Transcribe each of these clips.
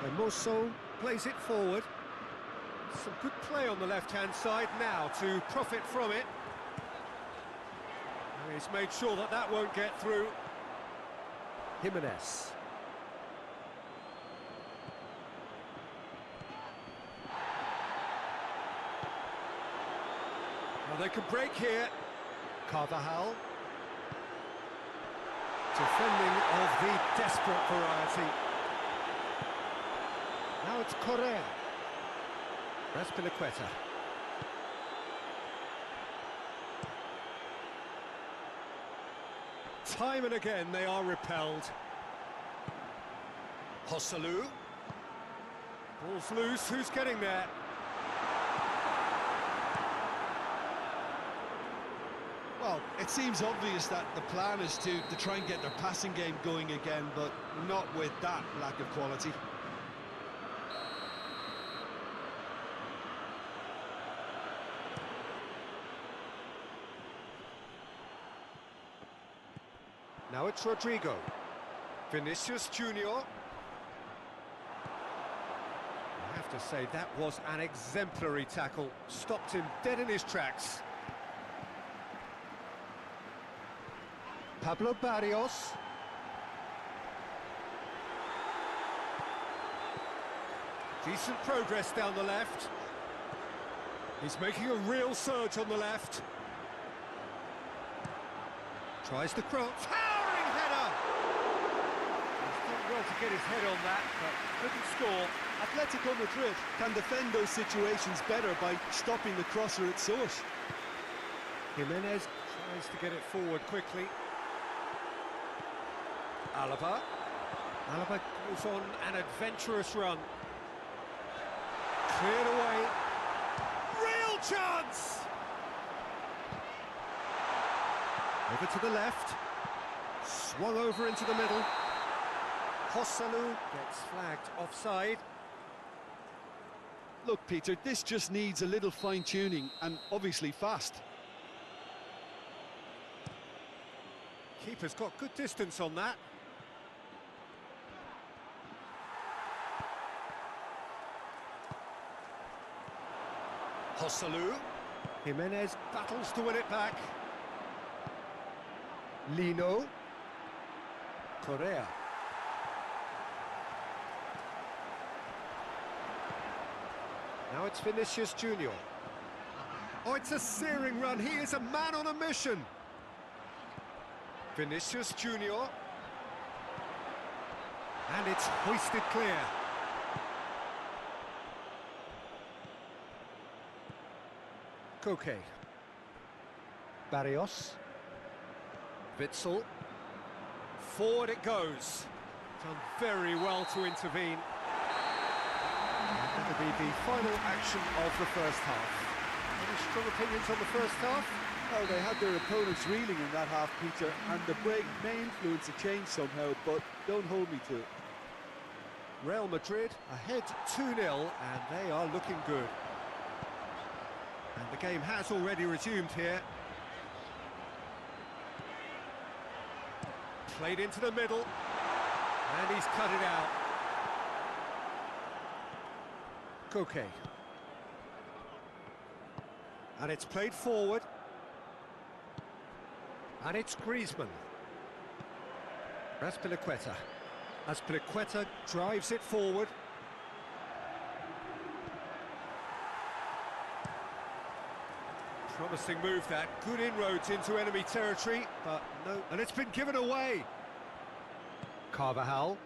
Hermoso plays it forward. Some good play on the left-hand side now to profit from it. And he's made sure that that won't get through. Jimenez. Well, they could break here. Carvajal. Defending of the desperate variety. Now it's Correa. Raspilicueta. Time and again they are repelled. Joselu. Ball's loose, who's getting there? Well, it seems obvious that the plan is to try and get their passing game going again, but not with that lack of quality. Now it's Rodrigo. Vinicius Junior. I have to say, that was an exemplary tackle. Stopped him dead in his tracks. Pablo Barrios. Decent progress down the left. He's making a real surge on the left. Tries the cross. Towering header! He's done well to get his head on that, but couldn't score. Atletico Madrid can defend those situations better by stopping the crosser at source. Jimenez tries to get it forward quickly. Alaba. Alaba goes on an adventurous run. Cleared away. Real chance! Over to the left. Swung over into the middle. Joselu gets flagged offside. Look, Peter, this just needs a little fine-tuning, and obviously fast. Keeper's got good distance on that. Joselu. Jimenez battles to win it back. Lino. Correa. Now it's Vinicius Junior. Oh, it's a searing run. He is a man on a mission. Vinicius Junior. And it's hoisted clear. Koke. Barrios. Witsel. Forward it goes. Done very well to intervene. That'll be the final action of the first half. Any strong opinions on the first half? Well, they had their opponents reeling in that half, Peter, and the break may influence a change somehow, but don't hold me to it. Real Madrid ahead 2-0, and they are looking good. And the game has already resumed here. Played into the middle, and he's cut it out. Koke. And it's played forward. And it's Griezmann. Raspilicueta. Raspilicueta drives it forward. Promising move that. Good inroads into enemy territory, but no. And it's been given away. Carvajal.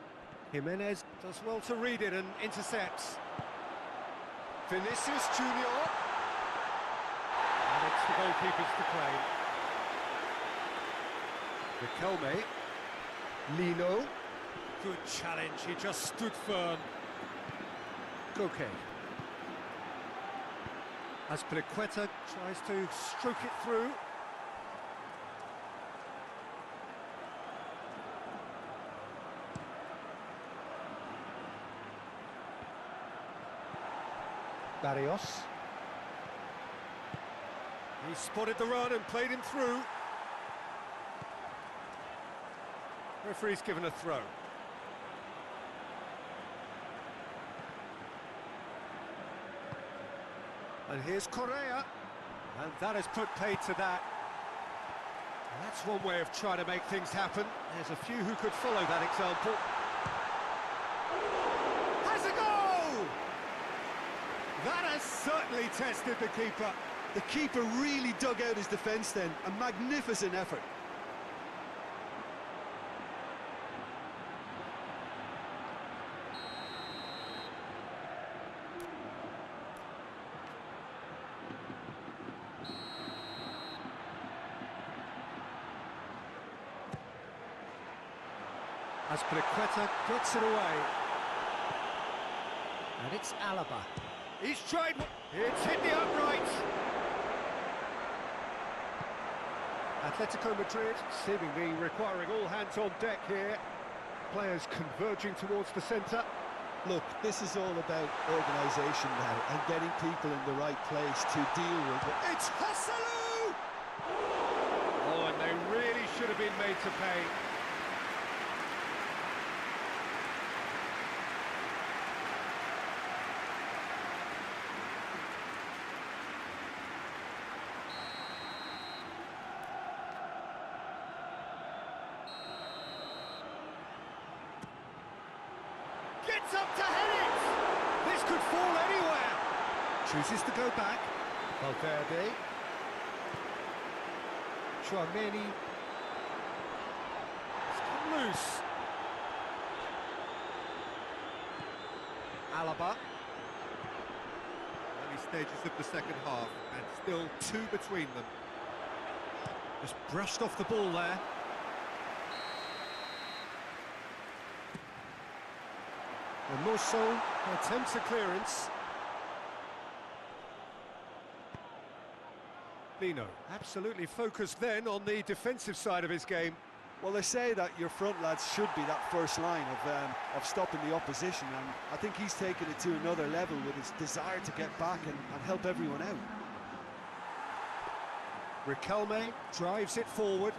Jimenez does well to read it and intercepts. Vinicius Junior. And it's the goalkeepers to claim. Riquelme. Lino. Good challenge, he just stood firm. Koke. Aspilicueta tries to stroke it through. Barrios. He spotted the run and played him through. Referee's given a throw. And here's Correa. And that has put paid to that. That's one way of trying to make things happen. There's a few who could follow that example. Has a goal! That has certainly tested the keeper. The keeper really dug out his defence then. A magnificent effort. Azpilicueta gets it away. And it's Alaba. He's tried. It's hit the upright. Atletico Madrid seemingly requiring all hands on deck here. Players converging towards the centre. Look, this is all about organisation now and getting people in the right place to deal with it. It's Hossalu! Oh, and they really should have been made to pay. Gets up to head it! This could fall anywhere! Chooses to go back. Valverde. Tchouameni. It's come loose. Alaba. Early stages of the second half, and still two between them. Just brushed off the ball there. Hermoso attempts a clearance. Lino, absolutely focused then on the defensive side of his game. Well, they say that your front lads should be that first line of stopping the opposition, and I think he's taken it to another level with his desire to get back and help everyone out. Riquelme drives it forward.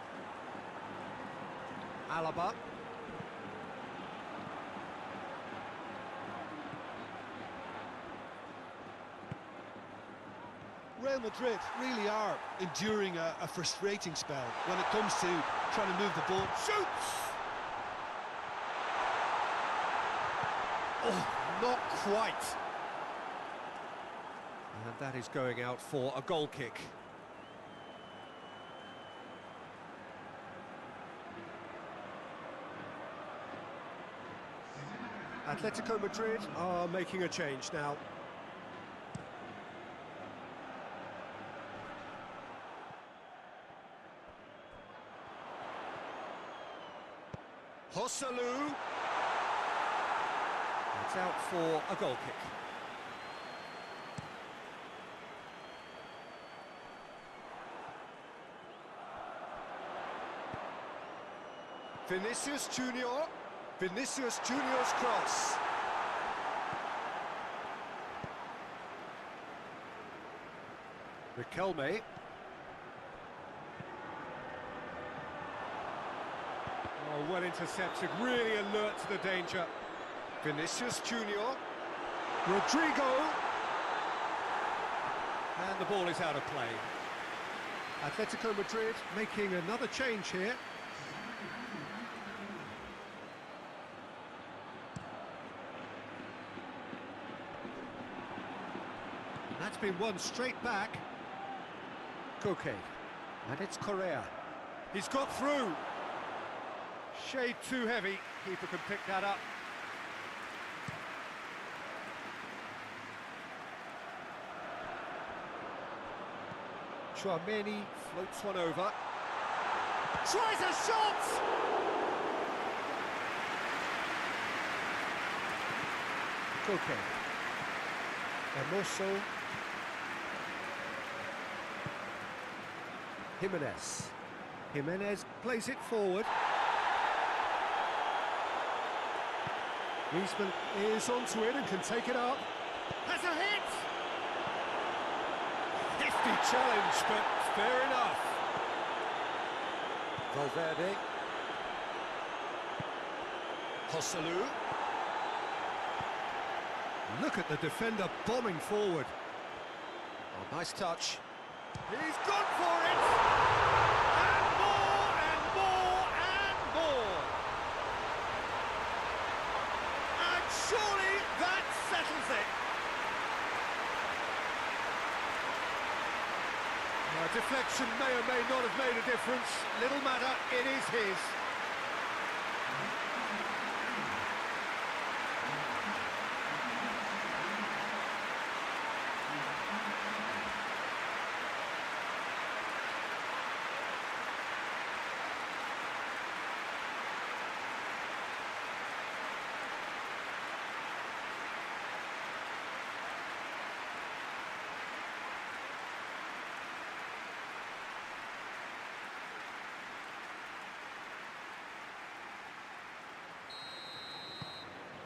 Alaba. Real Madrid really are enduring a frustrating spell when it comes to trying to move the ball. Shoots! Oh, not quite. And that is going out for a goal kick. Atletico Madrid are making a change now. Hossalu. It's out for a goal kick. Vinicius Junior. Vinicius Junior's cross. Riquelme. Oh, well intercepted, really alert to the danger. Vinicius Junior. Rodrigo. And the ball is out of play. Atletico Madrid making another change here. That's been won straight back. Koke. And it's Correa. He's got through. Shade too heavy. Keeper can pick that up. Tchouameni floats one over. Tries a shot! Koke. Hermoso. Jimenez plays it forward. Griezmann is onto it and can take it up. Has a hit! Hefty challenge, but fair enough. Valverde. Hossalu. Look at the defender bombing forward. Oh, nice touch. He's gone for it! And more, and more, and more! And surely that settles it! Deflection may or may not have made a difference. Little matter, it is his.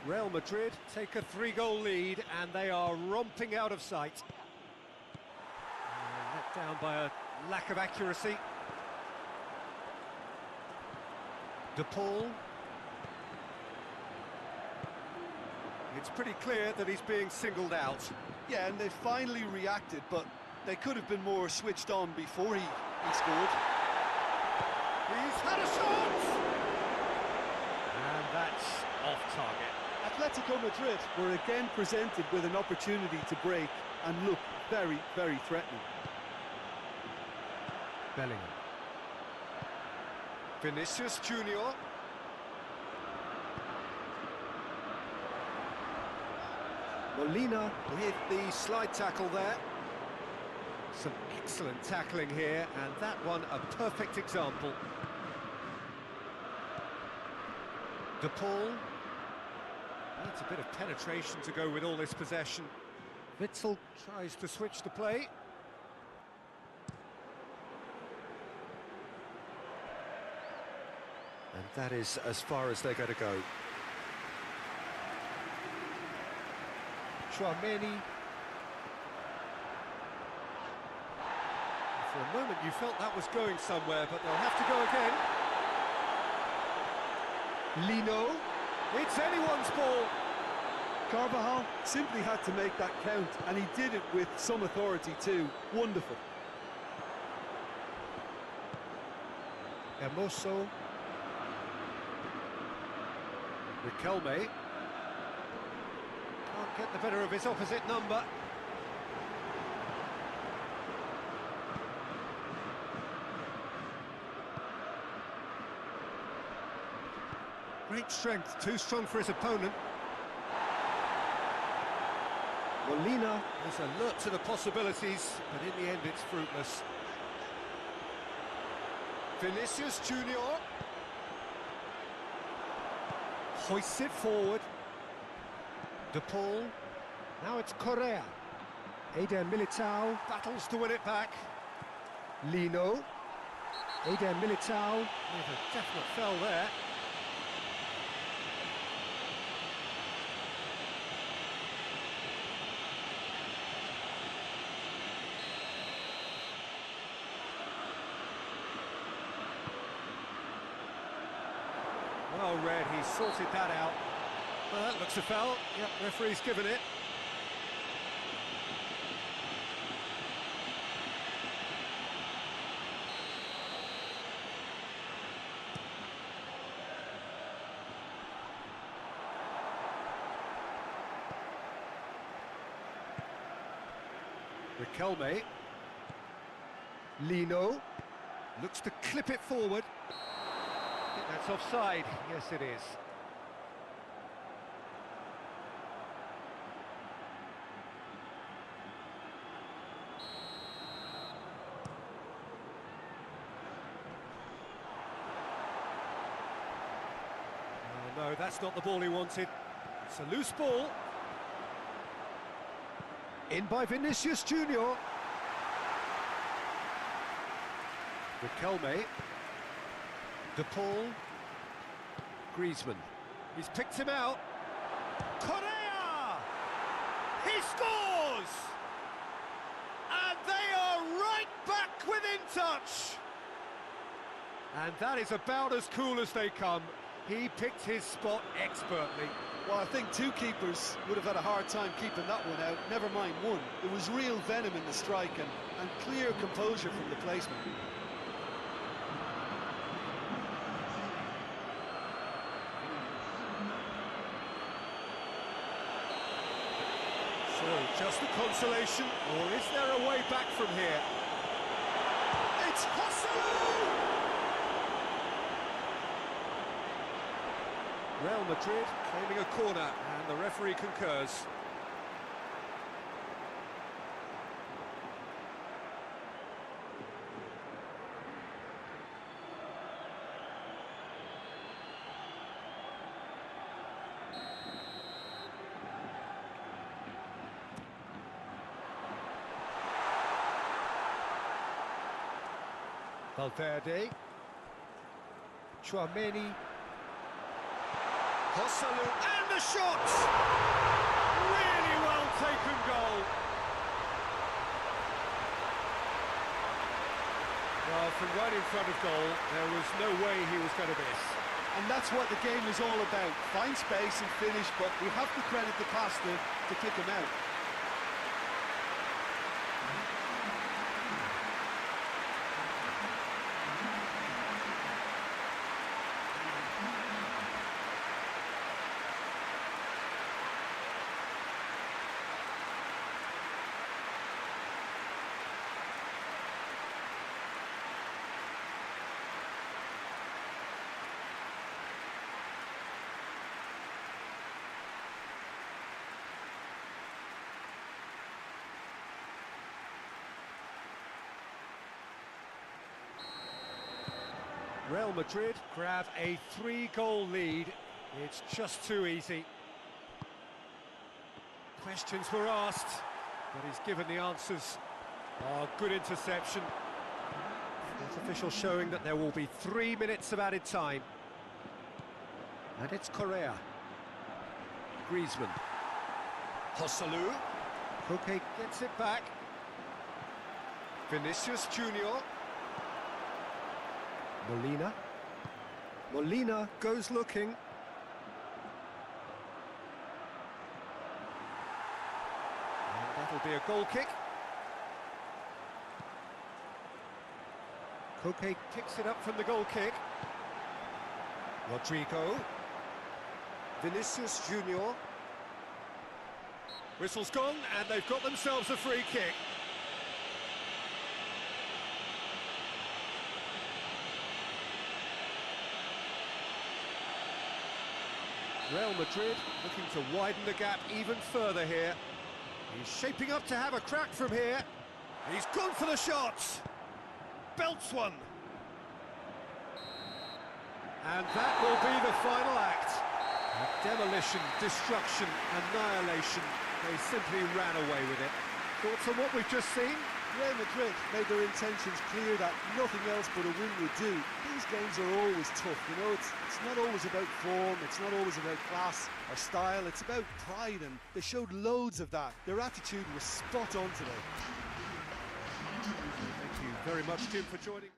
Real Madrid take a 3-goal lead and they are romping out of sight. Let down by a lack of accuracy. De Paul. It's pretty clear that he's being singled out. Yeah, and they finally reacted, but they could have been more switched on before he scored. He's had a shot! And that's off target. Atletico Madrid were again presented with an opportunity to break and look very, very threatening. Bellingham. Vinicius Junior. Molina with the slide tackle there. Some excellent tackling here, and that one a perfect example. De Paul. That's a bit of penetration to go with all this possession. Witzel tries to switch the play. And that is as far as they're going to go. Chouameni. For a moment you felt that was going somewhere, but they'll have to go again. Lino. It's anyone's ball. Carvajal simply had to make that count, and he did it with some authority too. Wonderful. Hermoso. Riquelme. Can't get the better of his opposite number. Great strength, too strong for his opponent. Molina is alert to the possibilities, but in the end it's fruitless. Vinicius Junior hoists it forward. De Paul. Now it's Correa. Eder Militao battles to win it back. Lino. Eder Militao with a definite foul there. Well read, he sorted that out. Well, that looks a foul. Yep, referee's given it. Riquelme. Lino. Looks to clip it forward. I think that's offside. Yes, it is. Oh, no, that's not the ball he wanted. It's a loose ball. In by Vinicius Junior. Riquelme. De Paul. Griezmann. He's picked him out. Correa! He scores! And they are right back within touch. And that is about as cool as they come. He picked his spot expertly. Well, I think two keepers would have had a hard time keeping that one out, never mind one. There was real venom in the strike and clear composure from the placement. So, just a consolation, or is there a way back from here? It's Hosselu! Real Madrid claiming a corner, and the referee concurs. Valverde, Chouameni, Hosselu, and the shot! Really well taken goal. Well, from right in front of goal, there was no way he was going to miss. And that's what the game is all about. Find space and finish, but we have to credit the passer to pick him out. Real Madrid grab a 3-goal lead. It's just too easy. Questions were asked, but he's given the answers. Oh, good interception. Fourth official showing that there will be 3 minutes of added time. And it's Correa. Griezmann. Hosselu. Koke gets it back. Vinicius Junior. Molina goes looking. And that'll be a goal kick. Koke kicks it up from the goal kick. Rodrigo. Vinicius Junior. Whistle's gone, and they've got themselves a free kick. Real Madrid looking to widen the gap even further here. He's shaping up to have a crack from here. He's gone for the shots. Belts one. And that will be the final act. Demolition, destruction, annihilation. They simply ran away with it. Thoughts on what we've just seen? Real Madrid made their intentions clear that nothing else but a win would do. These games are always tough, you know, it's not always about form, it's not always about class or style, it's about pride, and they showed loads of that. Their attitude was spot on today. Thank you very much, Jim, for joining.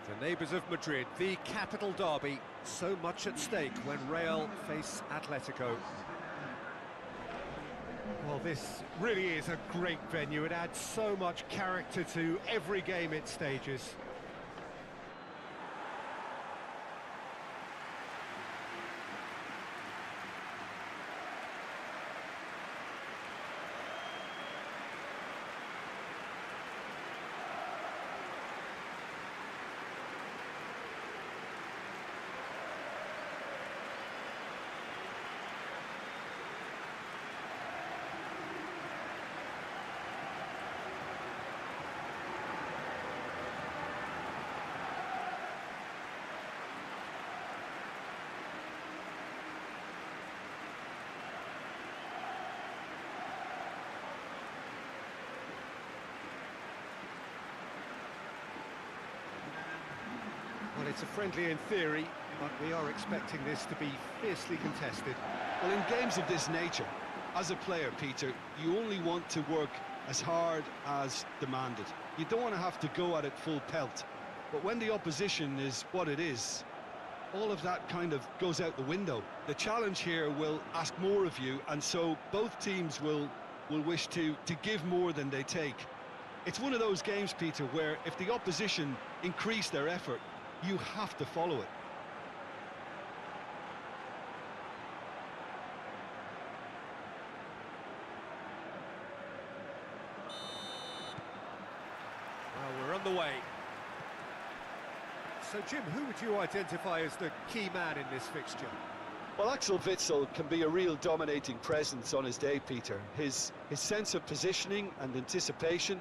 The neighbours of Madrid, the capital derby, so much at stake when Real face Atletico. Well, this really is a great venue. It adds so much character to every game it stages. it's a friendly in theory, but we are expecting this to be fiercely contested. Well, in games of this nature, as a player, Peter, you only want to work as hard as demanded. You don't want to have to go at it full pelt. But when the opposition is what it is, all of that kind of goes out the window. The challenge here will ask more of you, and so both teams will wish to give more than they take. It's one of those games, Peter, where if the opposition increase their effort, you have to follow it. Well, we're on the way. So, Jim, who would you identify as the key man in this fixture? Well, Axel Witsel can be a real dominating presence on his day, Peter. His sense of positioning and anticipation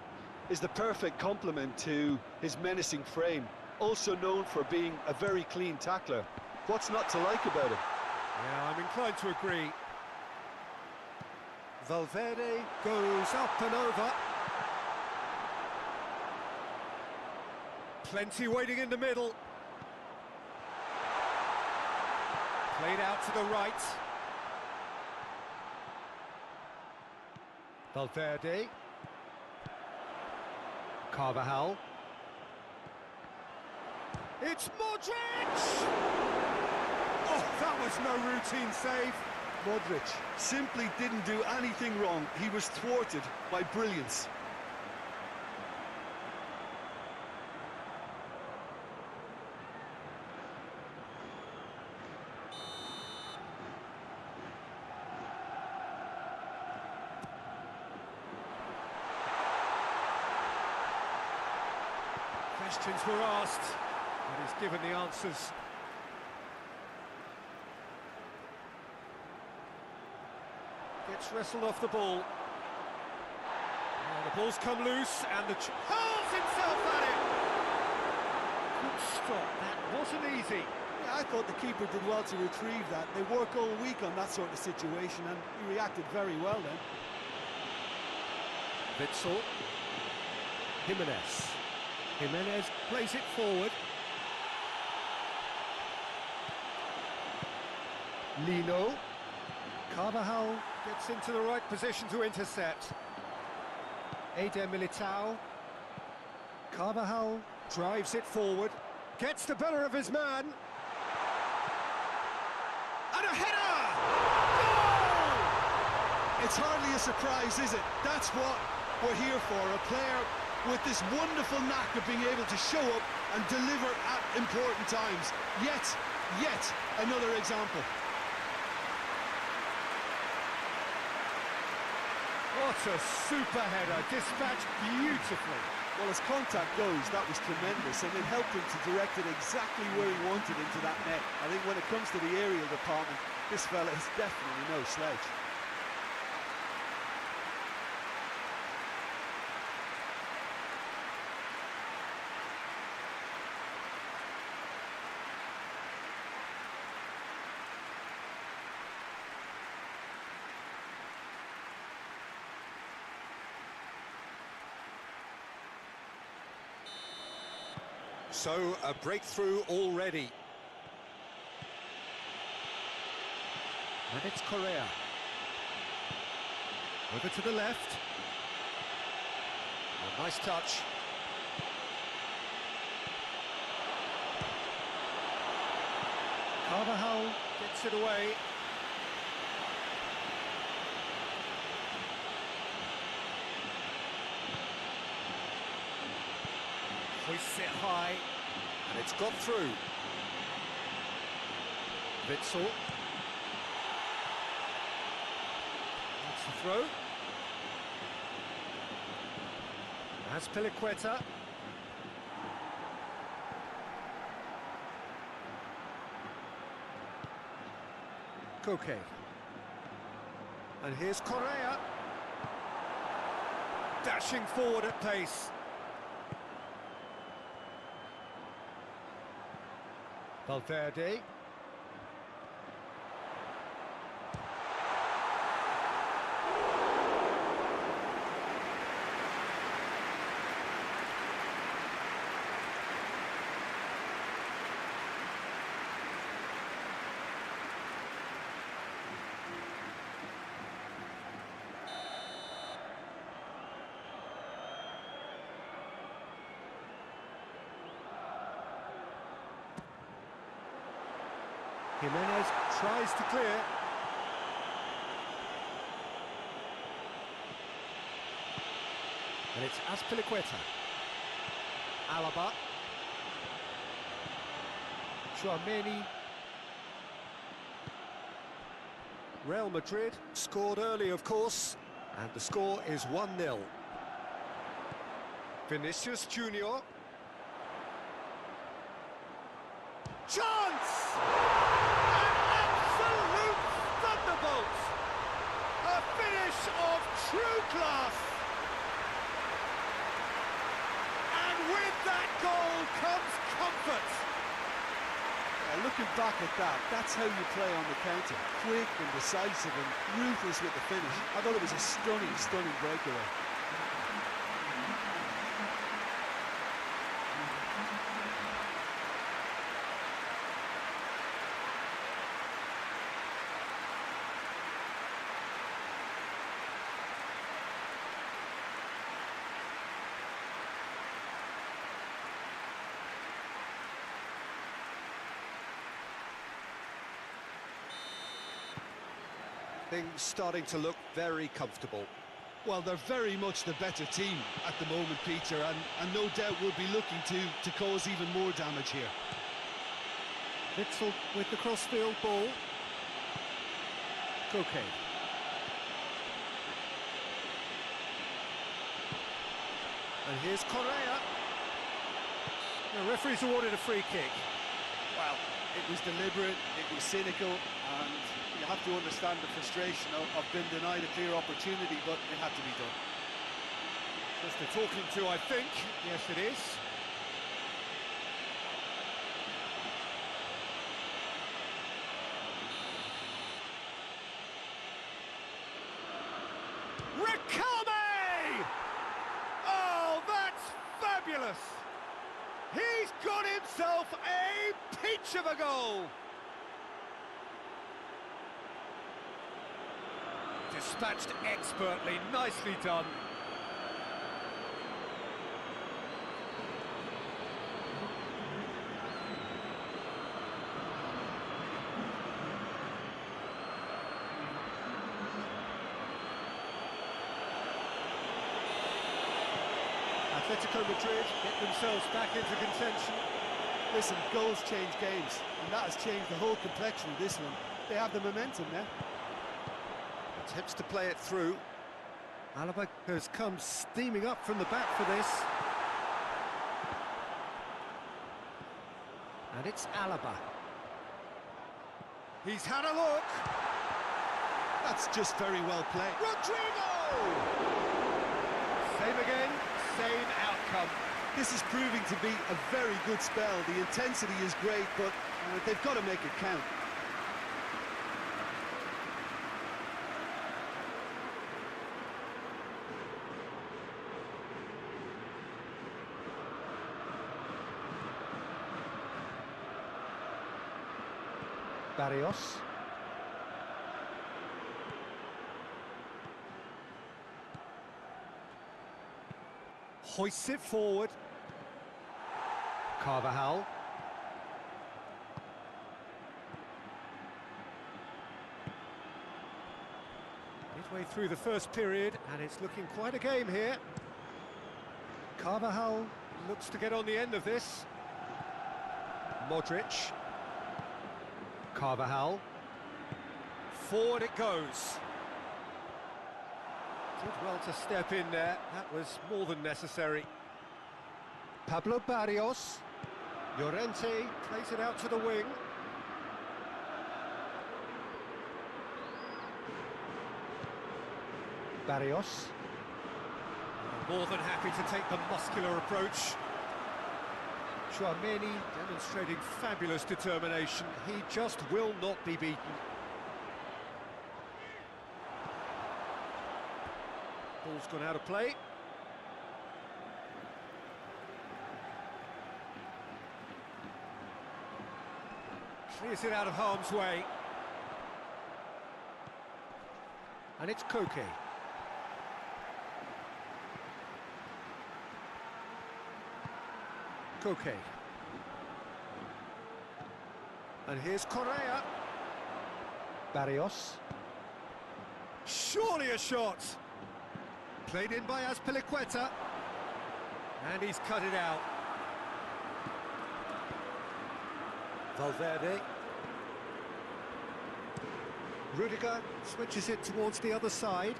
is the perfect complement to his menacing frame, also known for being a very clean tackler. What's not to like about him? Yeah, I'm inclined to agree. Valverde goes up and over. Plenty waiting in the middle. Played out to the right. Valverde. Carvajal. It's Modric! Oh, that was no routine save. Modric simply didn't do anything wrong. He was thwarted by brilliance. Questions were asked, but he's given the answers. Gets wrestled off the ball. Oh, the ball's come loose, and the hurls himself at it! Good stop, that wasn't easy. Yeah, I thought the keeper did well to retrieve that. They work all week on that sort of situation, and he reacted very well then. Witsel. Jimenez. Jimenez plays it forward. Lino. Carvajal gets into the right position to intercept. Eder Militao. Carvajal drives it forward. Gets the better of his man. And a header! Goal! It's hardly a surprise, is it? That's what we're here for. A player with this wonderful knack of being able to show up and deliver at important times. Yet another example. What a super header, dispatched beautifully. Well, as contact goes, that was tremendous, and it helped him to direct it exactly where he wanted into that net. I think when it comes to the aerial department, this fella is definitely no slouch. So, a breakthrough already. And it's Correa. Over to the left. A nice touch. Carvajal gets it away. Hoists it high, and it's got through. Witsel. That's the throw. That's Piliqueta. Koke. And here's Correa. Dashing forward at pace. Valverde. Jimenez tries to clear. And it's Azpilicueta. Alaba. Tchouaméni. Real Madrid scored early, of course, and the score is 1-0. Vinicius Junior. Chance! An absolute thunderbolt! A finish of true class! And with that goal comes comfort. Looking back at that, that's how you play on the counter. Quick and decisive and ruthless with the finish. I thought it was a stunning, stunning breakaway. Things starting to look very comfortable. Well, they're very much the better team at the moment, Peter, and no doubt will be looking to cause even more damage here. Witzel with the crossfield ball. Koke. And here's Correa. The referee's awarded a free kick. Well, it was deliberate, it was cynical, and you have to understand the frustration of being denied a clear opportunity, but it had to be done. Just a talking to, I think. Yes, it is. Riquelme! Oh, that's fabulous! He's got himself a peach of a goal! Dispatched expertly, nicely done. Atletico Madrid get themselves back into contention. Listen, goals change games, and that has changed the whole complexion of this one. They have the momentum now. Attempts to play it through. Alaba has come steaming up from the back for this. And it's Alaba. He's had a look. That's just very well played. Rodrigo! Same again, same outcome. This is proving to be a very good spell. The intensity is great, but they've got to make it count. Barrios. Hoists it forward. Carvajal. Midway through the first period, and it's looking quite a game here. Carvajal looks to get on the end of this. Modric. Carvajal. Forward it goes. Did well to step in there. That was more than necessary. Pablo Barrios. Llorente plays it out to the wing. Barrios. More than happy to take the muscular approach. Tchouaméni demonstrating fabulous determination. He just will not be beaten. Ball's gone out of play. Clears it out of harm's way. And it's Koke. Koke. And here's Correa. Barrios. Surely a shot. Played in by Azpilicueta. And he's cut it out. Valverde. Rudiger switches it towards the other side.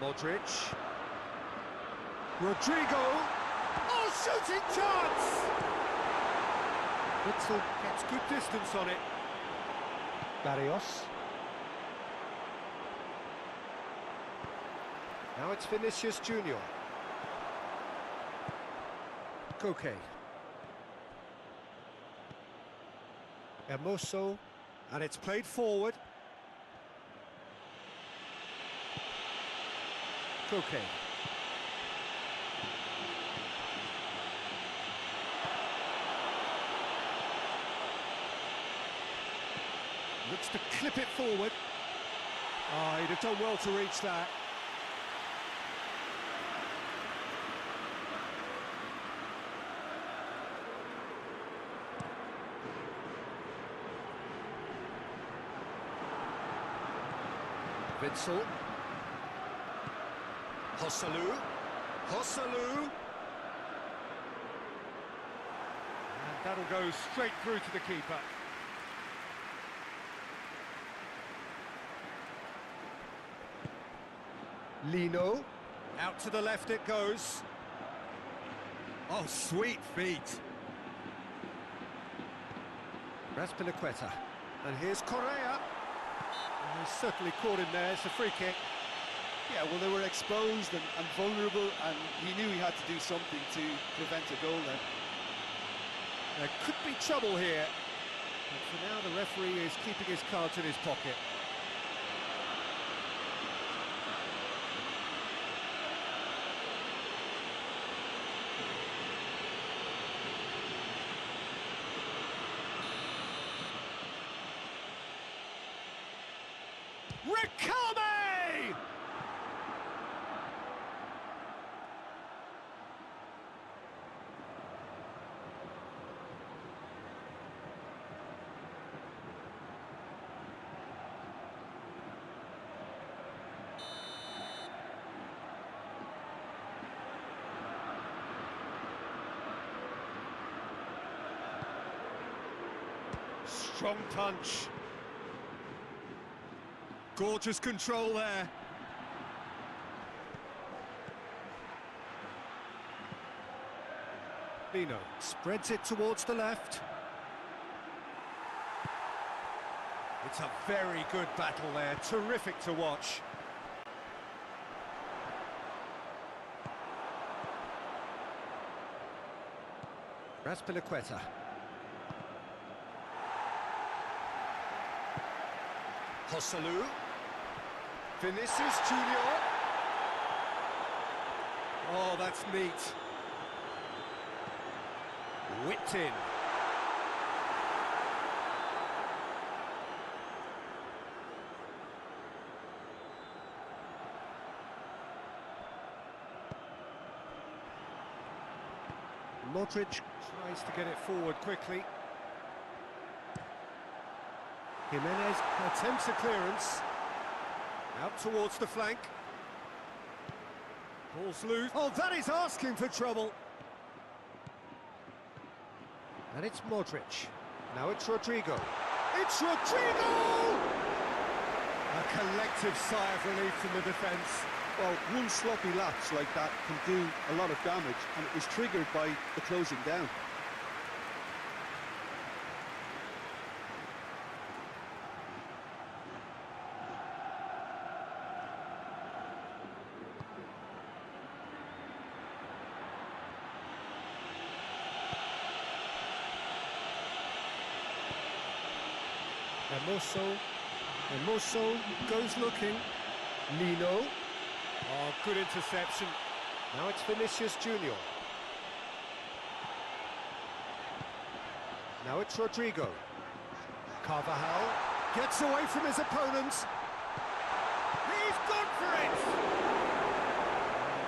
Modric. Rodrigo. Oh, shooting chance! Witzel gets good distance on it. Barrios. Now it's Vinicius Junior. Koke. Hermoso, and it's played forward. Koke. Looks to clip it forward. Oh, he'd have done well to reach that. Witzel. Joselu. And that'll go straight through to the keeper. Lino. Out to the left it goes. Oh, sweet feet. Azpilicueta. And here's Correa. He's certainly caught him there. It's a free kick. Yeah, well, they were exposed and vulnerable, and he knew he had to do something to prevent a goal then. There could be trouble here. But for now, the referee is keeping his cards in his pocket. Rekame! Strong punch. Gorgeous control there. Lino spreads it towards the left. It's a very good battle there, terrific to watch. Azpilicueta. Joselu. Vinicius Junior. Oh, that's neat. Whipped in. Modric tries to get it forward quickly. Jimenez attempts a clearance. Out towards the flank. Ball's loose. Oh, that is asking for trouble. And it's Modric. Now it's Rodrigo. It's Rodrigo! A collective sigh of relief from the defence. Well, one sloppy lapse like that can do a lot of damage, and it was triggered by the closing down. Hermoso goes looking. Lino. Oh, good interception. Now it's Vinicius Junior. Now it's Rodrigo. Carvajal gets away from his opponents. He's gone for it!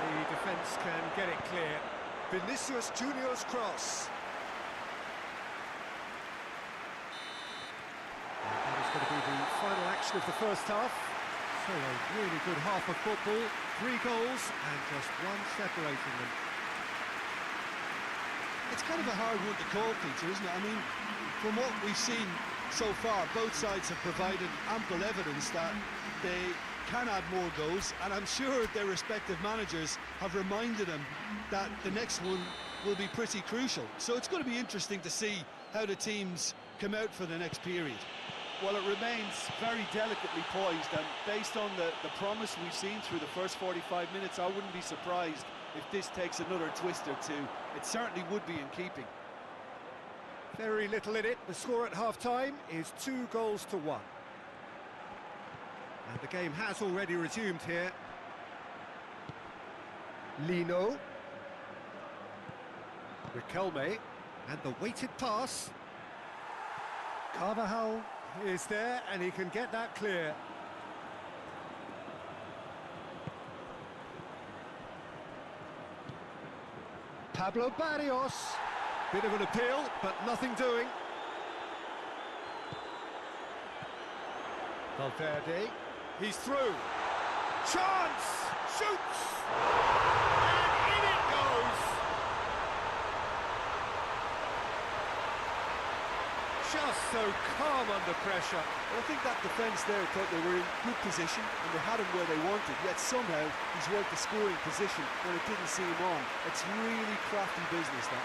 And the defence can get it clear. Vinicius Junior's cross. action of the first half. So a really good half of football, 3 goals and just one separating them. It's kind of a hard one to call, Peter, isn't it? I mean, from what we've seen so far, both sides have provided ample evidence that they can add more goals, and I'm sure their respective managers have reminded them that the next one will be pretty crucial. So it's going to be interesting to see how the teams come out for the next period. Well, it remains very delicately poised, and based on the promise we've seen through the first 45 minutes, I wouldn't be surprised if this takes another twist or two. It certainly would be in keeping. Very little in it. The score at half-time is 2 goals to 1. And the game has already resumed here. Lino. Riquelme. And the weighted pass. Carvajal is there, and he can get that clear. Pablo Barrios. Bit of an appeal, but nothing doing. Valverde. He's through. Chance! Shoots! And in it goes! Just so calm under pressure. Well, I think that defence there thought they were in good position and they had him where they wanted, yet somehow he's worked the scoring position when it didn't see him on. It's really crafty business, that.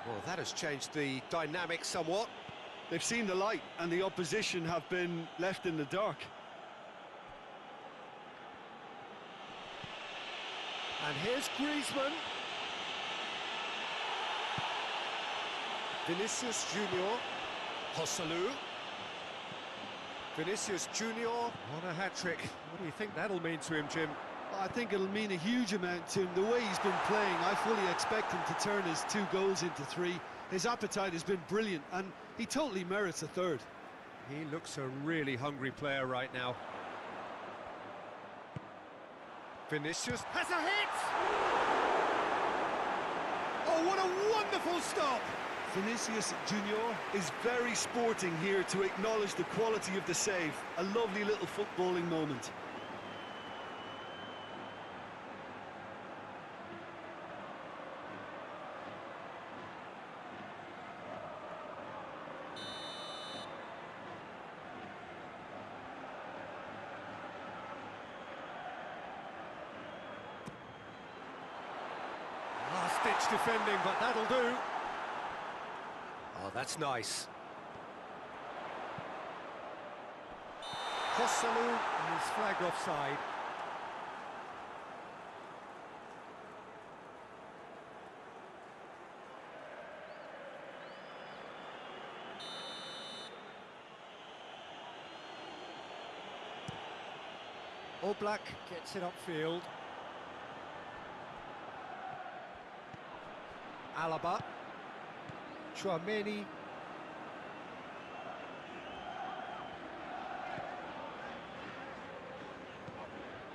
Well, that has changed the dynamic somewhat. They've seen the light and the opposition have been left in the dark. And here's Griezmann. Vinicius Junior. Joselu. Vinicius Junior on a hat-trick. What do you think that'll mean to him, Jim? I think it'll mean a huge amount to him. The way he's been playing, I fully expect him to turn his 2 goals into 3. His appetite has been brilliant, and he totally merits a 3rd. He looks a really hungry player right now. Vinicius has a hit! Oh, what a wonderful stop! Vinicius Junior is very sporting here to acknowledge the quality of the save. A lovely little footballing moment. Last-ditch defending, but that'll do. Oh, that's nice. Joselu is flagged offside. Oblak gets it upfield. Alaba. Tchouaméni.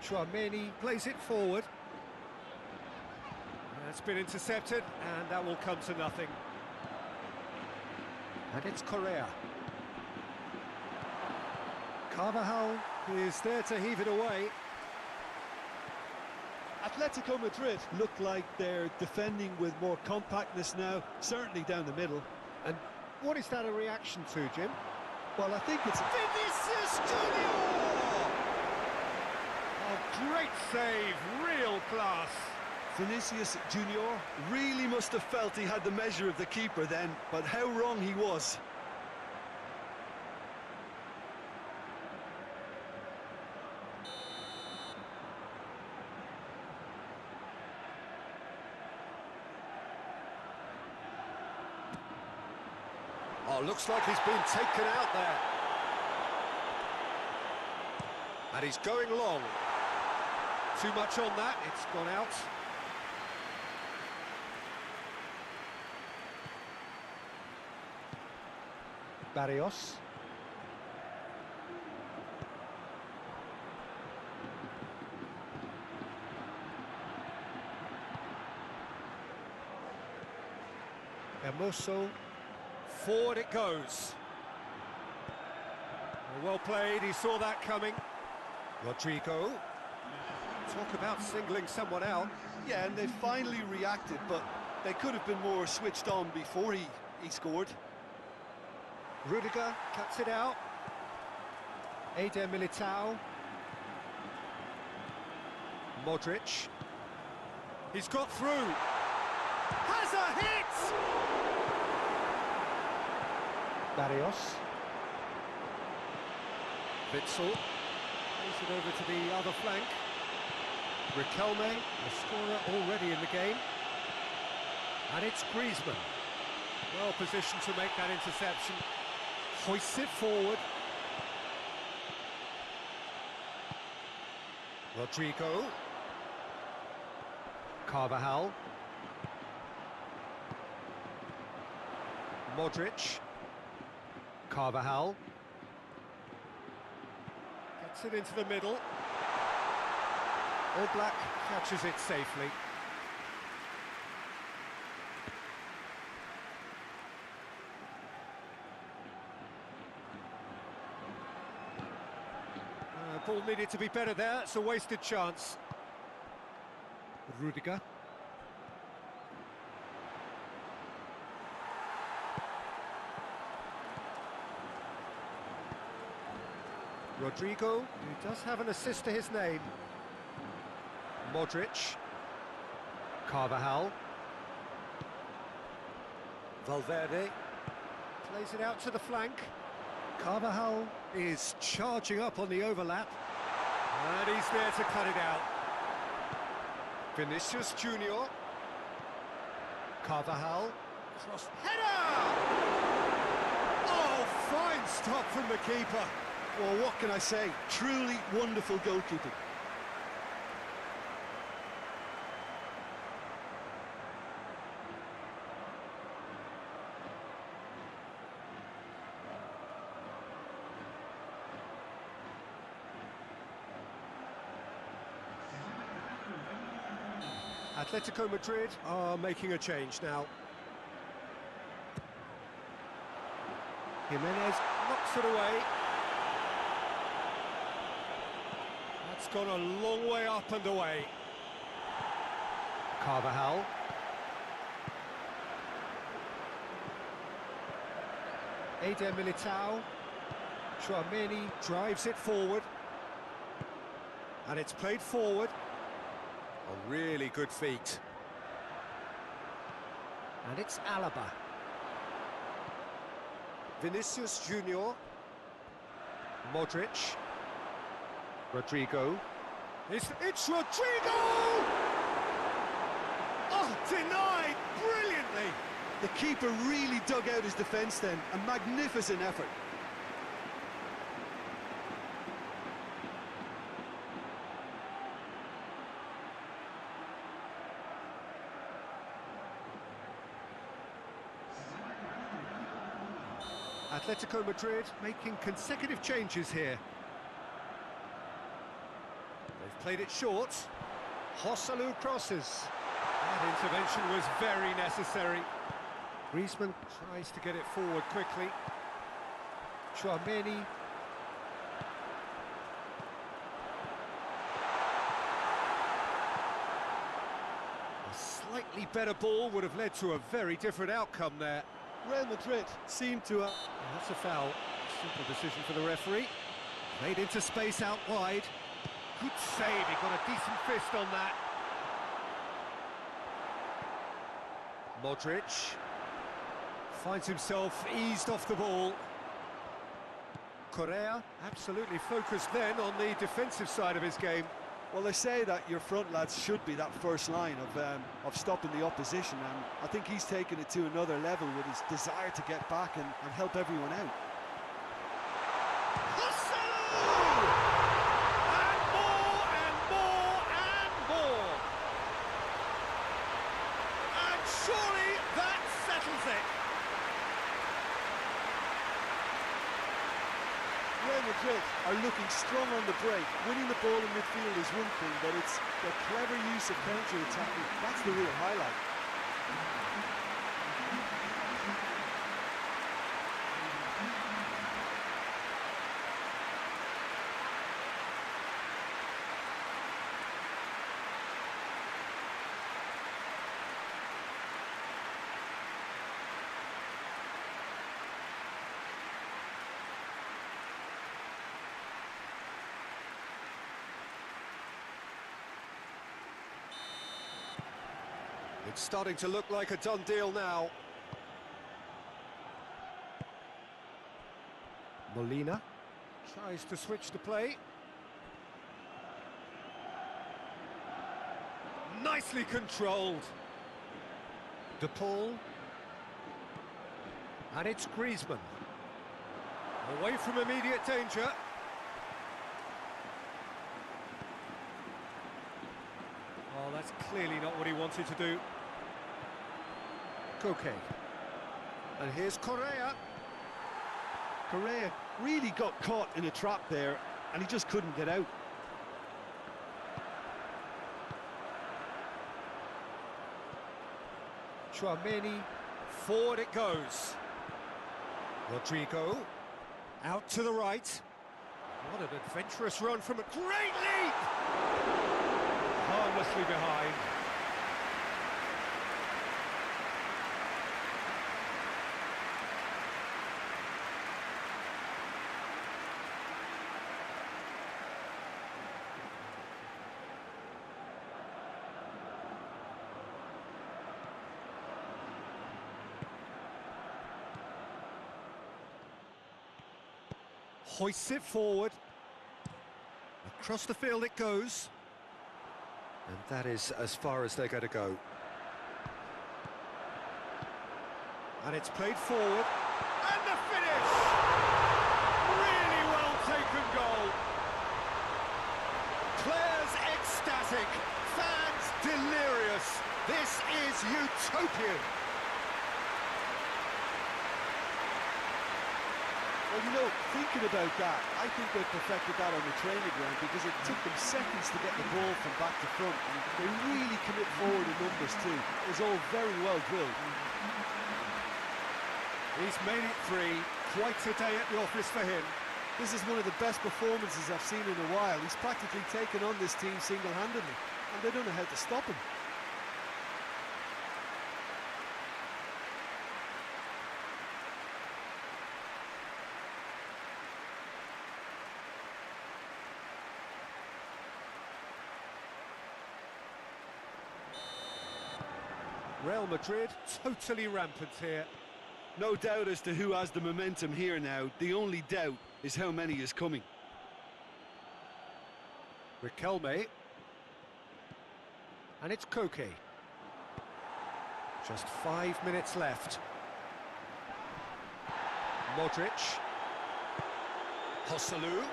Tchouaméni plays it forward. That's been intercepted, and that will come to nothing. And it's Correa. Carvajal is there to heave it away. Atletico Madrid look like they're defending with more compactness now, certainly down the middle. And what is that a reaction to, Jim? Well, I think it's... Vinicius Junior! Oh, great save, real class. Vinicius Junior really must have felt he had the measure of the keeper then, but how wrong he was. Oh, looks like he's been taken out there. And he's going long. Too much on that, it's gone out. Barrios. Hermoso. Forward it goes. Well played, he saw that coming. Rodrigo. Talk about singling someone out. Yeah, and they finally reacted, but they could have been more switched on before he scored. Rudiger cuts it out. Eder Militao. Modric. He's got through. Has a hit! Barrios. Witsel. Plays it over to the other flank. Riquelme, the scorer already in the game. And it's Griezmann. Well positioned to make that interception. Hoists it forward. Rodrigo. Carvajal. Modric. Carvajal. Gets it into the middle. All Black catches it safely. Ball needed to be better there, it's a wasted chance. Rudiger. Rodrigo, who does have an assist to his name. Modric. Carvajal. Valverde. Plays it out to the flank. Carvajal is charging up on the overlap. And he's there to cut it out. Vinicius Junior. Carvajal. Cross. Header! Oh, fine stop from the keeper. Well, what can I say? Truly wonderful goalkeeping. Atletico Madrid are making a change now. Jimenez knocks it away. That's gone a long way up and away. Carvajal. Eder Militao. Tchouaméni drives it forward. And it's played forward. A really good feat. And it's Alaba. Vinicius Junior. Modric. Rodrigo. It's Rodrigo! Oh, denied brilliantly! The keeper really dug out his defence then. A magnificent effort. Atletico Madrid making consecutive changes here. They've played it short. Joselu crosses. That intervention was very necessary. Griezmann tries to get it forward quickly. Tchouaméni. A slightly better ball would have led to a very different outcome there. Real Madrid seem to have... That's a foul. Simple decision for the referee. Played into space out wide. Good save, he got a decent fist on that. Modric finds himself eased off the ball. Correa absolutely focused then on the defensive side of his game. Well, they say that your front lads should be that first line of stopping the opposition, and I think he's taken it to another level with his desire to get back and help everyone out. Surely that settles it. Real Madrid are looking strong on the break. Winning the ball in midfield is one thing, but it's the clever use of counter-attacking. That's the real highlight. It's starting to look like a done deal now. Molina tries to switch the play. Nicely controlled. De Paul. And it's Griezmann. Away from immediate danger. Oh, that's clearly not what he wanted to do. Koke. And here's Correa. Correa really got caught in a trap there, and he just couldn't get out. Tchouaméni, forward it goes. Rodrigo, out to the right. What an adventurous run from a great leap! Harmlessly behind. Hoists it forward. Across the field it goes. And that is as far as they're going to go. And it's played forward. And the finish! Really well taken goal. Players ecstatic. Fans delirious. This is utopian. Well, you know, thinking about that, I think they perfected that on the training ground because it took them seconds to get the ball from back to front, and they really commit forward in numbers too. It was all very well drilled. He's made it three. Quite a day at the office for him. This is one of the best performances I've seen in a while. He's practically taken on this team single-handedly, and they don't know how to stop him. Real Madrid totally rampant here. No doubt as to who has the momentum here now. The only doubt is how many is coming. Riquelme. And it's Koke. Just 5 minutes left. Modric. Joselu.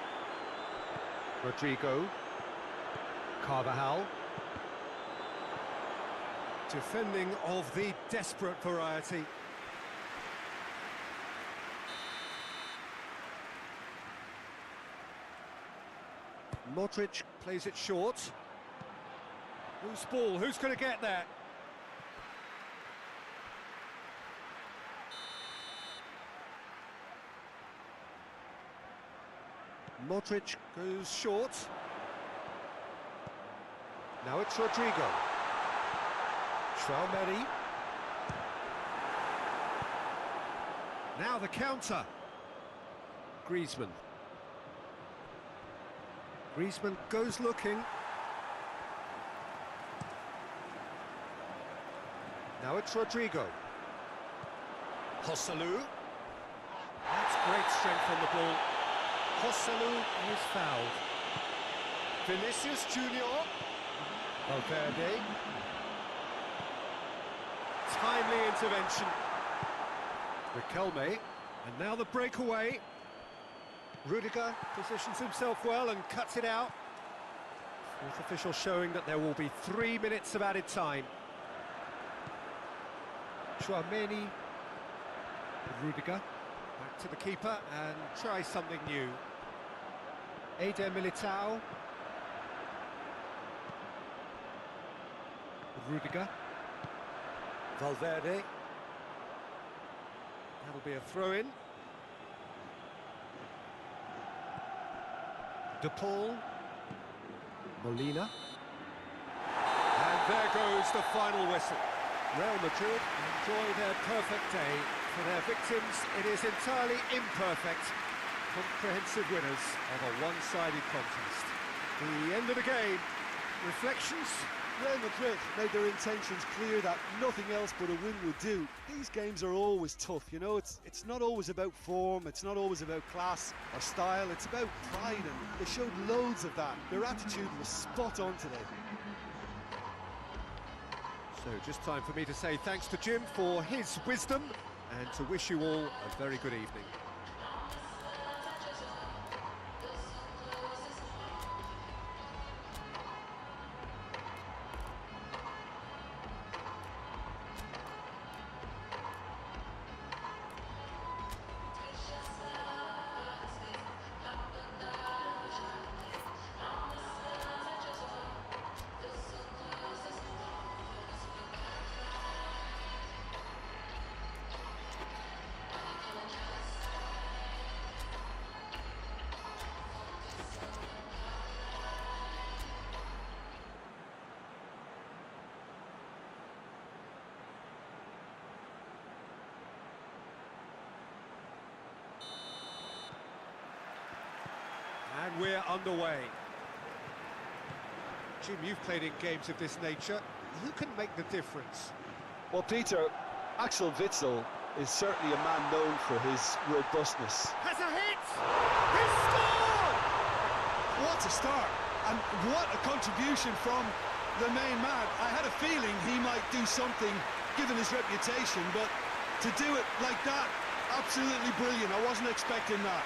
Rodrigo. Carvajal. Defending of the desperate variety. Modric plays it short. Who's ball? Who's going to get there? Modric goes short. Now it's Rodrigo. Tchouaméni. Now the counter. Griezmann. Griezmann goes looking. Now it's Rodrigo. Joselu. That's great strength on the ball. Joselu is fouled. Vinicius Junior. Valverde. Timely intervention. Riquelme. And now the breakaway. Rudiger positions himself well and cuts it out. Fourth official showing that there will be 3 minutes of added time. Chouameni. Rudiger. Back to the keeper and try something new. Eder Militao. Rudiger. Valverde. That'll be a throw-in. De Paul. Molina. And there goes the final whistle. Real Madrid enjoy their perfect day. For their victims, it is entirely imperfect. Comprehensive winners of a one-sided contest. The end of the game. Reflections? Real Madrid made their intentions clear that nothing else but a win would do. These games are always tough, you know, it's not always about form, it's not always about class or style, it's about pride, and they showed loads of that. Their attitude was spot on today. So just time for me to say thanks to Jim for his wisdom and to wish you all a very good evening. And we're underway. Jim, you've played in games of this nature. Who can make the difference? Well, Peter, Axel Witsel is certainly a man known for his robustness. Has a hit! He scored! What a start, and what a contribution from the main man. I had a feeling he might do something, given his reputation, but to do it like that, absolutely brilliant. I wasn't expecting that.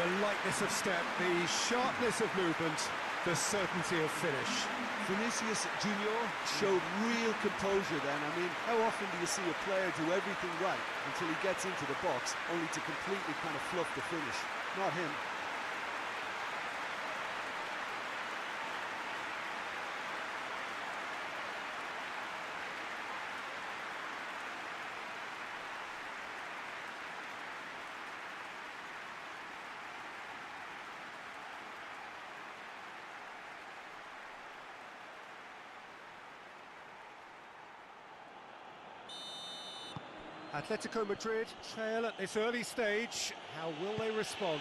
The lightness of step, the sharpness of movement, the certainty of finish. Vinicius Junior showed real composure then. I mean, how often do you see a player do everything right until he gets into the box, only to completely kind of fluff the finish? Not him. Atletico Madrid trail at this early stage. How will they respond?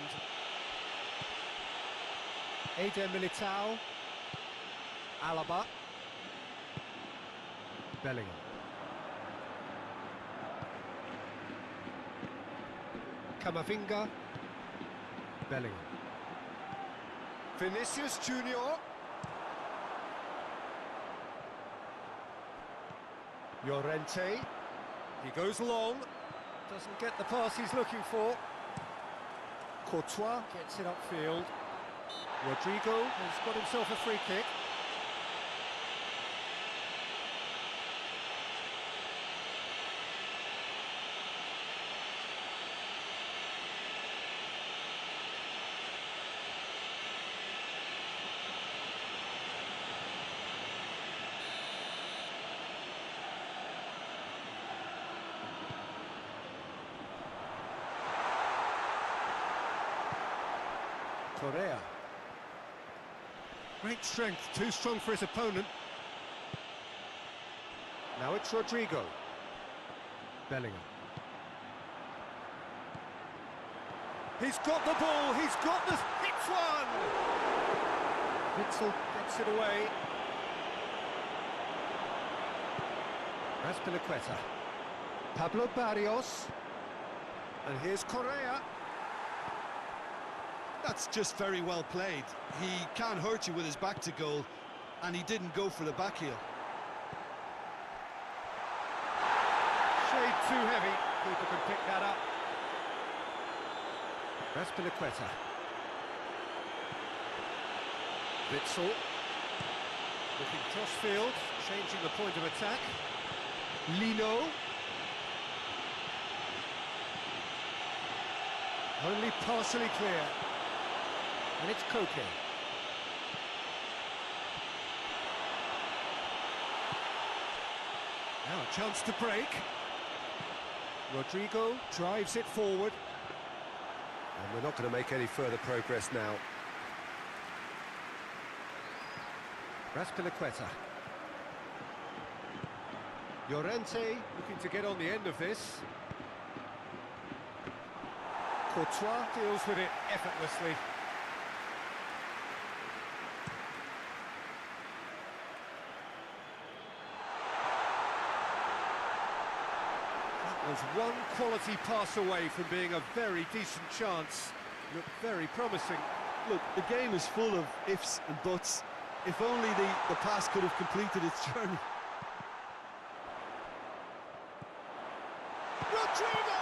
Eder Militao. Alaba. Bellingham. Camavinga. Bellingham. Vinicius Junior. Llorente. He goes long, doesn't get the pass he's looking for. Courtois gets it upfield. Rodrigo has got himself a free kick. Correa. Great strength, too strong for his opponent. Now it's Rodrigo. Bellingham. He's got the ball, he's got the... Hits one! Witsel gets it away. Azpilicueta. Pablo Barrios. And here's Correa. That's just very well played. He can't hurt you with his back to goal, and he didn't go for the back heel. Shade too heavy. Keeper can pick that up. Raspilicueta. Witsel. Looking cross-field, changing the point of attack. Lino. Only partially clear. And it's Koke. Now a chance to break. Rodrigo drives it forward. And we're not going to make any further progress now. Raspilicueta. Llorente looking to get on the end of this. Courtois deals with it effortlessly. That was one quality pass away from being a very decent chance. Looked very promising. Look, the game is full of ifs and buts. If only the pass could have completed its journey. Rodrigo!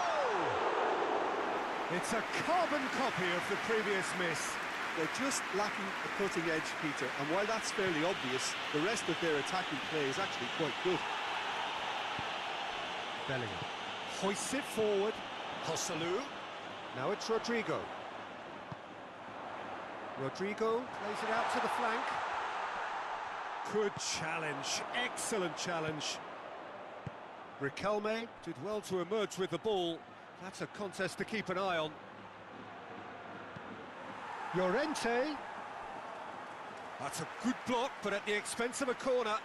It's a carbon copy of the previous miss. They're just lacking a cutting edge, Peter, and while that's fairly obvious, the rest of their attacking play is actually quite good. Bellingham hoists it forward. Hosselu. Now it's Rodrigo. Rodrigo plays it out to the flank. Good challenge, excellent challenge. Riquelme did well to emerge with the ball. That's a contest to keep an eye on. Llorente. That's a good block, but at the expense of a corner.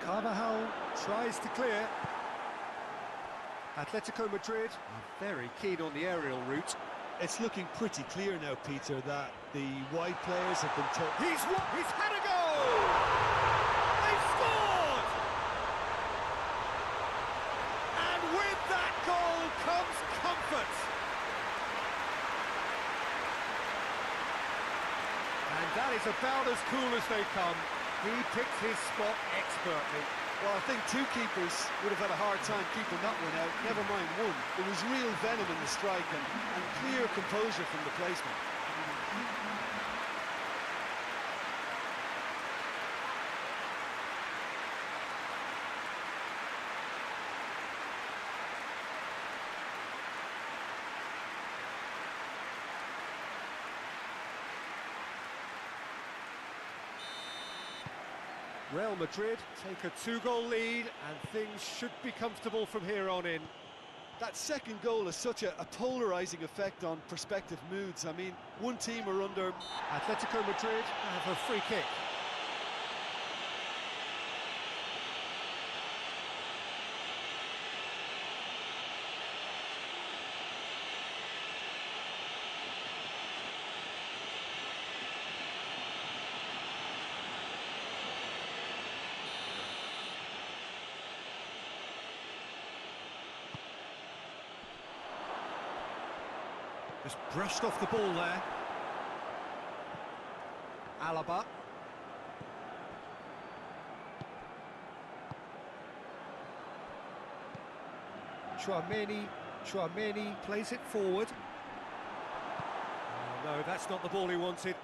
Carvajal tries to clear. Atletico Madrid are very keen on the aerial route. It's looking pretty clear now, Peter, that the wide players have been told. He's had a goal! They've scored! And with that goal comes comfort. And that is about as cool as they come. He picked his spot expertly. Well, I think two keepers would have had a hard time keeping that one out, never mind one. There was real venom in the strike and clear composure from the placement. Real Madrid take a 2-goal lead and things should be comfortable from here on in. That second goal has such a polarising effect on prospective moods. I mean, one team are under... Atletico Madrid have a free kick. Just brushed off the ball there. Alaba. Chouameni plays it forward. Oh, no, that's not the ball he wanted.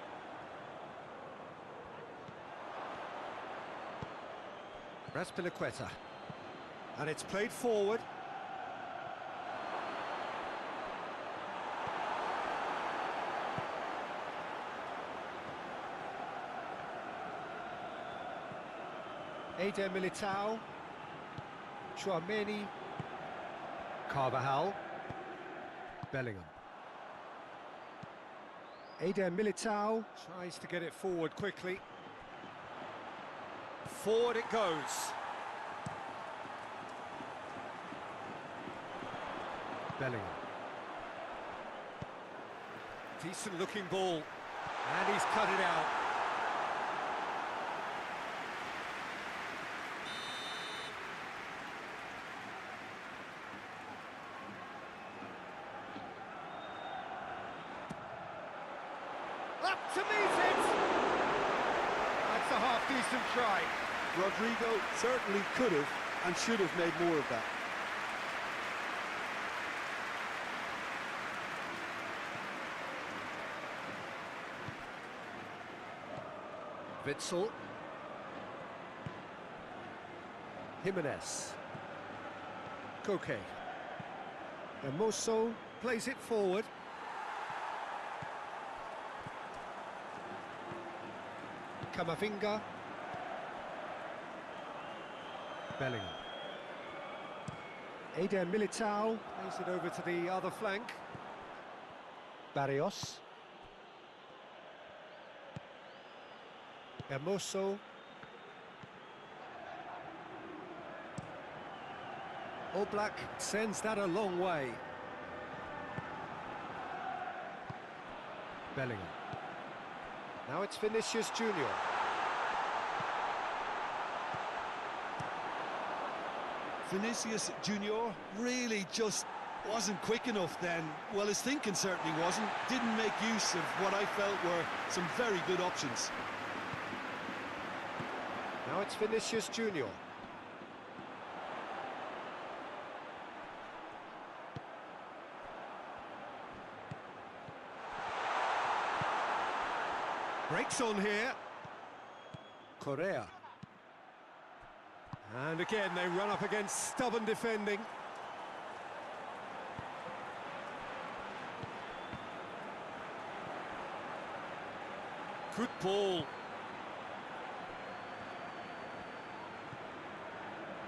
Raspilicueta. And it's played forward. Eder Militao, Chouameni, Carvajal, Bellingham. Eder Militao tries to get it forward quickly. Forward it goes. Bellingham. Decent looking ball, and he's cut it out. Up to meet it! That's a half-decent try. Rodrigo certainly could have and should have made more of that. Witsel. Jimenez. Koke. Hermoso plays it forward. Camavinga. Bellingham. Eder Militao plays it over to the other flank. Barrios. Hermoso. Oblak sends that a long way. Bellingham. Now it's Vinicius Junior. Vinicius Junior really just wasn't quick enough then. Well, his thinking certainly wasn't. Didn't make use of what I felt were some very good options. Now it's Vinicius Junior. Breaks on here. Correa. And again, they run up against stubborn defending. Good ball.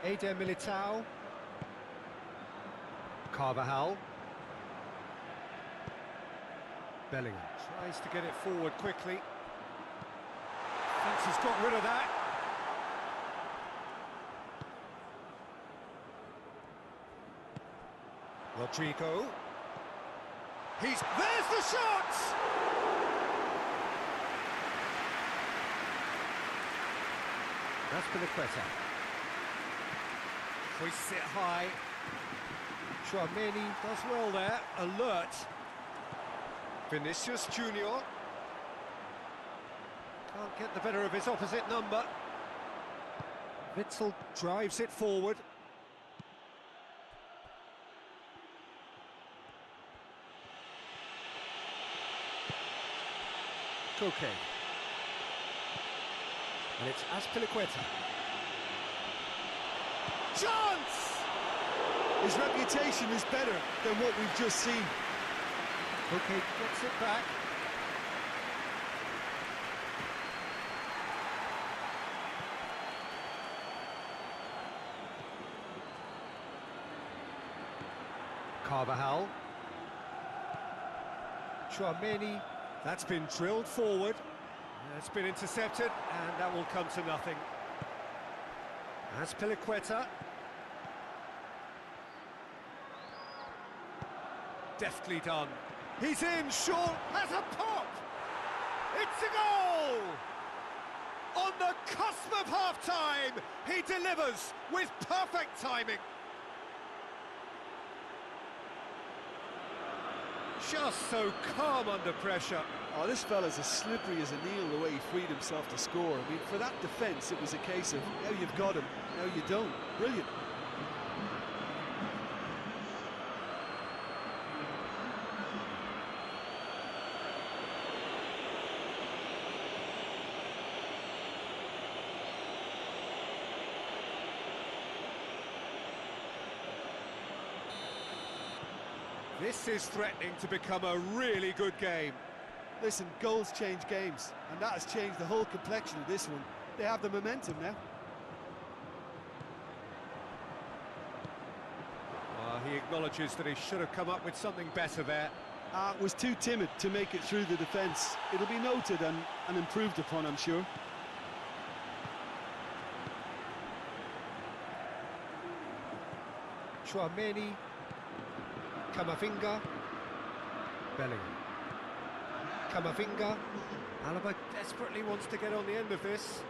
Eder Militao. Carvajal. Bellingham tries to get it forward quickly. Thinks he's got rid of that. Rodrigo. There's the shot! That's Piliqueta. Hoists it high. Tchouaméni does well there, alert. Vinicius Junior. Can't get the better of his opposite number. Witsel drives it forward. Koke. And it's Azpilicueta. Chance! His reputation is better than what we've just seen. Koke gets it back. Carvajal. Tchouaméni. That's been drilled forward. It's been intercepted, and that will come to nothing. Azpilicueta. Deftly done. He's in, short, has a pop! It's a goal! On the cusp of half-time, he delivers with perfect timing. Just so calm under pressure. Oh, this fella's as slippery as a needle the way he freed himself to score. I mean, for that defence, it was a case of, now you've got him, now you don't. Brilliant. This is threatening to become a really good game. Listen, goals change games, and that has changed the whole complexion of this one. They have the momentum now. He acknowledges that he should have come up with something better there. Was too timid to make it through the defence. It'll be noted and improved upon, I'm sure. Tchouaméni. Camavinga. Bellingham. Camavinga. Alaba desperately wants to get on the end of this.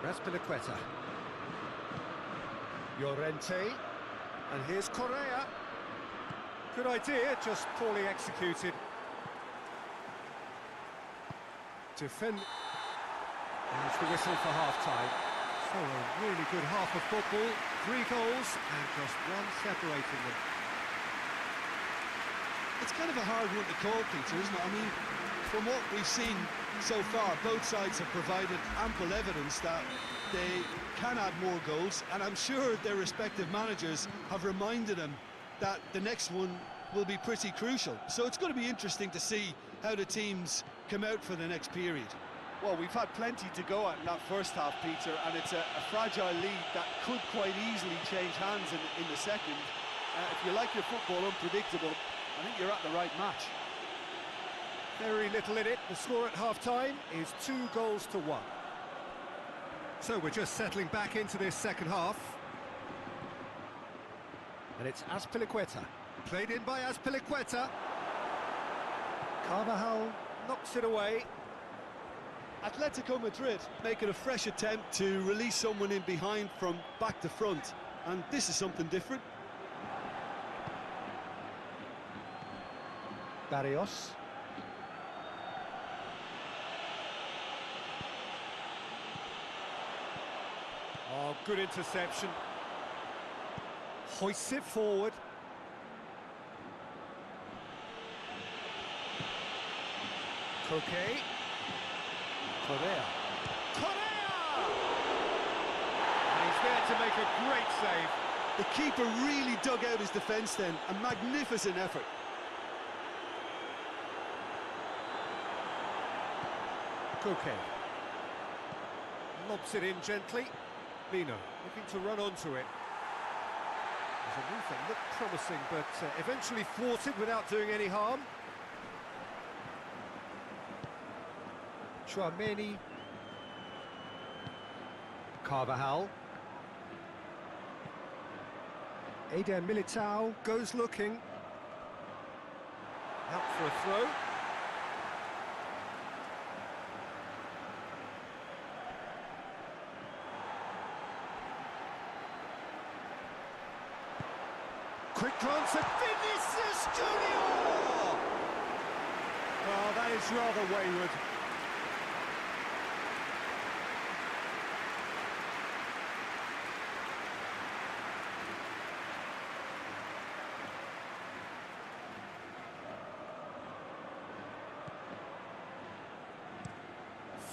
Azpilicueta. Llorente. And here's Correa. Good idea, just poorly executed. Defend. There's the whistle for half-time. So a really good half of football. 3 goals and just one separating them. It's kind of a hard one to call, Peter, isn't it? I mean, from what we've seen so far, both sides have provided ample evidence that they can add more goals, and I'm sure their respective managers have reminded them that the next one will be pretty crucial. So it's going to be interesting to see how the teams come out for the next period. Well, we've had plenty to go at in that first half, Peter, and it's a fragile lead that could quite easily change hands in the second. If you like your football unpredictable, I think you're at the right match. Very little in it. The score at half-time is 2 goals to 1. So we're just settling back into this second half. And it's Azpilicueta. Played in by Azpilicueta. Carvajal knocks it away. Atletico Madrid making a fresh attempt to release someone in behind from back to front, and this is something different. Barrios. Oh, good interception. Hoists it forward. Koke. Correa. And he's there to make a great save. The keeper really dug out his defence then, a magnificent effort. Koke. Lobs it in gently. Lino looking to run onto it. There's a move that looked promising, but eventually thwarted without doing any harm. Chouameni. Carvajal. Eder Militao goes looking. Out for a throw. Quick glance at Vinicius Junior! Well, that is rather wayward.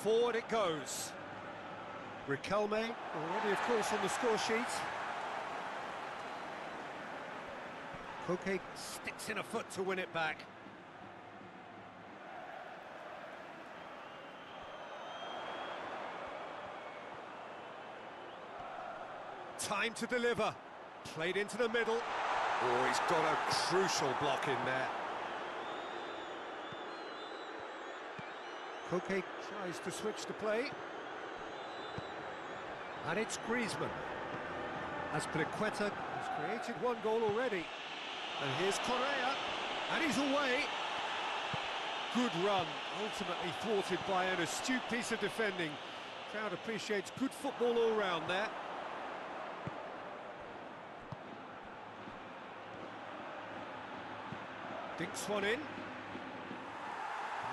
Forward it goes. Riquelme, already of course on the score sheet. Koke sticks in a foot to win it back. Time to deliver. Played into the middle. Oh, he's got a crucial block in there. Koke tries to switch the play. And it's Griezmann. Azpilicueta has created 1 goal already. And here's Correa, and he's away. Good run, ultimately thwarted by an astute piece of defending. Crowd appreciates good football all round there. Dinks one in.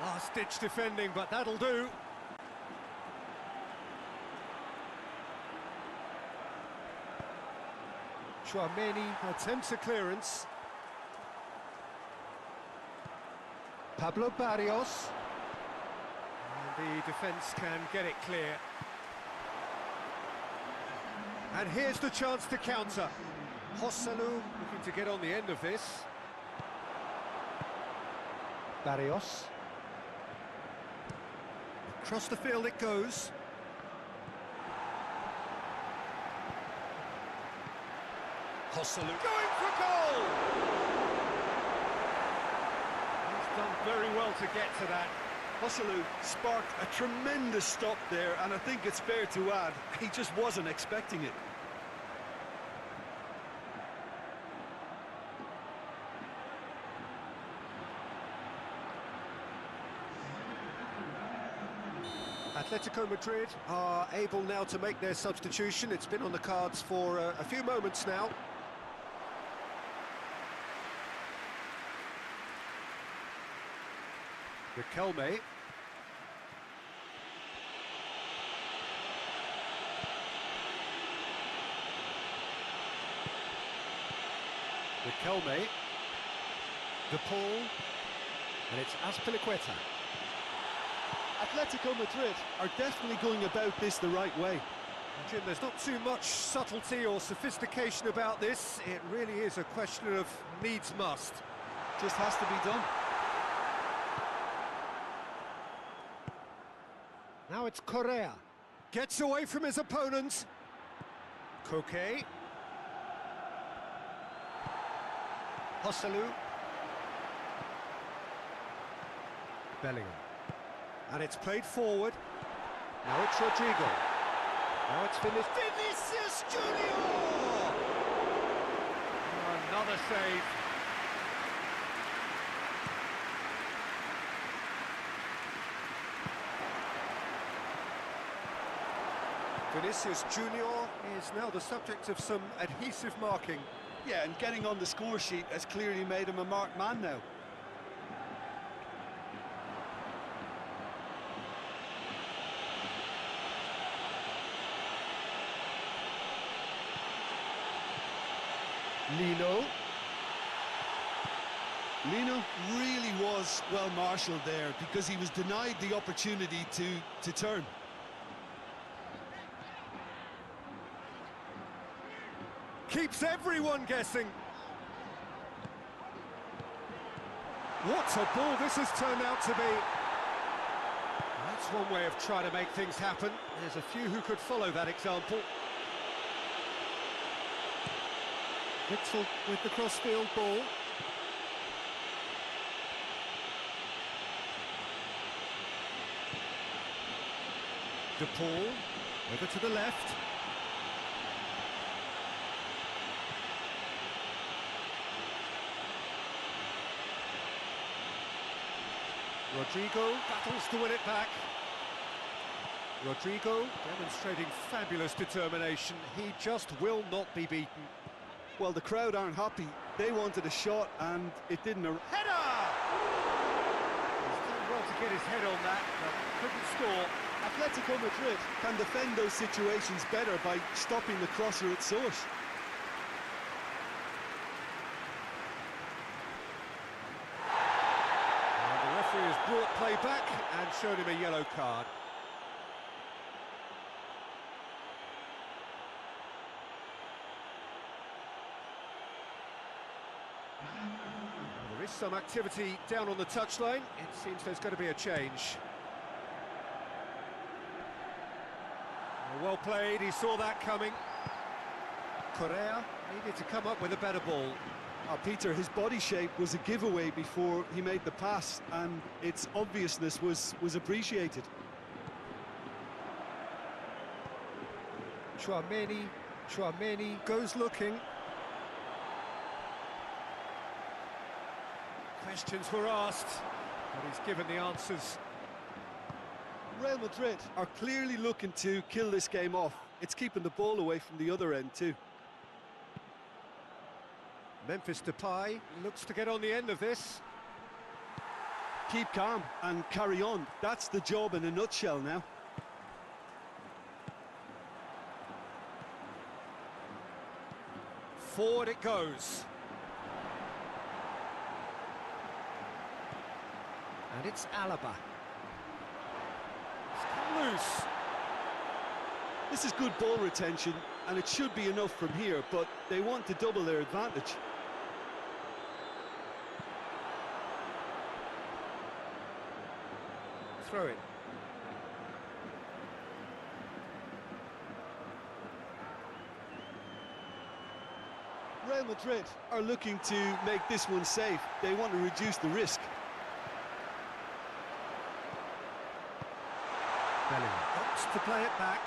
Last-ditch defending, but that'll do. Chouameni attempts a clearance. Pablo Barrios. And the defence can get it clear. And here's the chance to counter. Joselu looking to get on the end of this. Barrios. Across the field it goes. Joselu going for goal! He's done very well to get to that. Joselu sparked a tremendous stop there, and I think it's fair to add, he just wasn't expecting it. Atletico Madrid are able now to make their substitution. It's been on the cards for a few moments now. Riquelme. Kelme. De Paul. And it's Azpilicueta. Atletico Madrid are definitely going about this the right way. Jim, there's not too much subtlety or sophistication about this. It really is a question of needs must. Just has to be done. Now it's Correa. Gets away from his opponent. Koke. Hosselu. Bellingham. And it's played forward. Now it's Rodrigo. Now it's Vinicius Junior! Another save. Vinicius Junior is now the subject of some adhesive marking. Yeah, and getting on the score sheet has clearly made him a marked man now. Lino really was well marshalled there because he was denied the opportunity to turn. Keeps everyone guessing. What a ball this has turned out to be. That's one way of trying to make things happen. There's a few who could follow that example. Witzel with the crossfield ball. De Paul, over to the left. Rodrigo battles to win it back. Rodrigo demonstrating fabulous determination. He just will not be beaten. Well, the crowd aren't happy. They wanted a shot and it didn't. Header! He's done well to get his head on that, but couldn't score. Atletico Madrid can defend those situations better by stopping the crosser at source. And the referee has brought play back and showed him a yellow card. There is some activity down on the touchline. It seems there's going to be a change. Well played, he saw that coming. Correa needed to come up with a better ball. Peter, his body shape was a giveaway before he made the pass, and its obviousness was appreciated. Tchouaméni goes looking. Questions were asked, but he's given the answers. Real Madrid are clearly looking to kill this game off. It's keeping the ball away from the other end too. Memphis Depay looks to get on the end of this. Keep calm and carry on. That's the job in a nutshell now. Forward it goes. And it's Alaba. It's come loose. This is good ball retention, and it should be enough from here, but they want to double their advantage. Throw it. Real Madrid are looking to make this one safe. They want to reduce the risk. Bellingham opts to play it back.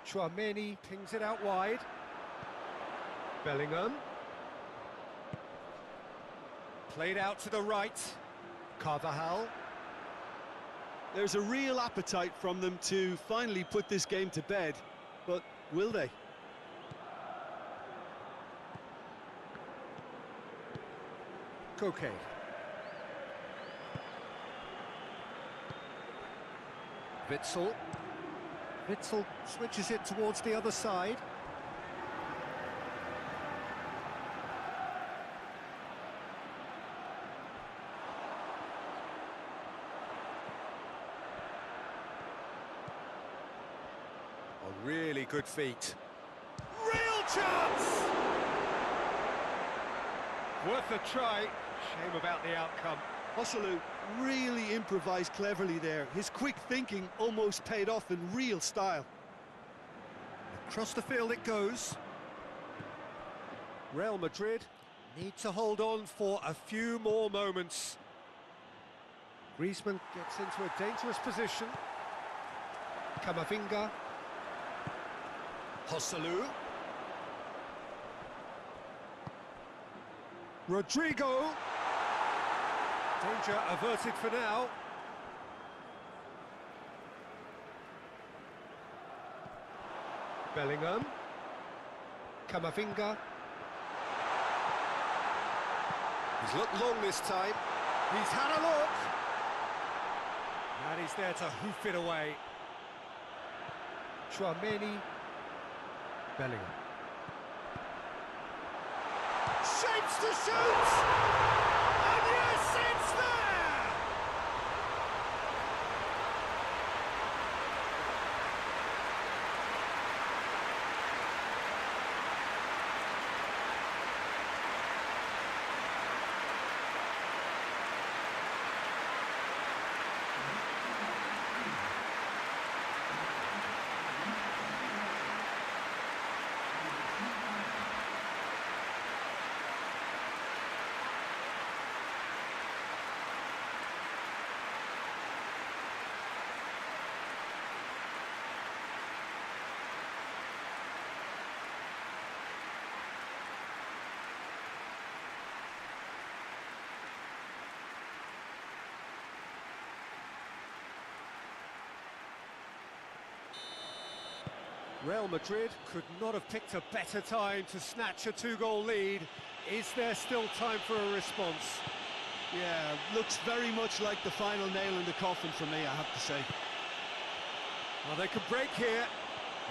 Tchouaméni pings it out wide. Bellingham. Played out to the right. Carvajal. There's a real appetite from them to finally put this game to bed, but will they? Koke. Witzel. Witzel switches it towards the other side. Really good feet. Real chance! Worth a try. Shame about the outcome. Osalu really improvised cleverly there. His quick thinking almost paid off in real style. Across the field it goes. Real Madrid need to hold on for a few more moments. Griezmann gets into a dangerous position. Camavinga. Osalu. Rodrigo. Danger averted for now. Bellingham. Camavinga. He's looked long this time. He's had a look. And he's there to hoof it away. Chouameni. Bellingham. Shapes to shoot! And yes, it's there! Real Madrid could not have picked a better time to snatch a two-goal lead. Is there still time for a response? Yeah, looks very much like the final nail in the coffin for me, I have to say. Well, they could break here.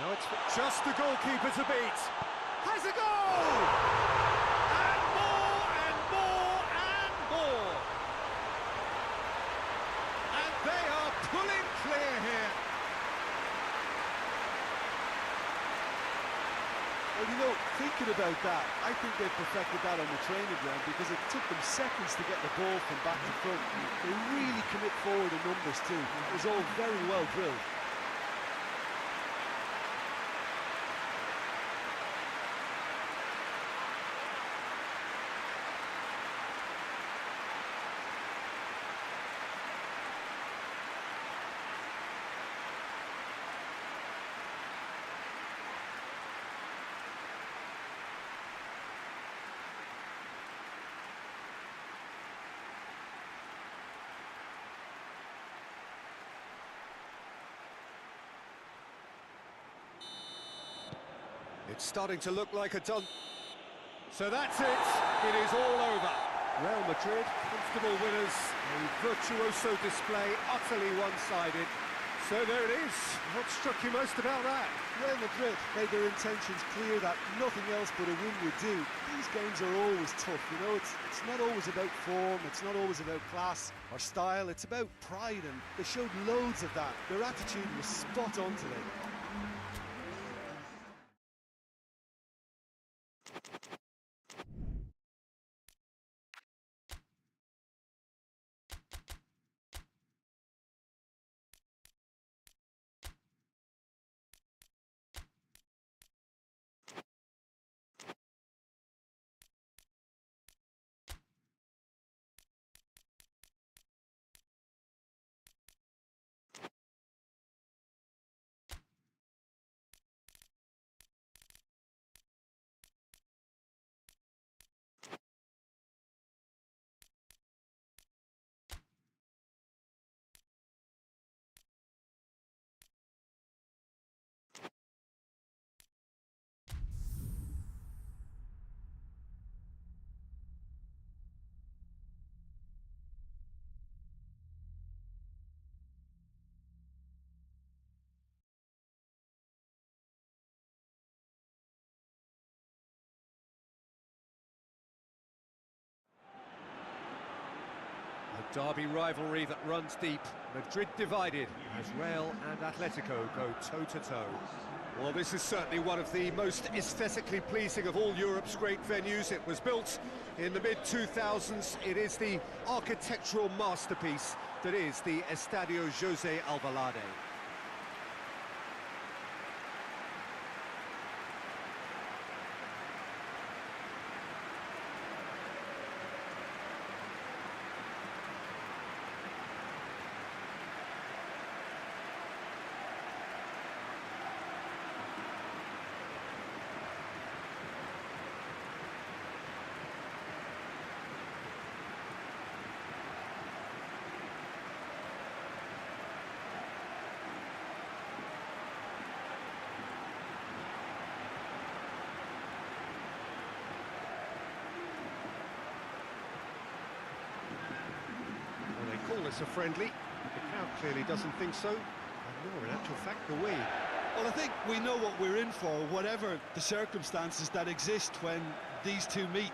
Now it's just the goalkeeper to beat. Has a goal! And more, and more, and more! And they are pulling clear here. Well, you know, thinking about that, I think they perfected that on the training ground because it took them seconds to get the ball from back to front. They really commit forward in numbers too. It was all very well drilled. It's starting to look like a done. So that's it. It is all over. Real Madrid, comfortable winners. A virtuoso display, utterly one-sided. So there it is. What struck you most about that? Real Madrid made their intentions clear that nothing else but a win would do. These games are always tough, you know, it's not always about form, it's not always about class or style, it's about pride, and they showed loads of that. Their attitude was spot on today. A derby rivalry that runs deep. Madrid divided as Real and Atletico go toe-to-toe. Well, this is certainly one of the most aesthetically pleasing of all Europe's great venues. It was built in the mid-2000s. It is the architectural masterpiece that is the Estadio José Alvalade. Call this a friendly. The crowd clearly doesn't think so, and nor in actual fact do we. Well, I think we know what we're in for, whatever the circumstances that exist when these two meet.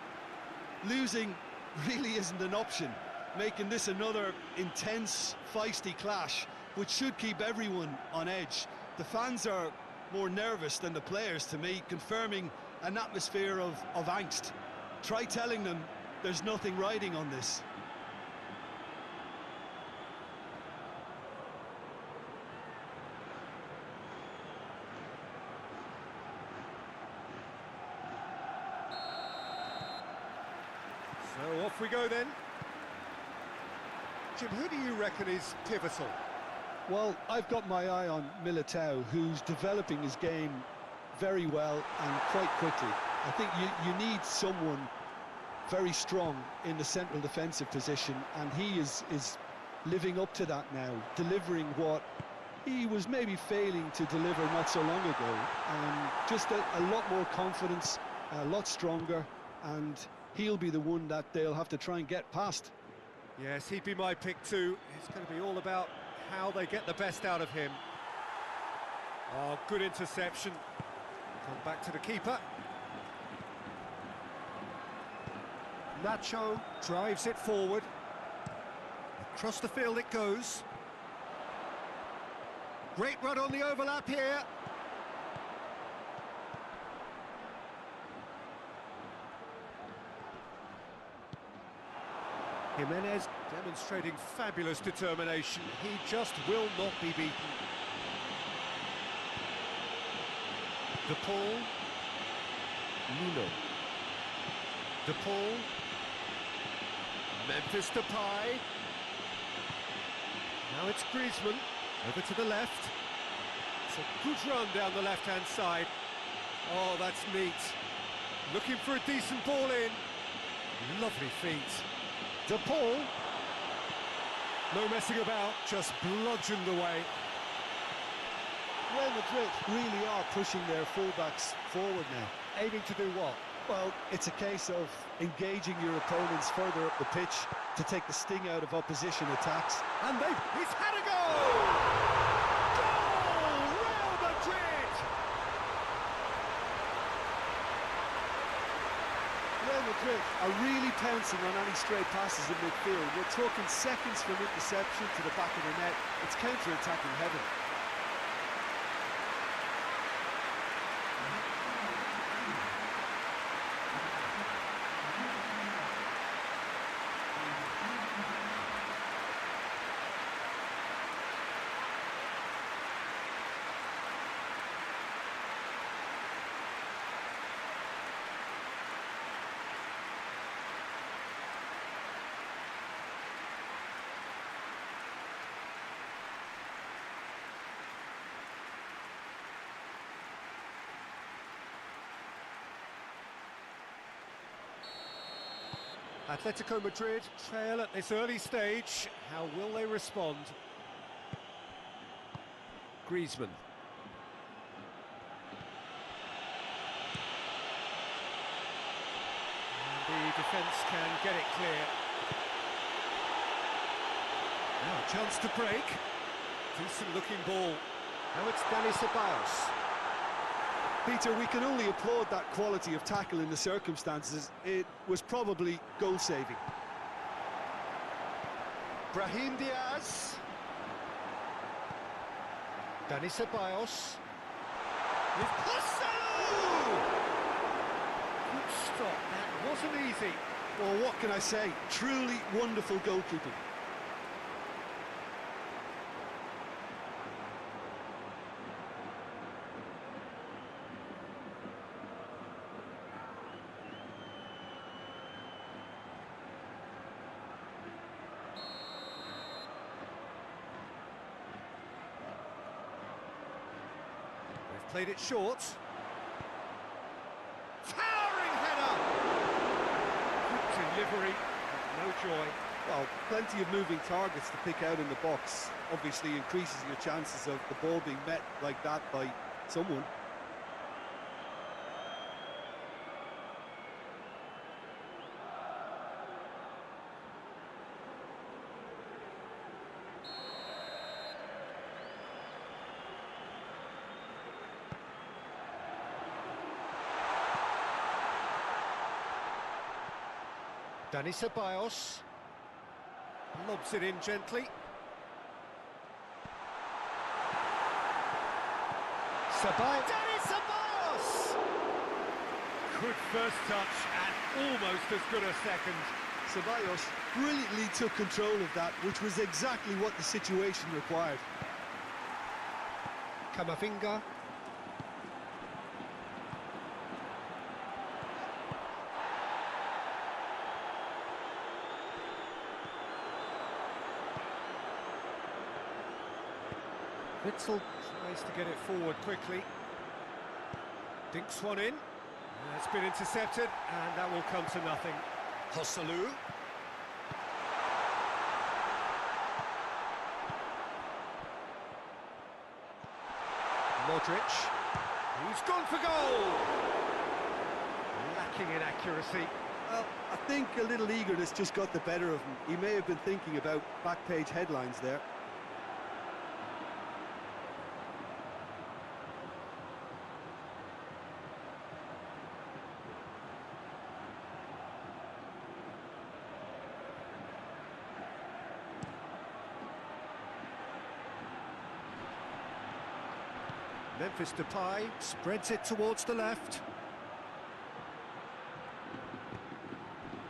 Losing really isn't an option, making this another intense, feisty clash, which should keep everyone on edge. The fans are more nervous than the players, to me, confirming an atmosphere of angst. Try telling them there's nothing riding on this. So off we go then. Jim, who do you reckon is pivotal? Well, I've got my eye on Militao, who's developing his game very well and quite quickly. I think you need someone very strong in the central defensive position, and he is living up to that now, delivering what he was maybe failing to deliver not so long ago. Just a lot more confidence, a lot stronger, and he'll be the one that they'll have to try and get past. Yes, he'd be my pick too. It's going to be all about how they get the best out of him. Oh, good interception. Come back to the keeper. Nacho drives it forward. Across the field it goes. Great run on the overlap here. Jimenez demonstrating fabulous determination. He just will not be beaten. De Paul. Nuno. De Paul. Memphis Depay. Now it's Griezmann. Over to the left. It's a good run down the left-hand side. Oh, that's neat. Looking for a decent ball in. Lovely feet. De Paul. No messing about, just bludgeoned away. Real Madrid really are pushing their fullbacks forward now. Aiming to do what? Well, it's a case of engaging your opponents further up the pitch to take the sting out of opposition attacks. And he's had a goal! Goal! Real Madrid! Real Madrid are really pouncing on any stray passes in midfield. We're talking seconds from interception to the back of the net. It's counter-attacking heaven. Atletico Madrid trail at this early stage. How will they respond? Griezmann. And the defence can get it clear. Now a chance to break. Decent looking ball. Now it's Dani Ceballos. Peter, we can only applaud that quality of tackle in the circumstances. It was probably goal-saving. Brahim Diaz. Dani Ceballos. It's Pasukan! Good stop, that wasn't easy. Well, what can I say? Truly wonderful goalkeeping. They've played it short. Towering header! Good delivery, but no joy. Well, plenty of moving targets to pick out in the box. Obviously increases your chances of the ball being met like that by someone. Dani Ceballos lobs it in gently. Dani Ceballos! Good first touch and almost as good a second. Ceballos brilliantly took control of that, which was exactly what the situation required. Camavinga. Witzel tries to get it forward quickly. Dinks one in. It's been intercepted, and that will come to nothing. Joselu. Modric. He's gone for goal! Lacking in accuracy. Well, I think a little eagerness just got the better of him. He may have been thinking about back-page headlines there. Memphis Depay spreads it towards the left.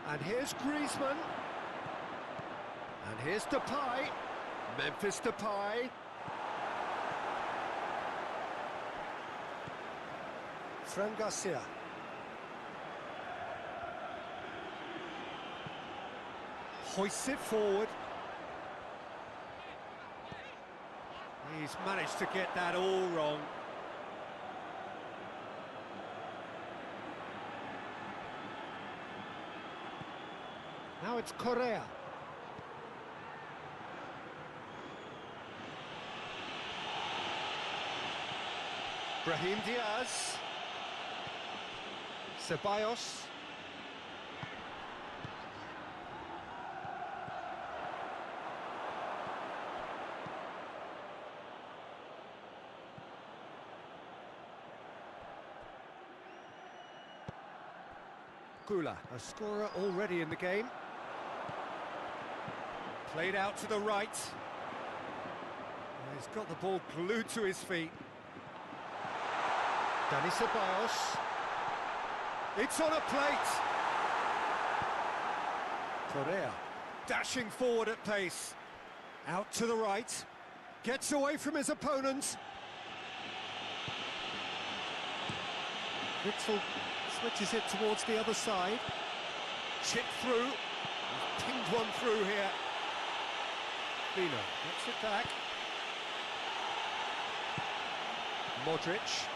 And here's Griezmann. And here's Depay. Memphis Depay. Fran Garcia. Hoists it forward. He's managed to get that all wrong. Now it's Correa. Brahim Diaz. Ceballos. Gula, a scorer already in the game. Played out to the right. He's got the ball glued to his feet. Dani Ceballos. It's on a plate. Correa dashing forward at pace. Out to the right. Gets away from his opponent. Witzel switches it towards the other side. Chip through. Pinged one through here. Lino gets it back. Modric.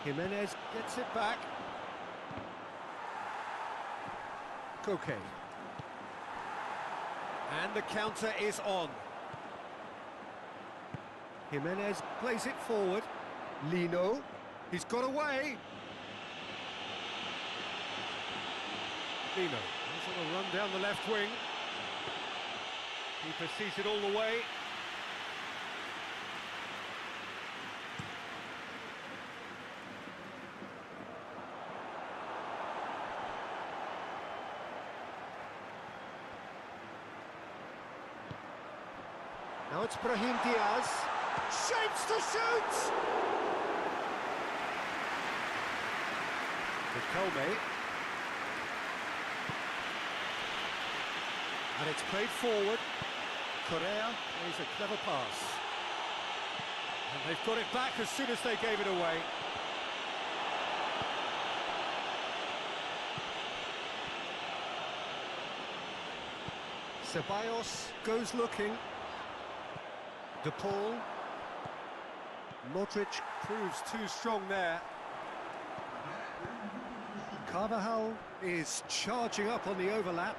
Jimenez gets it back. Koke. And the counter is on. Jimenez plays it forward. Lino. He's got away. Lino. He's on a run down the left wing. Keeper sees it all the way. Now it's Brahim Diaz. Shapes to shoot! Riquelme. And it's played forward. Correa plays a clever pass. And they've got it back as soon as they gave it away. Ceballos goes looking. De Paul. Modric proves too strong there. Carvajal is charging up on the overlap.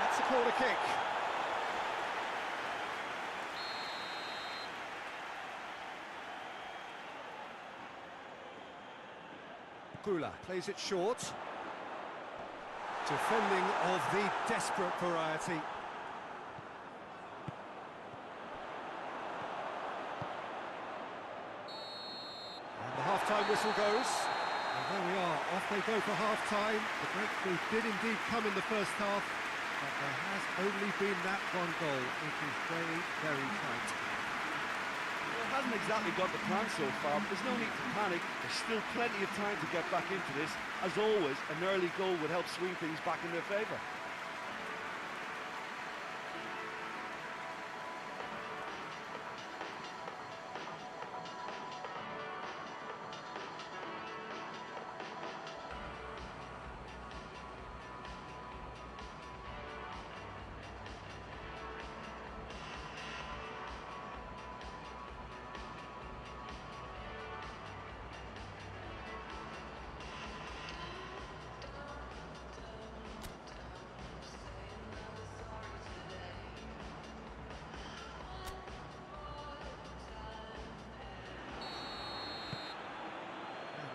That's a corner kick. Gula plays it short. Defending of the desperate variety. And the half-time whistle goes. And there we are, off they go for half-time. The breakthrough did indeed come in the first half, but there has only been that one goal. It is very, very tight. Well, it hasn't exactly got the plan so far, but there's no need to panic. There's still plenty of time to get back into this. As always, an early goal would help swing things back in their favour.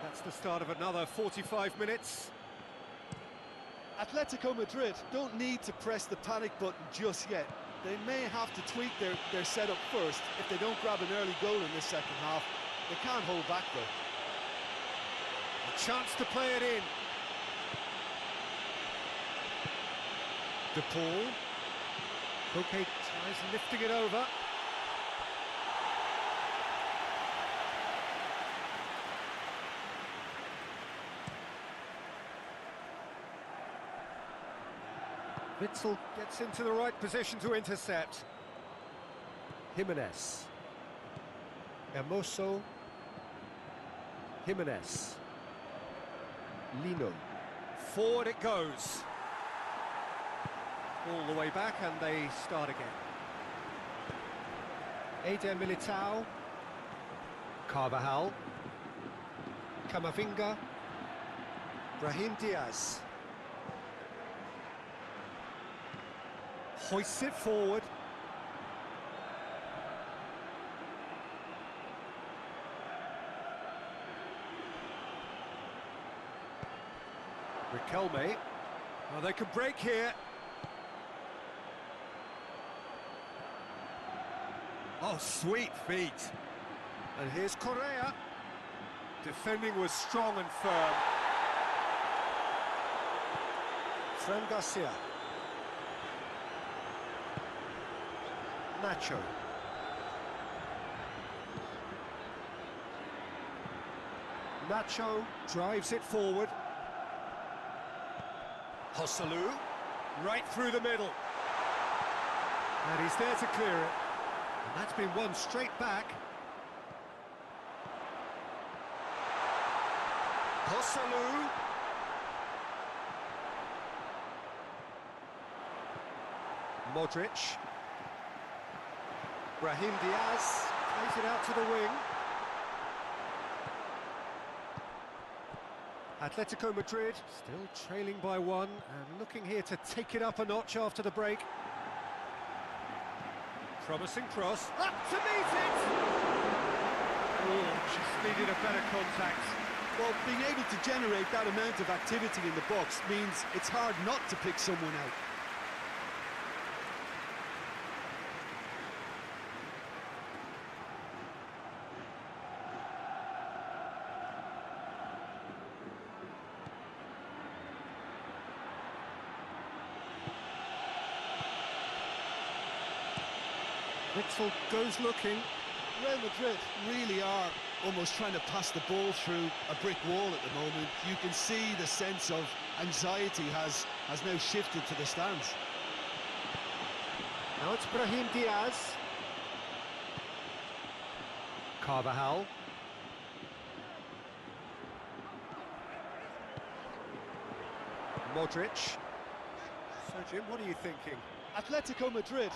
That's the start of another 45 minutes. Atletico Madrid don't need to press the panic button just yet. They may have to tweak their setup first if they don't grab an early goal in this second half. They can't hold back though. A chance to play it in. De Paul. Koke tries lifting it over. Witzel gets into the right position to intercept. Jimenez. Hermoso. Jimenez. Lino. Forward it goes. All the way back and they start again. Eder Militao. Carvajal. Camavinga. Brahim Diaz. Hoists it forward. Riquelme. Well, they can break here. Oh, sweet feet. And here's Correa. Defending was strong and firm. Fran Garcia. Nacho. Nacho drives it forward. Hosselu, right through the middle. And he's there to clear it. And that's been won straight back. Hosselu. Modric. Brahim Diaz plays it out to the wing. Atletico Madrid still trailing by one and looking here to take it up a notch after the break. Promising cross. Up to meet it! Oh, just needed a better contact. Well, being able to generate that amount of activity in the box means it's hard not to pick someone out. Witsel goes looking. Real Madrid really are almost trying to pass the ball through a brick wall at the moment. You can see the sense of anxiety has now shifted to the stands. Now it's Brahim Diaz. Carvajal. Modric. So Jim, what are you thinking? Atletico Madrid.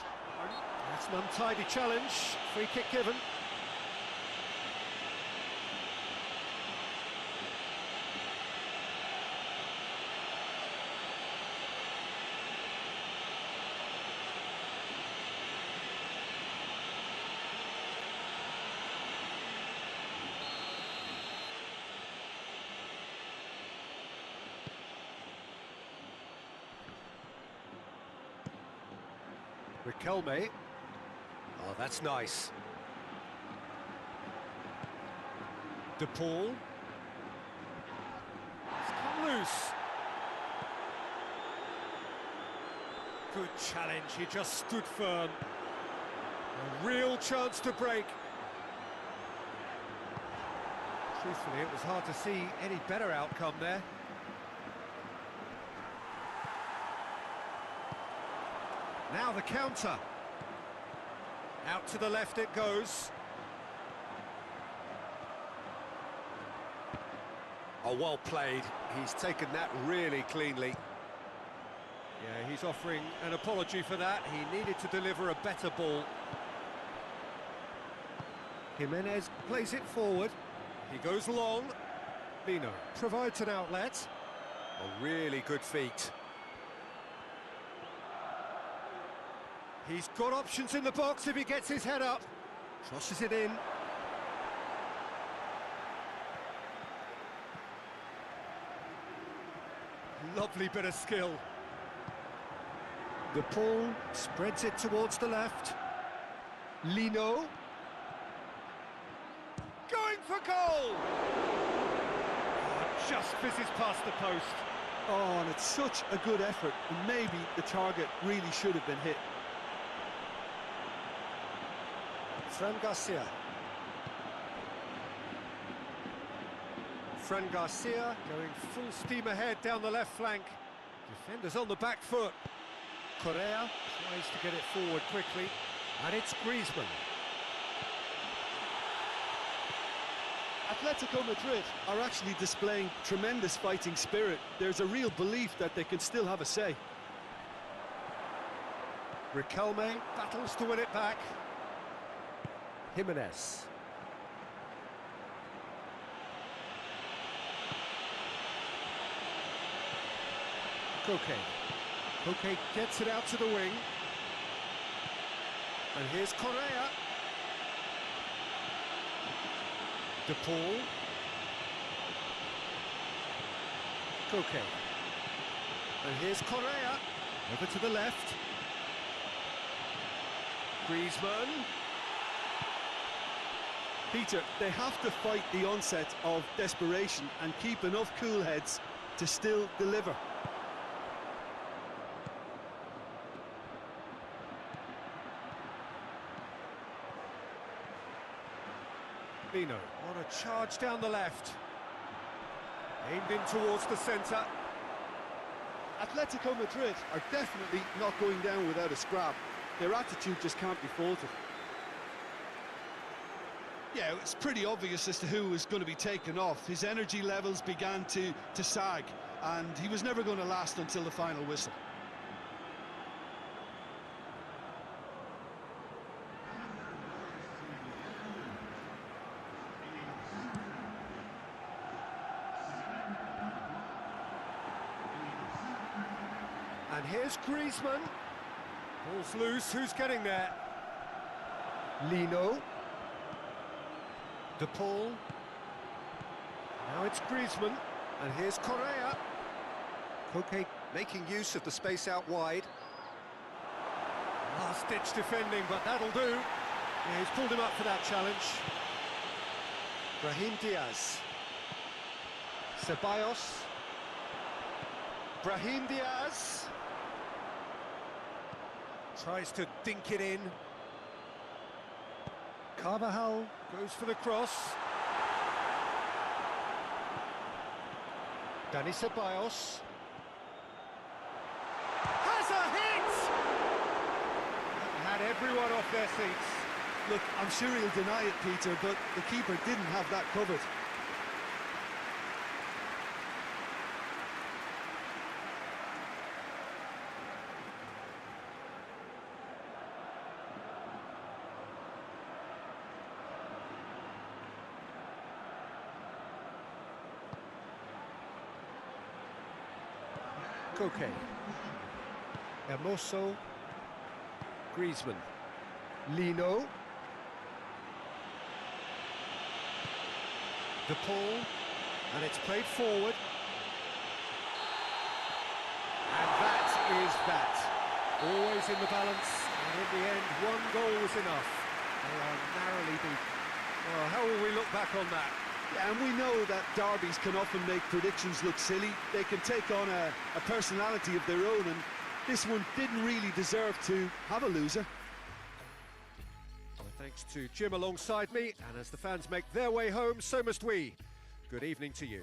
That's an untidy challenge. Free kick given. Riquelme. Oh, that's nice. De Paul. It's come loose. Good challenge, he just stood firm. A real chance to break. Truthfully, it was hard to see any better outcome there. Now the counter. Out to the left it goes. Oh, well played. He's taken that really cleanly. Yeah, he's offering an apology for that. He needed to deliver a better ball. Jimenez plays it forward. He goes long. Lino provides an outlet. A really good feat. He's got options in the box if he gets his head up. Crosses it in. Lovely bit of skill. De Paul spreads it towards the left. Lino. Going for goal! Oh, just fizzes past the post. Oh, and it's such a good effort. And maybe the target really should have been hit. Fran Garcia. Fran Garcia going full steam ahead down the left flank. Defenders on the back foot. Correa tries to get it forward quickly. And it's Griezmann. Atletico Madrid are actually displaying tremendous fighting spirit. There's a real belief that they can still have a say. Riquelme battles to win it back. Jimenez. Koke gets it out to the wing. And here's Correa. De Paul. Koke. And here's Correa. Over to the left. Griezmann. Peter, they have to fight the onset of desperation and keep enough cool heads to still deliver. Lino on a charge down the left. Aimed in towards the centre. Atletico Madrid are definitely not going down without a scrap. Their attitude just can't be faulted. Yeah, it's pretty obvious as to who was going to be taken off. His energy levels began to sag, and he was never going to last until the final whistle. And here's Griezmann. Ball's loose, who's getting there? Lino. De Paul. Now it's Griezmann. And here's Correa. Koke making use of the space out wide. Last-ditch defending, but that'll do. Yeah, he's pulled him up for that challenge. Brahim Diaz. Ceballos. Brahim Diaz. Tries to dink it in. Carvajal goes for the cross. Dani Ceballos has a hit! Had everyone off their seats. Look, I'm sure he'll deny it, Peter, but the keeper didn't have that covered. Koke, Hermoso, Griezmann, Lino, the Paul, and it's played forward. And that is that. Always in the balance, and in the end, one goal was enough. They are narrowly beaten. Well, how will we look back on that? Yeah, and we know that derbies can often make predictions look silly. They can take on a personality of their own, and this one didn't really deserve to have a loser. Well, thanks to Jim alongside me, and as the fans make their way home, so must we. Good evening to you.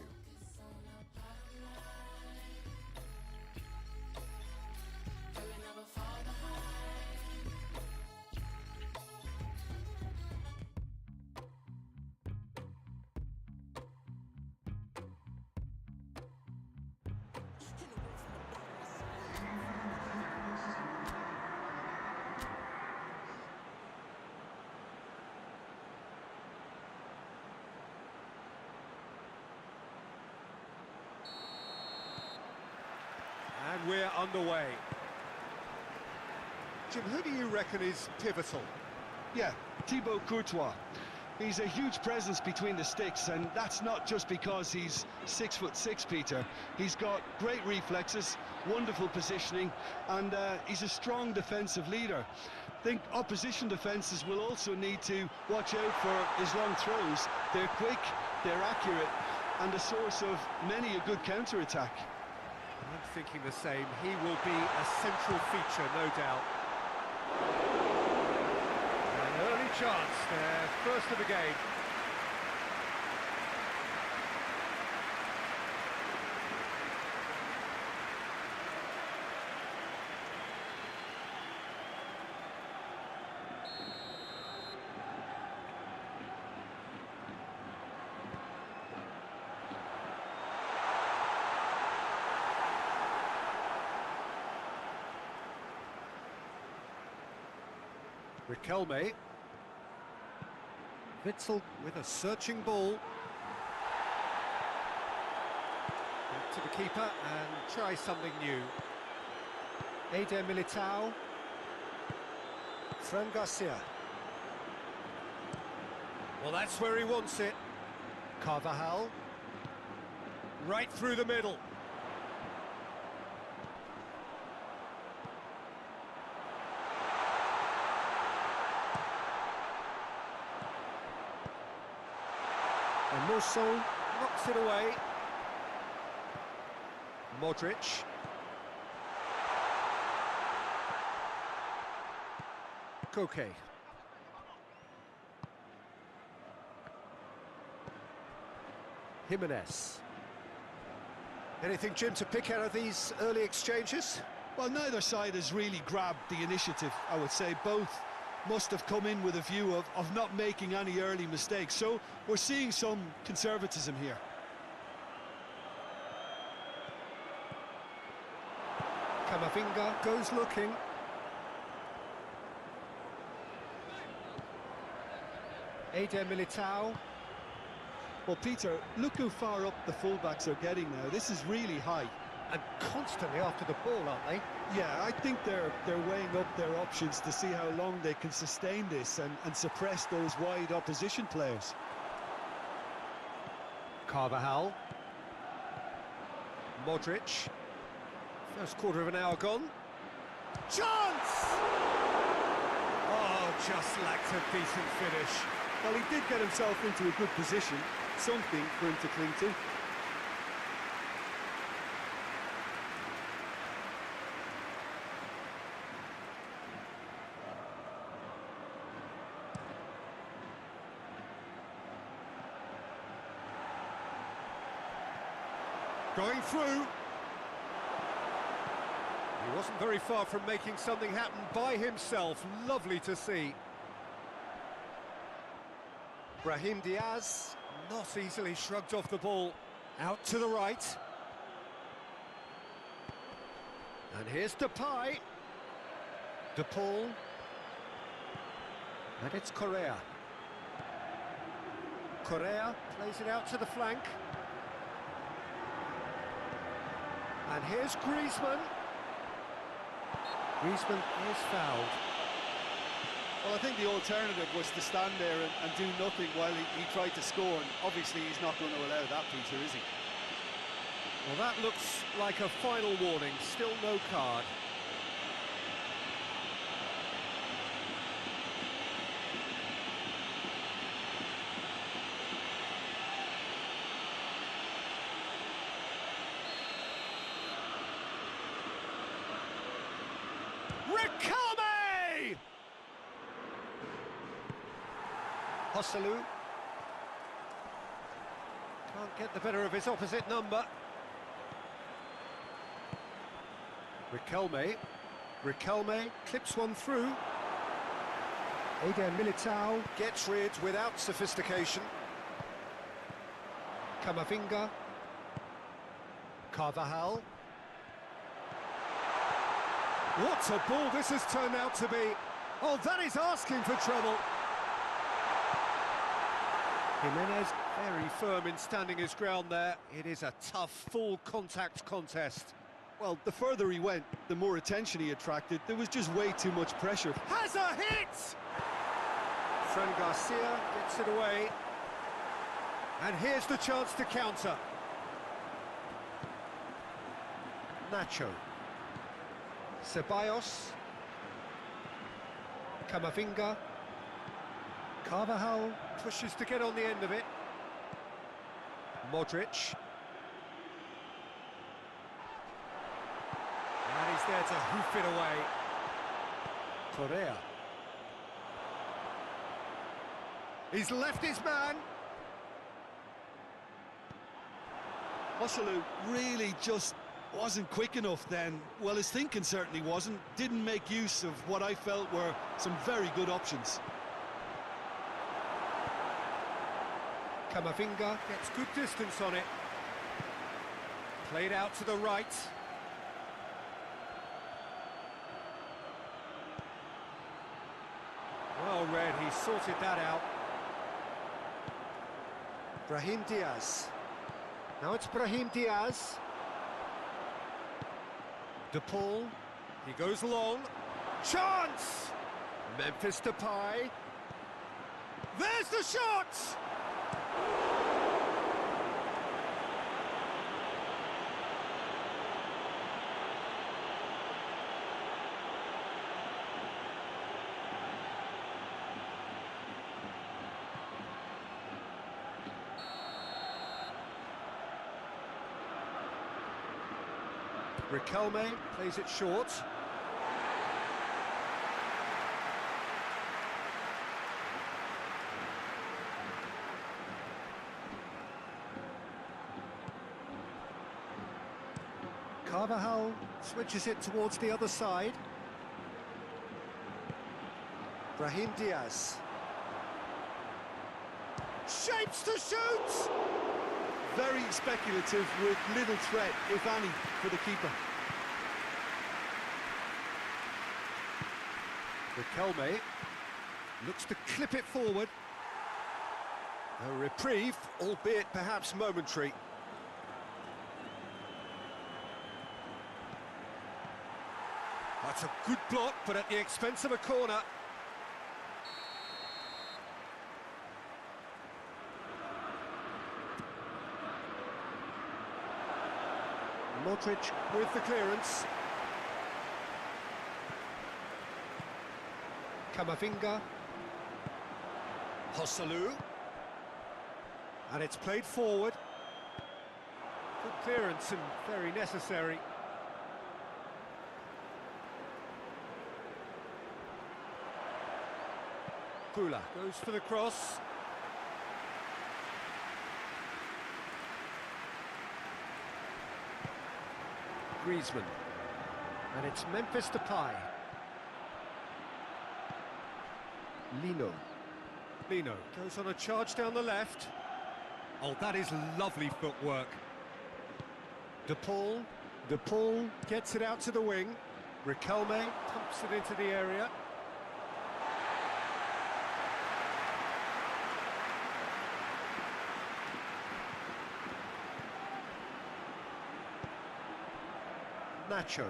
And we're underway. Jim, who do you reckon is pivotal? Yeah, Thibaut Courtois. He's a huge presence between the sticks, and that's not just because he's 6'6", Peter. He's got great reflexes, wonderful positioning, and he's a strong defensive leader. I think opposition defences will also need to watch out for his long throws. They're quick, they're accurate, and a source of many a good counter-attack. I'm thinking the same. He will be a central feature, no doubt. An early chance there, first of the game. Riquelme. Witzel with a searching ball. Back to the keeper and try something new. Eder Militao. Fran Garcia. Well, that's where he wants it. Carvajal. Right through the middle. Hermoso knocks it away. Modric. Koke. Jimenez. Anything, Jim, to pick out of these early exchanges? Well, neither side has really grabbed the initiative, I would say. Both must have come in with a view of not making any early mistakes. So we're seeing some conservatism here. Camavinga goes looking. Eder Militao. Well, Peter, look how far up the fullbacks are getting now. This is really high. And constantly after the ball, aren't they? Yeah, I think they're weighing up their options to see how long they can sustain this and suppress those wide opposition players. Carvajal. Modric. First quarter of an hour gone. Chance! Oh, just lacked a decent finish. Well, he did get himself into a good position, something for him to cling to. Going through. He wasn't very far from making something happen by himself. Lovely to see. Brahim Diaz, not easily shrugged off the ball. Out to the right. And here's Depay. De Paul. And it's Correa. Correa plays it out to the flank. And here's Griezmann. Griezmann is fouled. Well, I think the alternative was to stand there and do nothing while he tried to score, and obviously he's not going to allow that, Peter, is he? Well, that looks like a final warning, still no card. Hosselu can't get the better of his opposite number. Riquelme clips one through. Eder Militao gets rid without sophistication. Camavinga. Carvajal. What a ball this has turned out to be. Oh, that is asking for trouble. Jimenez very firm in standing his ground there. It is a tough, full-contact contest. Well, the further he went, the more attention he attracted. There was just way too much pressure. Has a hit! Fran Garcia gets it away. And here's the chance to counter. Nacho. Ceballos. Camavinga. Carvajal pushes to get on the end of it. Modric. And he's there to hoof it away. Correa. He's left his man. Hosselu really just wasn't quick enough then. Well, his thinking certainly wasn't. Didn't make use of what I felt were some very good options. Camavinga gets good distance on it. Played out to the right. Well read, he sorted that out. Brahim Diaz. Now it's Brahim Diaz. De Paul. He goes long. Chance! Memphis Depay. There's the shot! Riquelme plays it short. Carvajal switches it towards the other side. Brahim Diaz. Shapes to shoot! Very speculative with little threat, if any, for the keeper. Riquelme looks to clip it forward. A reprieve, albeit perhaps momentary. That's a good block, but at the expense of a corner. Modric with the clearance. Camavinga. Hosselu. And it's played forward. Good clearance and very necessary. Gula goes for the cross. Griezmann. And it's Memphis Depay. Lino goes on a charge down the left. Oh, that is lovely footwork. De Paul gets it out to the wing. Riquelme pumps it into the area. Nacho.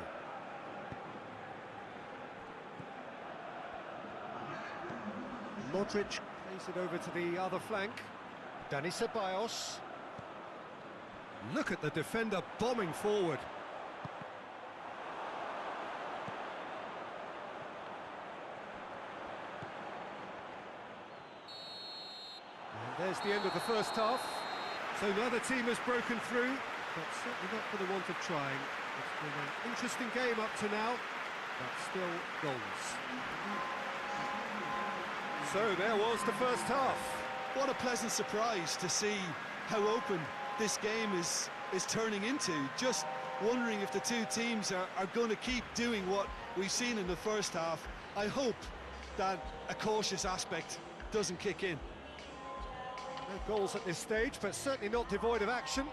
Modric plays it over to the other flank. Dani Ceballos. Look at the defender bombing forward. And there's the end of the first half. So neither team has broken through, but certainly not for the want of trying. It's been an interesting game up to now, but still goals. So there was the first half. What a pleasant surprise to see how open this game is turning into. Just wondering if the two teams are going to keep doing what we've seen in the first half. I hope that a cautious aspect doesn't kick in. No goals at this stage, but certainly not devoid of action.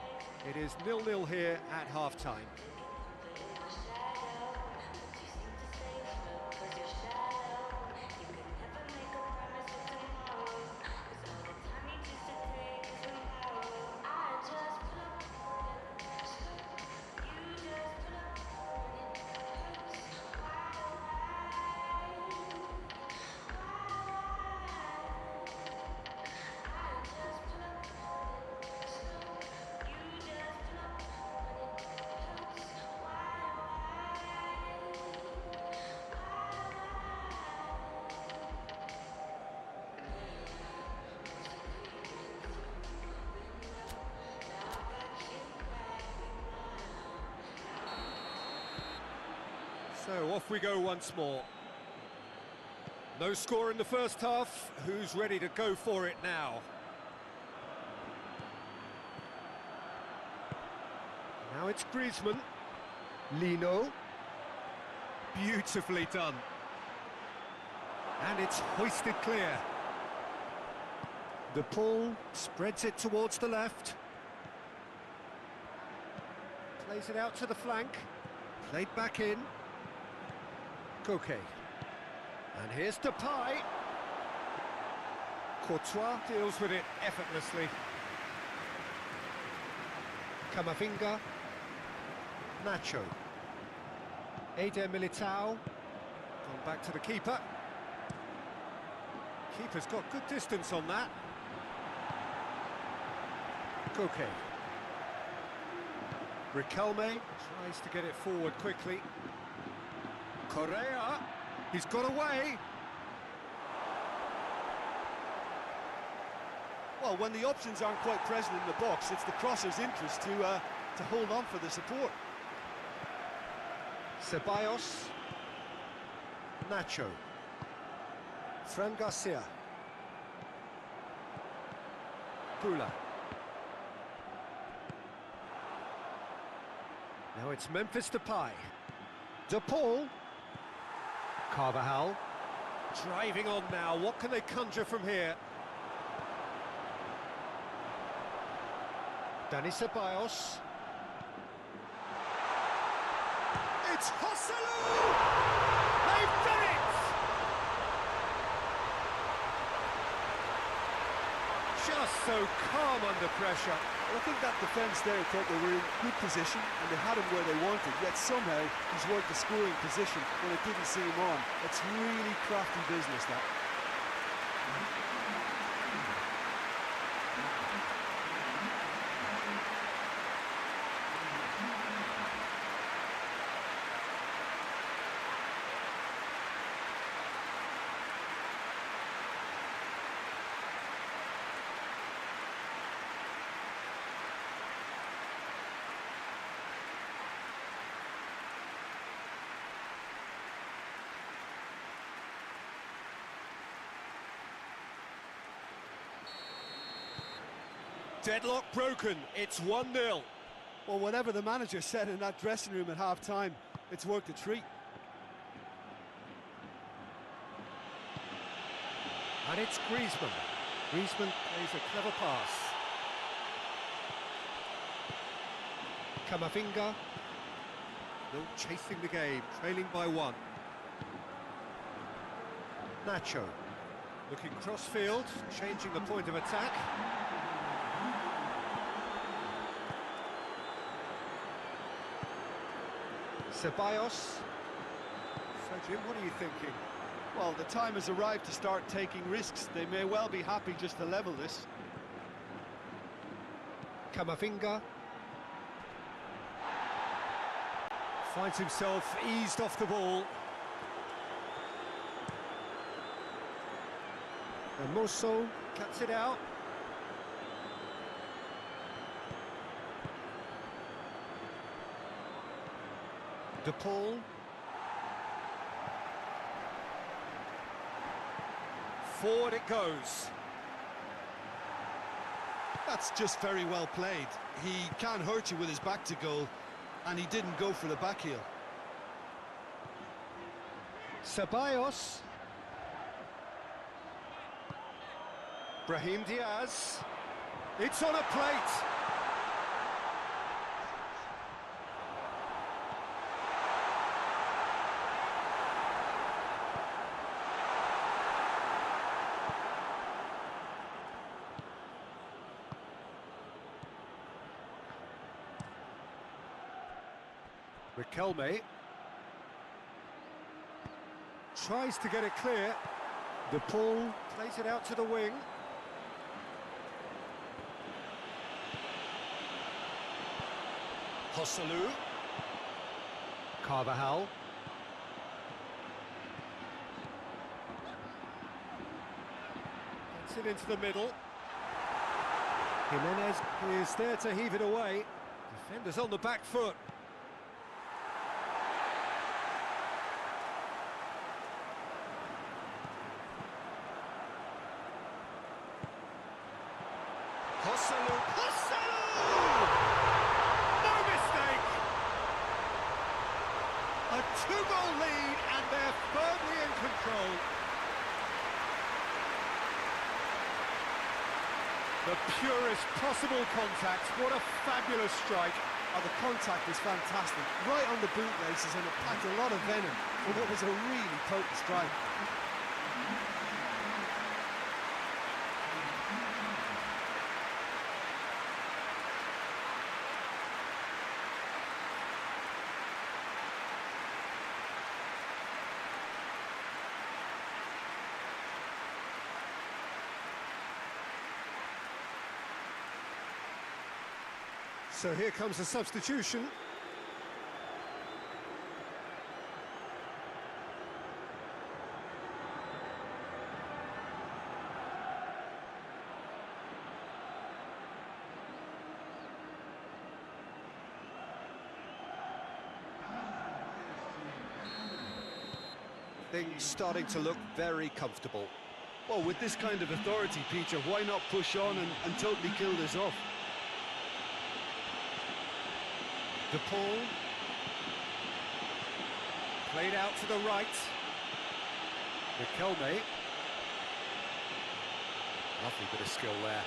It is 0-0 here at half-time. So off we go once more. No score in the first half. Who's ready to go for it now? Now it's Griezmann. Lino. Beautifully done. And it's hoisted clear. De Paul spreads it towards the left. Plays it out to the flank. Played back in. Koke. And here's Depay. Courtois deals with it effortlessly. Camavinga. Nacho. Eder Militao. Gone back to the keeper. Keeper's got good distance on that. Koke. Riquelme tries to get it forward quickly. Correa, he's got away. Well, when the options aren't quite present in the box, it's the crosser's interest to hold on for the support. Ceballos. Nacho. Fran Garcia. Pula. Now it's Memphis Depay. De Paul. Carvajal. Driving on now. What can they conjure from here? Dani Ceballos. It's Joselu! They've done it! Just so calm under pressure. Well, I think that defence there thought they were in good position and they had him where they wanted, yet somehow he's worked the scoring position when it didn't see him on. It's really crafty business, that. Deadlock broken, it's 1-0. Well, whatever the manager said in that dressing room at half-time, it's worked a treat. And it's Griezmann. Griezmann plays a clever pass. Camavinga. No chasing the game, trailing by 1. Nacho. Looking cross-field, changing the point of attack. Ceballos. So, Jim, what are you thinking? Well, the time has arrived to start taking risks. They may well be happy just to level this. Camavinga. Finds himself eased off the ball. Hermoso cuts it out. De Paul. Forward it goes. That's just very well played. He can't hurt you with his back to goal, and he didn't go for the back heel. Ceballos. Brahim Diaz. It's on a plate. Riquelme tries to get it clear. De Paul plays it out to the wing. Joselu. Carvajal. Gets it into the middle. Jimenez is there to heave it away. Defenders on the back foot. Joselu! No mistake! A 2-goal lead and they're firmly in control. The purest possible contact. What a fabulous strike. Oh, the contact was fantastic. Right on the bootlaces, and it packed a lot of venom for what was a really potent strike. So here comes a substitution. Things starting to look very comfortable. Well, with this kind of authority, Peter, why not push on and totally kill this off? De Paul. Played out to the right. Riquelme. Lovely bit of skill there.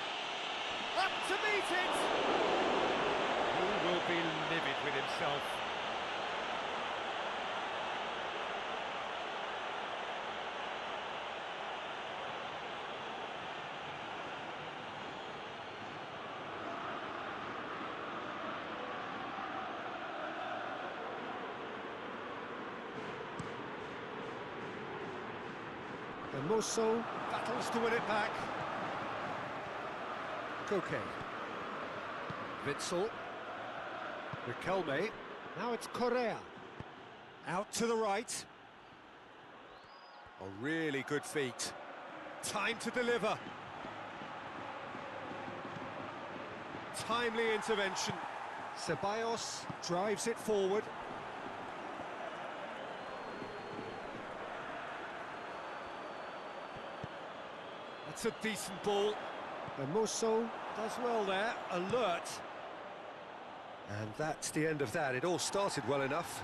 Up to meet it! He will be livid with himself. Hermoso battles to win it back. Koke. Witsel. Riquelme. Now it's Correa. Out to the right. A really good feat. Time to deliver. Timely intervention. Ceballos drives it forward. That's a decent ball. Hermoso does well there, alert. And that's the end of that. It all started well enough.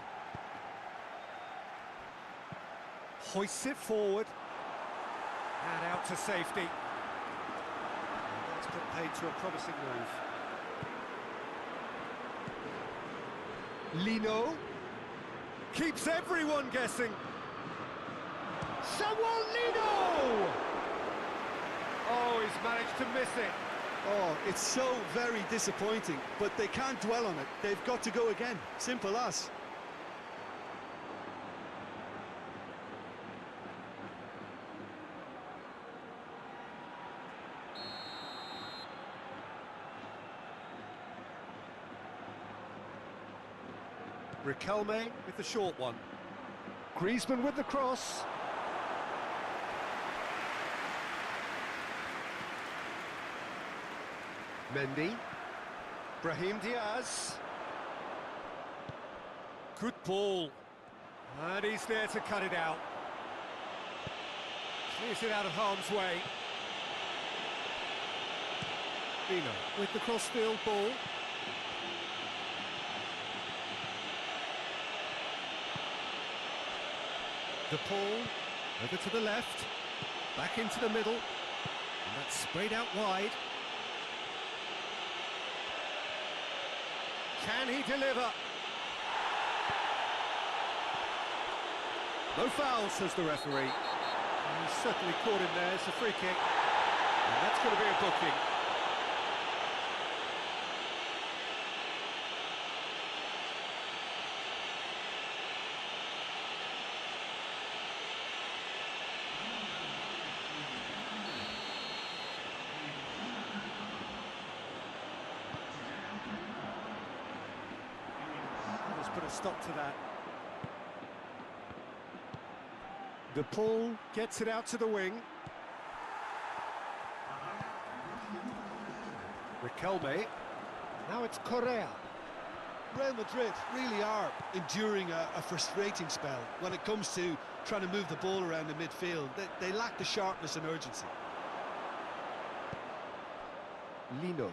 Hoists it forward. And out to safety. And that's put paid to a promising move. Lino. Keeps everyone guessing. Someone Lino! Oh, he's managed to miss it. Oh, it's so very disappointing, but they can't dwell on it. They've got to go again. Simple as. Riquelme with the short one. Griezmann with the cross. Mendy. Brahim Diaz. Good ball. And he's there to cut it out. Clears it out of harm's way. Lino with the cross-field ball. The ball over to the left, back into the middle, and that's sprayed out wide. Can he deliver? No foul, says the referee. He's certainly caught him there. It's a free kick, and that's going to be a booking. Put a stop to that. De Paul gets it out to the wing. Riquelme. Now it's Correa. Real Madrid really are enduring a frustrating spell when it comes to trying to move the ball around the midfield. They lack the sharpness and urgency. Lino.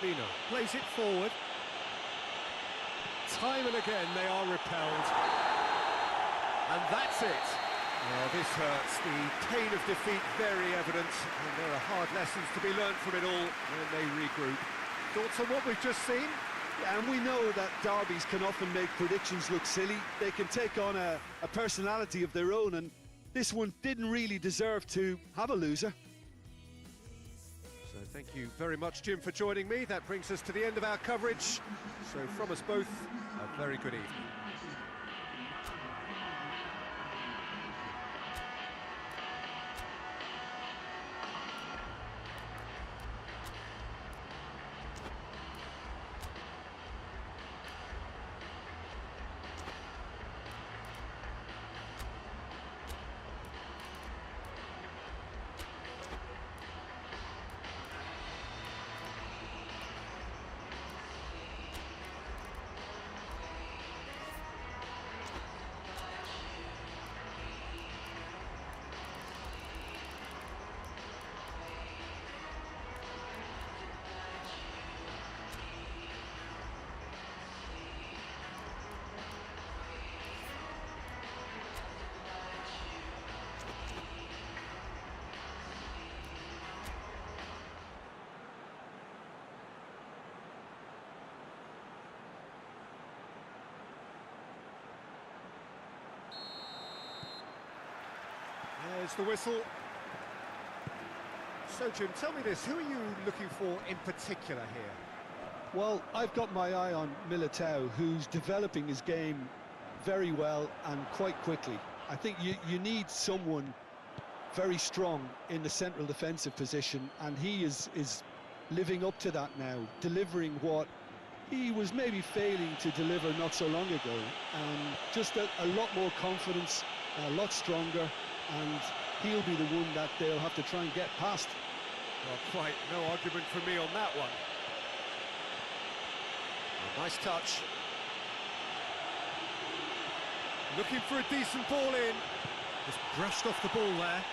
Lino plays it forward. Time and again they are repelled. And that's it. Oh, this hurts. The pain of defeat very evident. And there are hard lessons to be learned from it all when they regroup. Thoughts on what we've just seen? Yeah, and we know that derbies can often make predictions look silly. They can take on a personality of their own, and this one didn't really deserve to have a loser. So thank you very much, Jim, for joining me. That brings us to the end of our coverage. So from us both, a very good evening. There's the whistle. So, Jim, tell me this, who are you looking for in particular here? Well, I've got my eye on Militao, who's developing his game very well and quite quickly. I think you need someone very strong in the central defensive position, and he is living up to that now, delivering what he was maybe failing to deliver not so long ago, and just a lot more confidence, a lot stronger, and he'll be the one that they'll have to try and get past. Well, quite no argument from me on that one. A nice touch. Looking for a decent ball in. Just brushed off the ball there.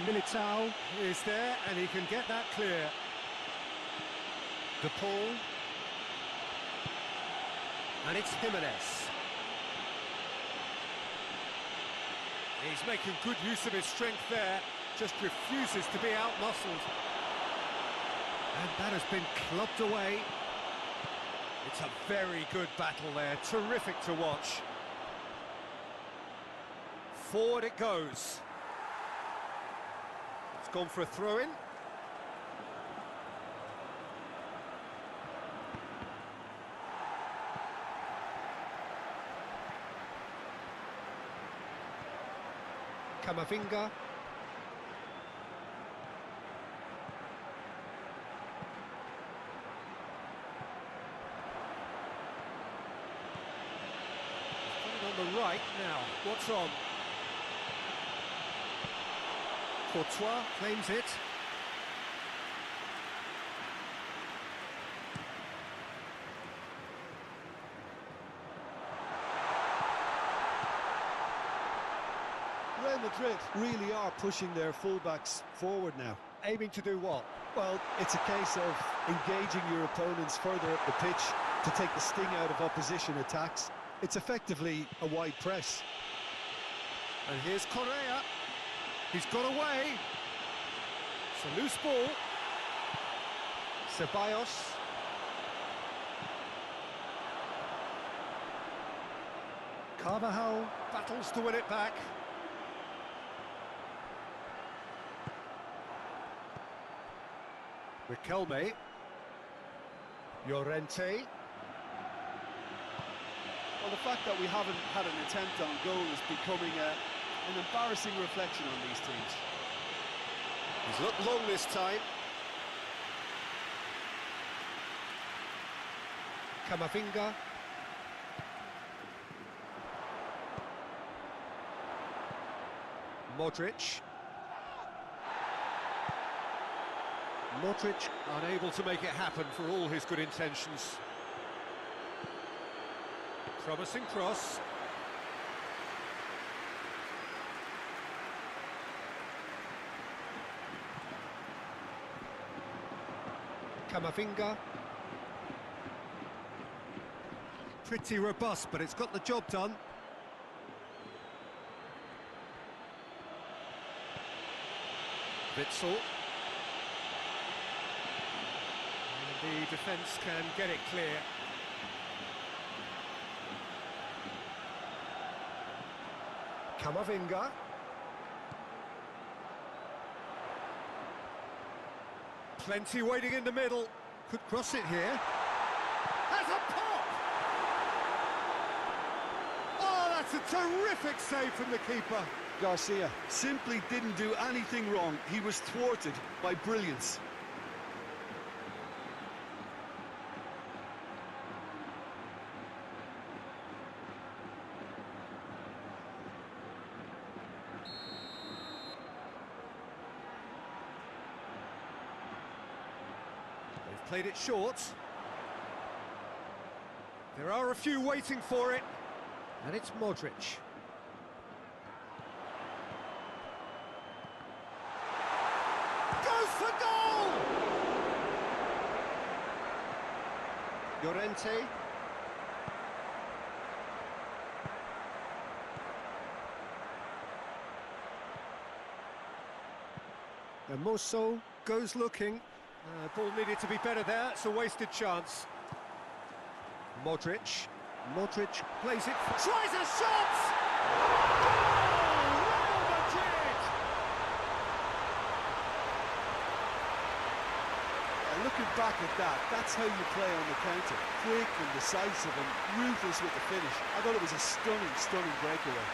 Militao is there, and he can get that clear. De Paul. And it's Jimenez. He's making good use of his strength there, just refuses to be out-muscled. And that has been clubbed away. It's a very good battle there, terrific to watch. Forward it goes. It's gone for a throw-in. Camavinga. On the right now, what's on? Courtois claims it. Real Madrid really are pushing their fullbacks forward now. Aiming to do what? Well, it's a case of engaging your opponents further up the pitch to take the sting out of opposition attacks. It's effectively a wide press. And here's Correa. He's got away. It's a loose ball. Ceballos. Carvajal battles to win it back. Riquelme. Llorente. Well, the fact that we haven't had an attempt on goal is becoming an embarrassing reflection on these teams. He's looked long this time. Camavinga. Modric. Modric unable to make it happen for all his good intentions. Promising cross. Camavinga. Pretty robust, but it's got the job done. Witsel. And the defence can get it clear. Camavinga. Plenty waiting in the middle. Could cross it here. Has a pop! Oh, that's a terrific save from the keeper. Garcia simply didn't do anything wrong. He was thwarted by brilliance. They've played it short. There are a few waiting for it. And it's Modric. Goes for goal! Llorente. Hermoso goes looking. Ball needed to be better there. It's a wasted chance. Modric. Modric plays it. Tries a shot! Real Madrid! And looking back at that, that's how you play on the counter. Quick and decisive and ruthless with the finish. I thought it was a stunning, stunning breakaway.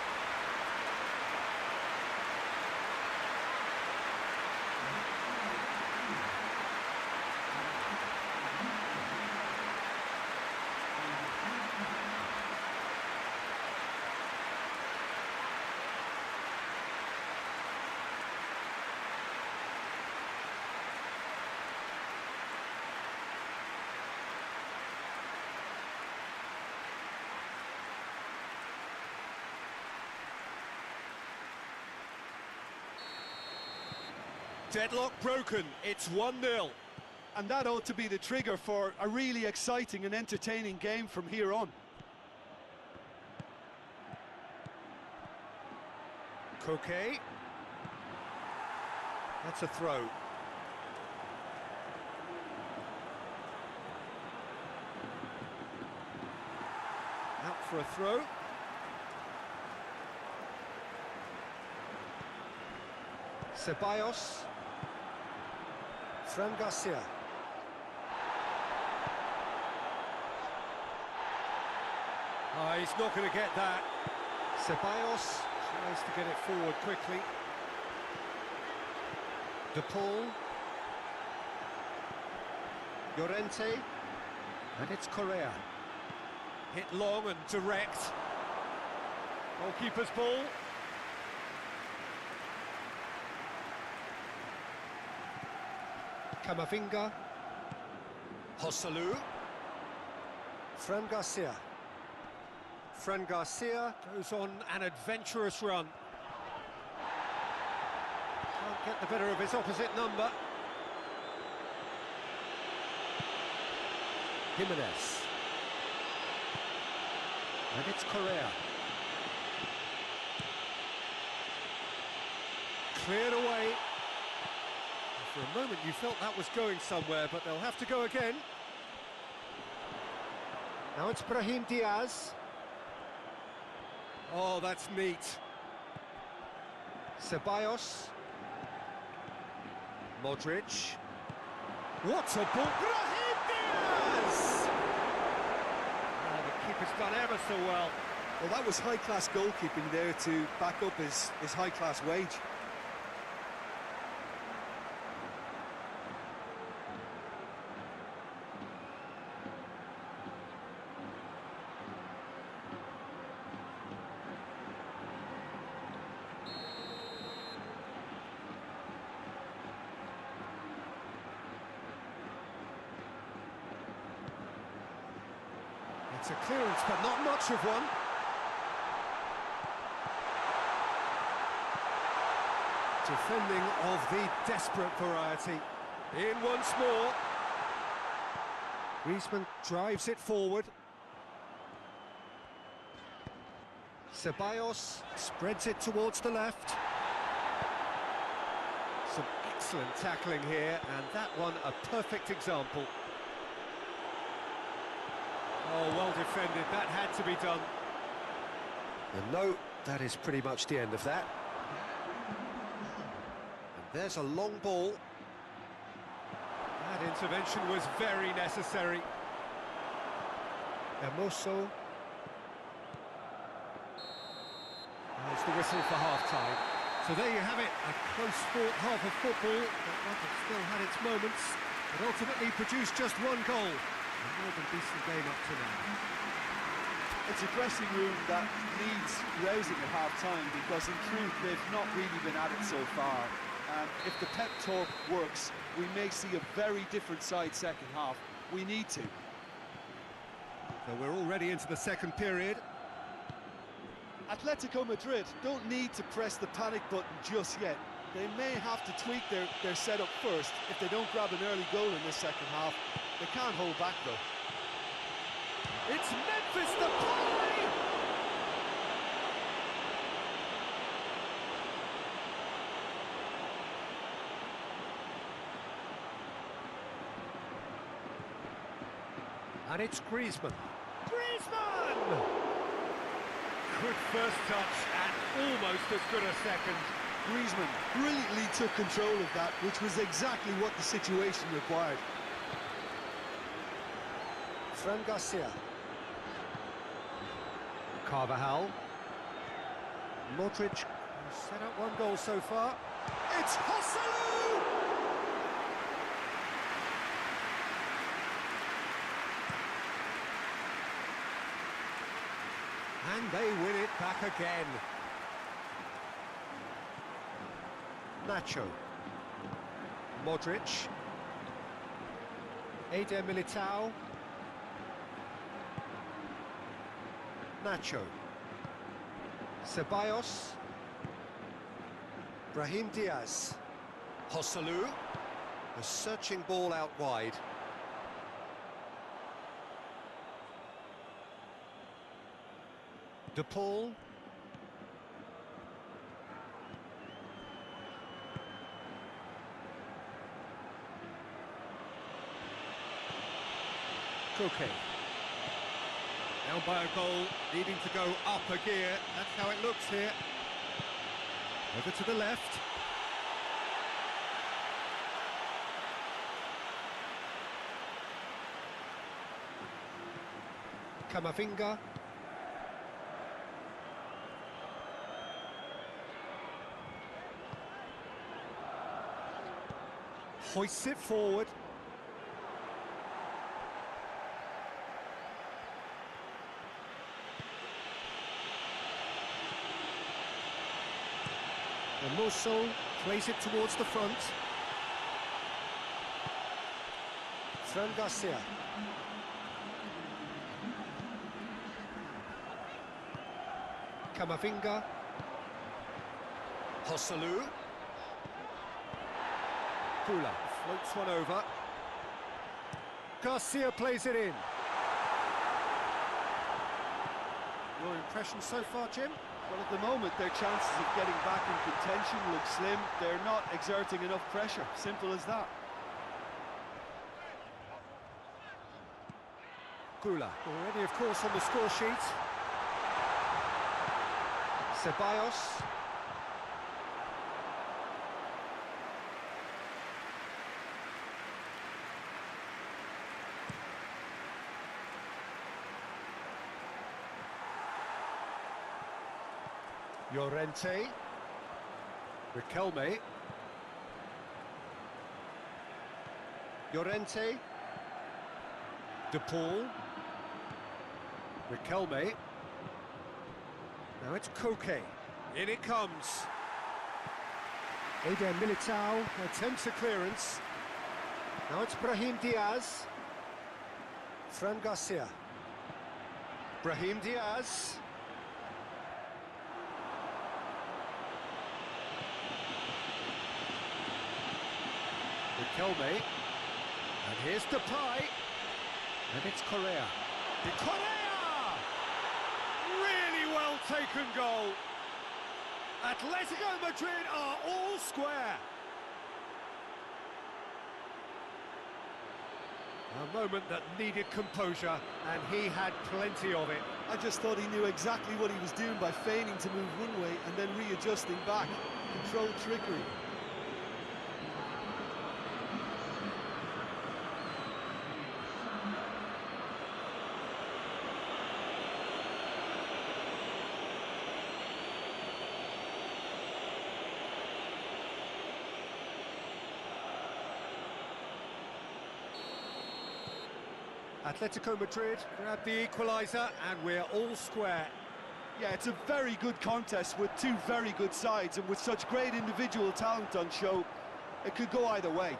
Deadlock broken. It's 1-0. And that ought to be the trigger for a really exciting and entertaining game from here on. Koke. That's a throw. Out for a throw. Ceballos. Fran Garcia. Oh, he's not going to get that. Ceballos tries to get it forward quickly. De Paul. Llorente. And it's Correa. Hit long and direct. Goalkeeper's ball. Camavinga. Joselu. Fran Garcia. Fran Garcia goes on an adventurous run. Can't get the better of his opposite number. Jimenez. And it's Correa. Cleared away. For a moment you felt that was going somewhere, but they'll have to go again. Now it's Brahim Diaz. Oh, that's neat. Ceballos. Modric. What a ball! Brahim Diaz! Oh, the keeper's done ever so well. Well, that was high-class goalkeeping there to back up his high-class wage. It's a clearance, but not much of one. Defending of the desperate variety. In once more. Griezmann drives it forward. Ceballos spreads it towards the left. Some excellent tackling here, and that one a perfect example. Oh, well defended, that had to be done. And no, that is pretty much the end of that. And there's a long ball. That intervention was very necessary. Hermoso. There's the whistle for half-time. So there you have it, a close-fought half of football, but one that still had its moments, but ultimately produced just one goal. A more than decent game up to now. It's a dressing room that needs rousing at half-time, because in truth they've not really been at it so far. And if the pep talk works, we may see a very different side second half. We need to. So we're already into the second period. Atletico Madrid don't need to press the panic button just yet. They may have to tweak their setup first if they don't grab an early goal in this second half. They can't hold back though. It's Memphis Depay! And it's Griezmann. Griezmann! Good first touch and almost as good a second. Griezmann brilliantly took control of that, which was exactly what the situation required. Fran Garcia. Carvajal. Modric set up one goal so far. It's Joselu! And they win it back again. Nacho. Modric. Eder Militao. Nacho. Ceballos. Brahim Diaz. Joselu. A searching ball out wide. De Paul. Koke. Down by a goal, needing to go up a gear. That's how it looks here. Over to the left. Kamavinga. Hoists it forward. And Mosso plays it towards the front. Fran Garcia. Kamavinga. Hosselu. Kula floats one over. Garcia plays it in. Your impression so far, Jim? Well, at the moment, their chances of getting back in contention look slim. They're not exerting enough pressure. Simple as that. Kula already, of course, on the score sheet. Ceballos. Llorente. Riquelme. Llorente. De Paul. Riquelme. Now it's Koke. In it comes. Eder Militao attempts a clearance. Now it's Brahim Diaz. Fran Garcia. Brahim Diaz. Riquelme. And here's Depay. And it's Correa. Correa! Really well taken goal. Atletico Madrid are all square. A moment that needed composure, and he had plenty of it. I just thought he knew exactly what he was doing by feigning to move one way and then readjusting back. Controlled trickery. Atletico Madrid grab the equaliser, and we're all square. Yeah, it's a very good contest with two very good sides, and with such great individual talent on show, it could go either way.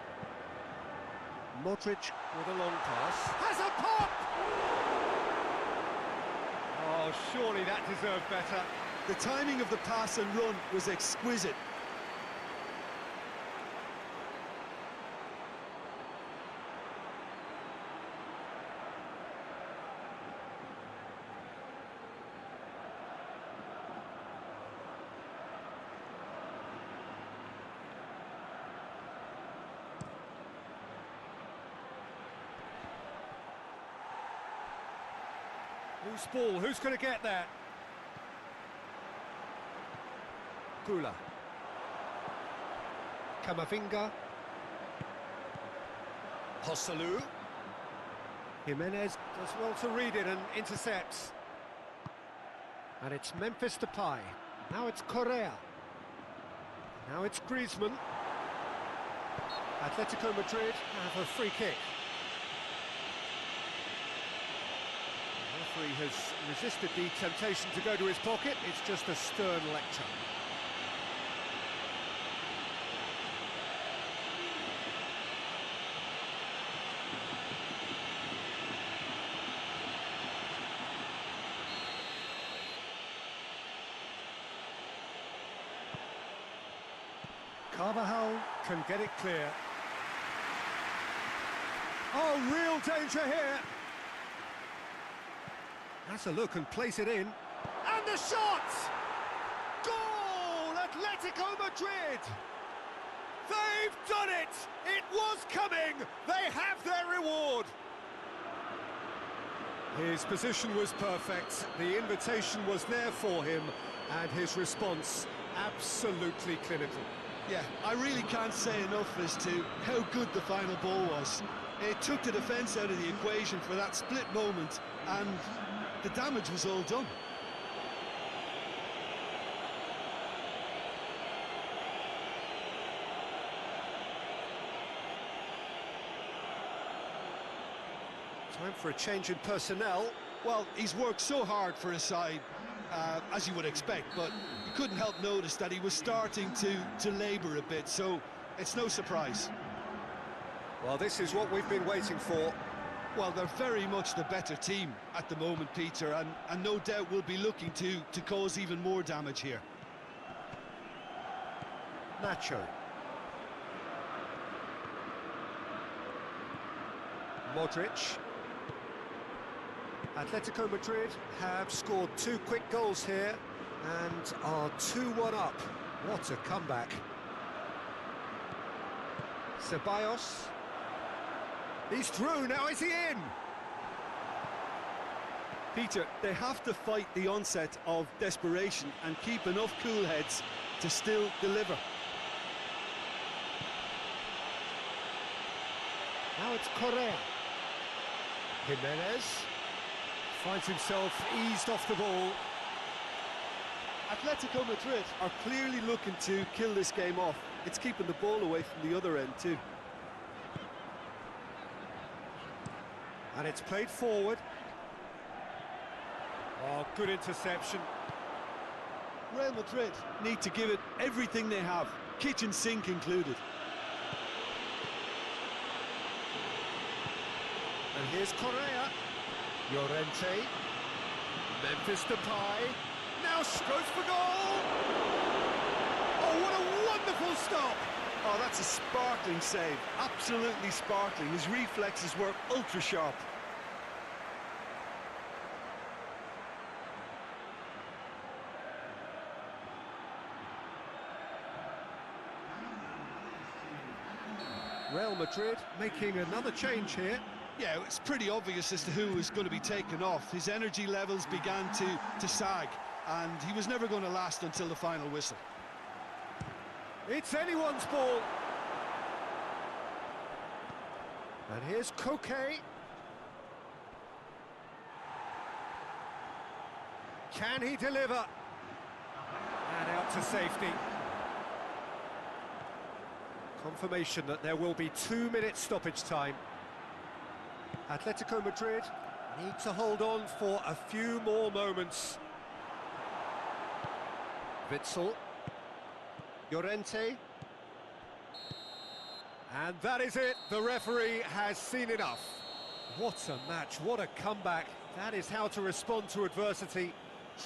Modric with a long pass. Has a pop! Oh, surely that deserved better. The timing of the pass and run was exquisite. Loose ball, who's going to get there? Kula. Kamavinga. Hosselu. Jimenez does well to read it and intercepts. And it's Memphis Depay. Now it's Correa. Now it's Griezmann. Atletico Madrid have a free kick. The referee has resisted the temptation to go to his pocket. It's just a stern lecture. Carvajal can get it clear. Oh, real danger here. Has a look and place it in. And the shot! Goal! Atletico Madrid! They've done it! It was coming! They have their reward! His position was perfect, the invitation was there for him, and his response absolutely clinical. Yeah, I really can't say enough as to how good the final ball was. It took the defence out of the equation for that split moment, and the damage was all done. Time for a change in personnel. Well, he's worked so hard for his side, as you would expect, but you couldn't help notice that he was starting to labour a bit, so it's no surprise. Well, this is what we've been waiting for. Well, they're very much the better team at the moment, Peter, and no doubt will be looking to cause even more damage here. Nacho. Modric. Atletico Madrid have scored 2 quick goals here and are 2-1 up. What a comeback. Ceballos. He's through, now is he in? Peter, they have to fight the onset of desperation and keep enough cool heads to still deliver. Now it's Correa. Jimenez finds himself eased off the ball. Atletico Madrid are clearly looking to kill this game off. It's keeping the ball away from the other end too. And it's played forward. Oh, good interception. Real Madrid need to give it everything they have, kitchen sink included. And here's Correa. Llorente. Memphis Depay. Now strokes for goal! Oh, what a wonderful stop! Oh, that's a sparkling save. Absolutely sparkling. His reflexes were ultra sharp. Real Madrid making another change here. Yeah, it's pretty obvious as to who was going to be taken off. His energy levels began to sag, and he was never going to last until the final whistle. It's anyone's ball. And here's Koke. Can he deliver? And out to safety. Confirmation that there will be 2 minutes stoppage time. Atletico Madrid need to hold on for a few more moments. Witsel. Llorente. And that is it. The referee has seen enough. What a match, what a comeback. That is how to respond to adversity.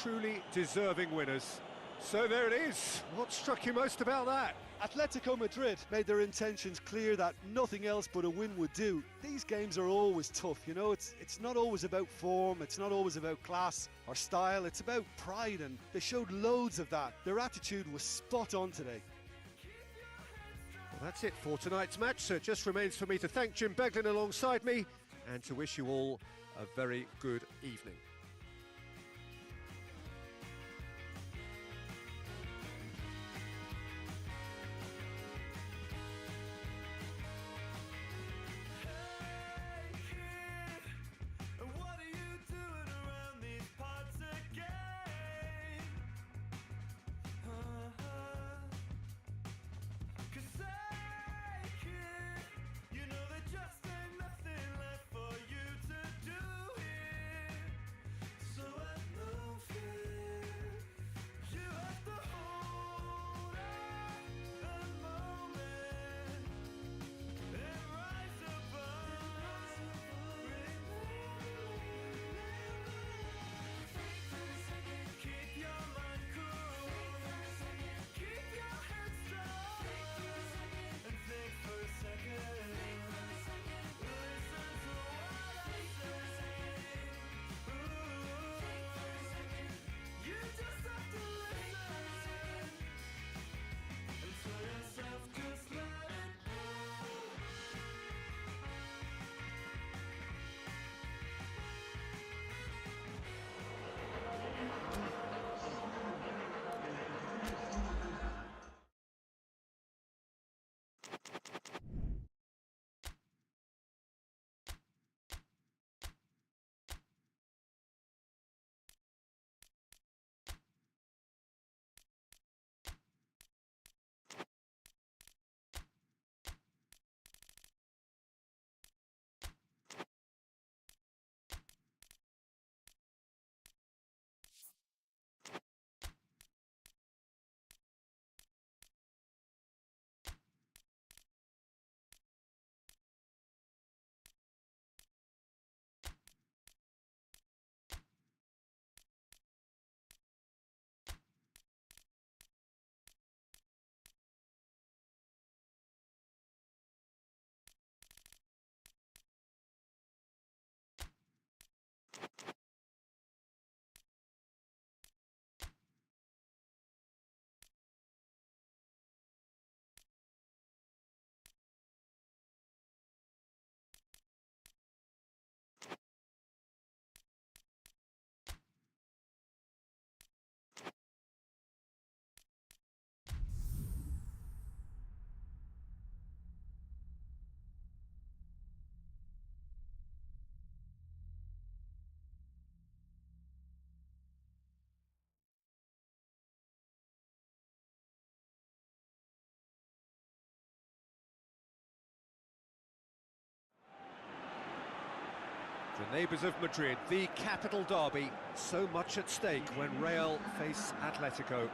Truly deserving winners. So there it is. What struck you most about that? Atletico Madrid made their intentions clear that nothing else but a win would do. These games are always tough, you know, it's not always about form, it's not always about class or style, it's about pride, and they showed loads of that. Their attitude was spot on today. Well, that's it for tonight's match, so it just remains for me to thank Jim Beglin alongside me and to wish you all a very good evening. Neighbours of Madrid, the capital derby, so much at stake when Real face Atletico.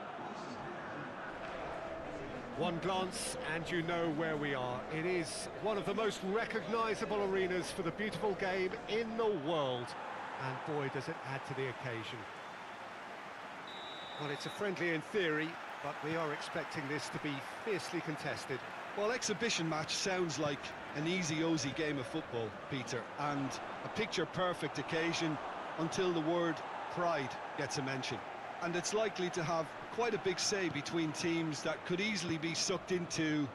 One glance and you know where we are. It is one of the most recognisable arenas for the beautiful game in the world. And boy, does it add to the occasion. Well, it's a friendly in theory, but we are expecting this to be fiercely contested. Well, exhibition match sounds like an easy-ozy game of football, Peter, and a picture-perfect occasion until the word pride gets a mention. And it's likely to have quite a big say between teams that could easily be sucked into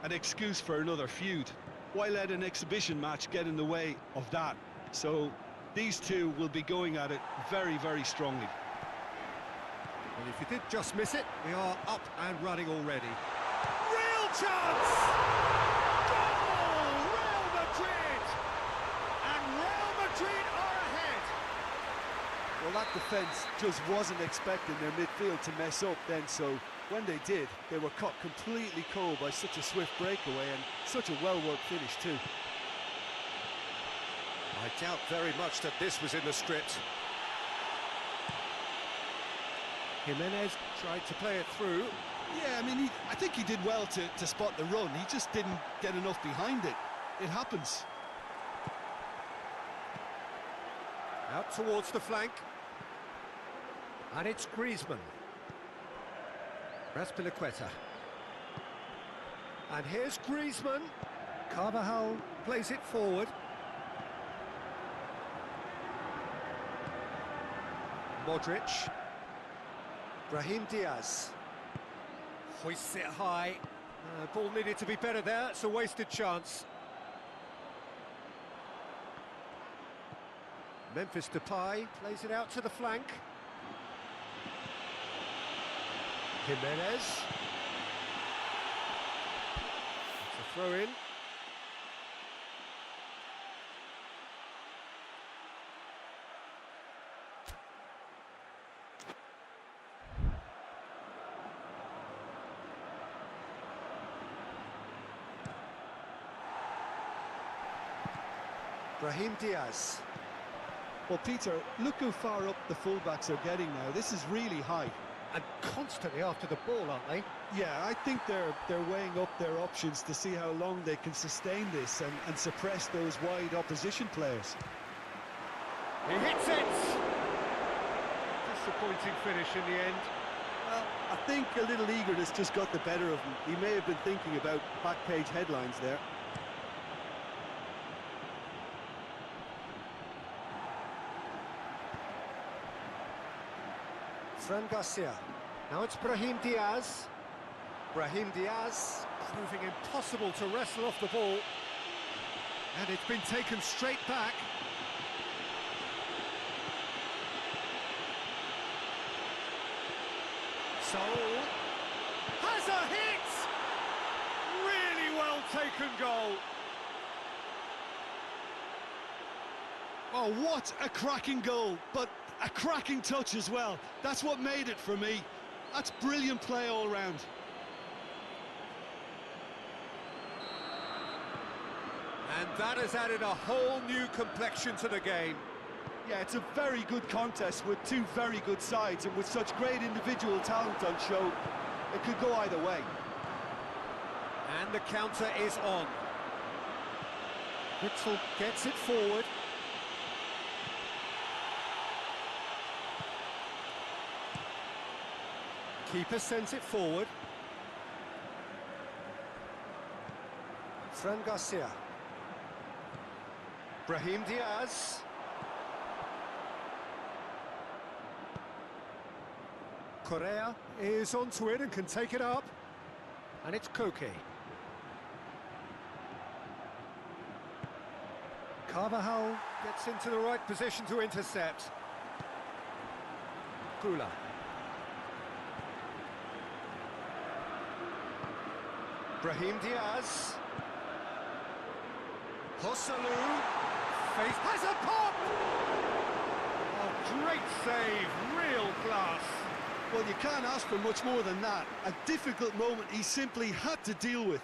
an excuse for another feud. Why let an exhibition match get in the way of that? So these two will be going at it very, very strongly. Well, if you did just miss it, we are up and running already. Real chance! Goal! Real Madrid! And Real Madrid are ahead! Well, that defence just wasn't expecting their midfield to mess up then, so when they did, they were caught completely cold by such a swift breakaway and such a well-worked finish too. I doubt very much that this was in the script. Jimenez tried to play it through. Yeah, I mean, I think he did well to spot the run. He just didn't get enough behind it. It happens. Out towards the flank. And it's Griezmann. Raspilicueta. And here's Griezmann. Carvajal plays it forward. Modric. Brahim Diaz. Hoists it high. Ball needed to be better there. It's a wasted chance. Memphis Depay plays it out to the flank. Jimenez. It's a throw in. Brahim Diaz. Well, Peter, look how far up the fullbacks are getting now. This is really high. And constantly after the ball, aren't they? Yeah, I think they're weighing up their options to see how long they can sustain this and suppress those wide opposition players. He hits it! Disappointing finish in the end. Well, I think a little eagerness just got the better of him. He may have been thinking about back-page headlines there. Fran Garcia. Now it's Brahim Diaz. Brahim Diaz proving impossible to wrestle off the ball. And it's been taken straight back. So has a hit! Really well taken goal. Oh, what a cracking goal, but a cracking touch as well. That's what made it for me. That's brilliant play all round. And that has added a whole new complexion to the game. Yeah, it's a very good contest with two very good sides, and with such great individual talent on show, it could go either way. And the counter is on. Witzel gets it forward. Keeper sends it forward. Fran Garcia. Brahim Diaz. Correa is onto it and can take it up. And it's Koke. Carvajal gets into the right position to intercept. Gula. Brahim Diaz. Hosalu. Face has a pop! Oh, great save, real class. Well, you can't ask for much more than that. A difficult moment he simply had to deal with.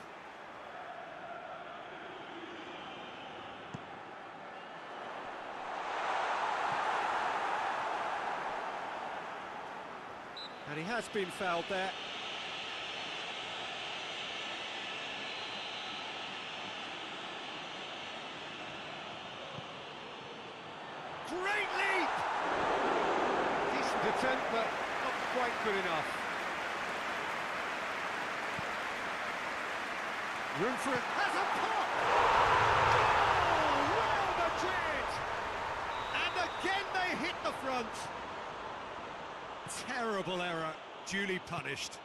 And he has been fouled there. Great leap! Decent attempt, but not quite good enough. Room for it. Has a pop! Oh, Real Madrid! And again they hit the front. Terrible error, duly punished.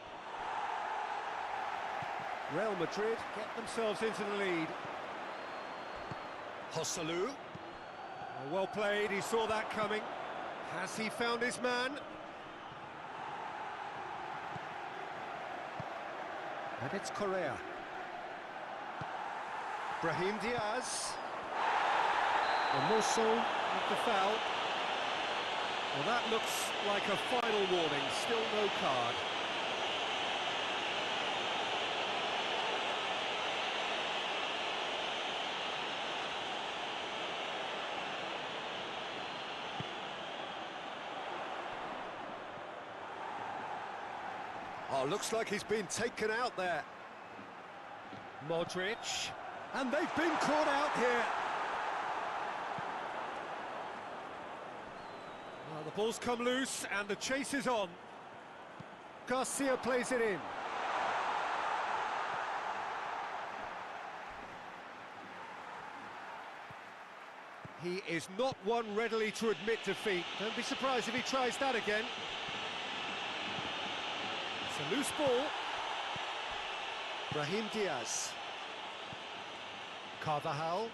Real Madrid get themselves into the lead. Joselu. Oh, well played, he saw that coming. Has he found his man? And it's Correa. Brahim Diaz. Almoso with the foul. Well, that looks like a final warning, still no card. Oh, looks like he's been taken out there. Modric. And they've been caught out here. Well, the ball's come loose and the chase is on. Garcia plays it in. He is not one readily to admit defeat. Don't be surprised if he tries that again. It's a loose ball. Brahim Diaz. Carvajal.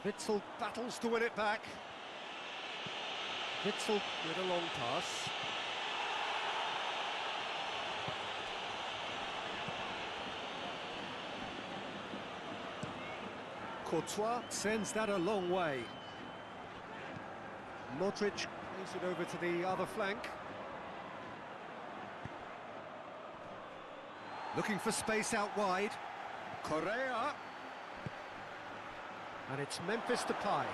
Witsel battles to win it back. Witsel with a long pass. Courtois sends that a long way. Modric plays it over to the other flank. Looking for space out wide. Correa. And it's Memphis Depay.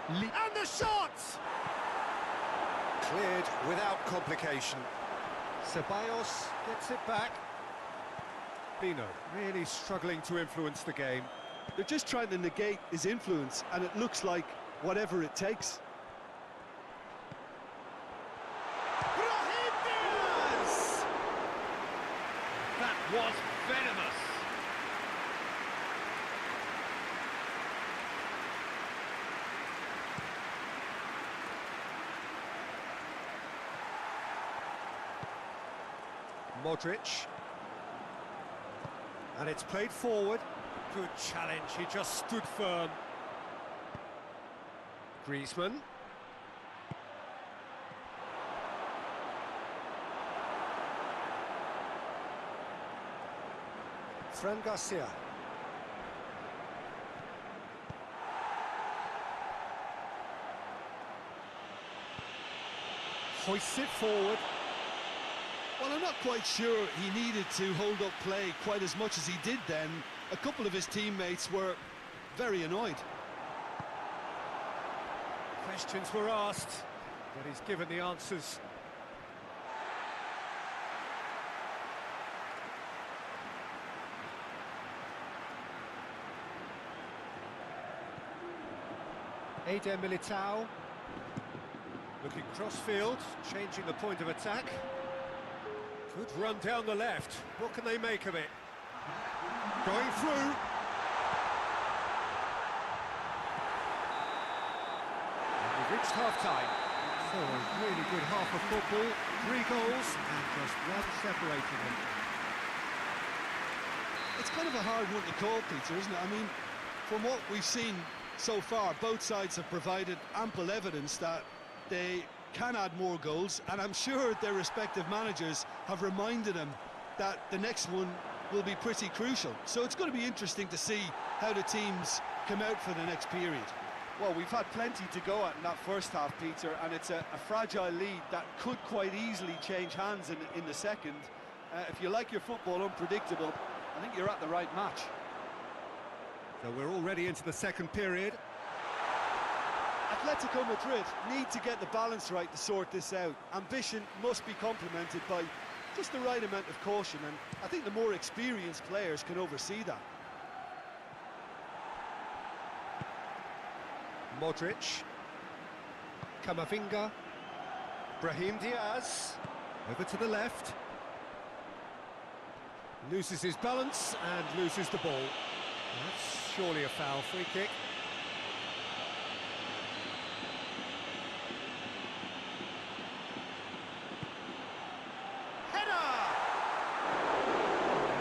And the shot! Cleared without complication. Ceballos gets it back. Bino really struggling to influence the game. They're just trying to negate his influence, and it looks like whatever it takes. Brahim Diaz! That was venomous. Modric. And it's played forward. Good challenge, he just stood firm. Griezmann. Fran Garcia. Hoists it forward. Well, I'm not quite sure he needed to hold up play quite as much as he did then. A couple of his teammates were very annoyed. Questions were asked, but he's given the answers. Eder Militao. Looking cross-field, changing the point of attack. Good run down the left. What can they make of it? Going through. And we've reached half-time. So a really good half of football. 3 goals and just one separating them. It's kind of a hard one to call, Peter, isn't it? I mean, from what we've seen so far, both sides have provided ample evidence that they can add more goals, and I'm sure their respective managers have reminded them that the next one will be pretty crucial. So it's going to be interesting to see how the teams come out for the next period. Well, we've had plenty to go at in that first half, Peter, and it's a fragile lead that could quite easily change hands in the second. If you like your football unpredictable, I think you're at the right match. So we're already into the second period. Atletico Madrid need to get the balance right to sort this out. Ambition must be complemented by just the right amount of caution, and I think the more experienced players can oversee that. Modric, Camavinga, Brahim Diaz, over to the left. Loses his balance and loses the ball. That's surely a foul. Free kick. Header!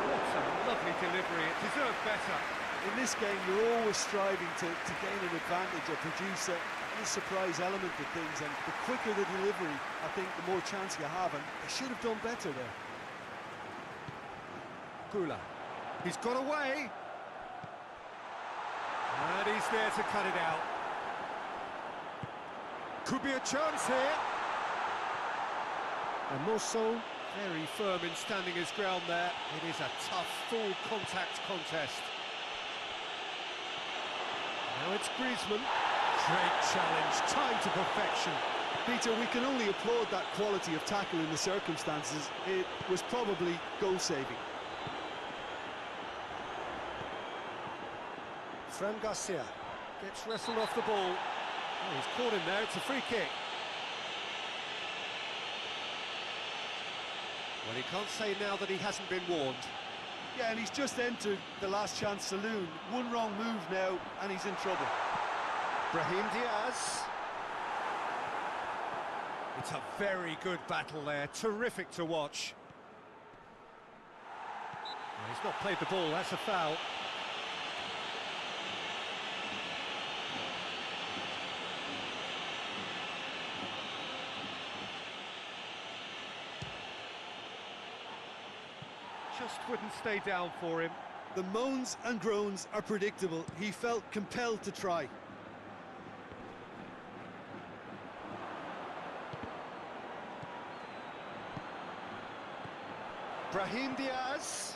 What a lovely delivery. It deserved better. In this game, you're always striving to gain an advantage or produce a surprise element to things, and the quicker the delivery, I think, the more chance you have, and they should have done better there. Gula, he's got away, and he's there to cut it out. Could be a chance here. And Mosso, very firm in standing his ground there. It is a tough, full contact contest. Now it's Griezmann. Great challenge, timed to perfection. Peter, we can only applaud that quality of tackle in the circumstances. It was probably goal-saving. Fran Garcia gets wrestled off the ball. Oh, he's caught him there, it's a free kick. Well, he can't say now that he hasn't been warned. Yeah, and he's just entered the last chance saloon. One wrong move now, and he's in trouble. Brahim Diaz. It's a very good battle there, terrific to watch. Well, he's not played the ball, that's a foul. Just wouldn't stay down for him. The moans and groans are predictable. He felt compelled to try. Brahim Diaz.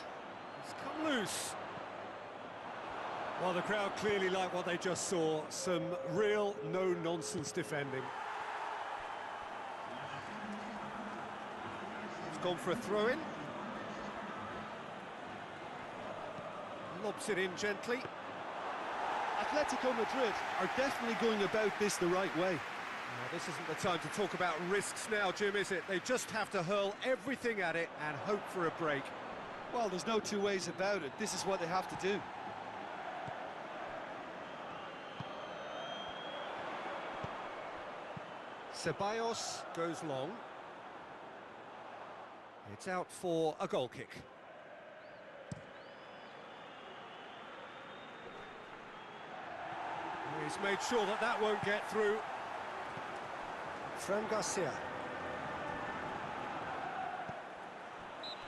He's come loose. Well, the crowd clearly like what they just saw. Some real no-nonsense defending. He's gone for a throw-in. Lobs it in gently. Atletico Madrid are definitely going about this the right way. This isn't the time to talk about risks now, Jim, is it? They just have to hurl everything at it and hope for a break. Well, there's no two ways about it. This is what they have to do. Ceballos goes long. It's out for a goal kick. He's made sure that that won't get through. Fran Garcia.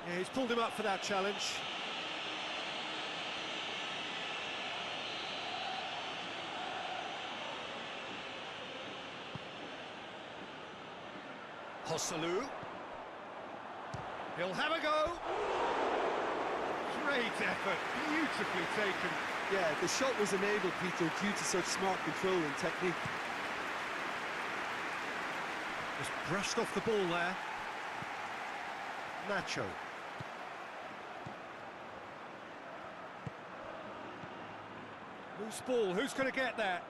Yeah, he's pulled him up for that challenge. Joselu. He'll have a go. Great effort, beautifully taken. Yeah, the shot was enabled, Peter, due to such smart control and technique. Just brushed off the ball there. Nacho. Loose ball, who's going to get that?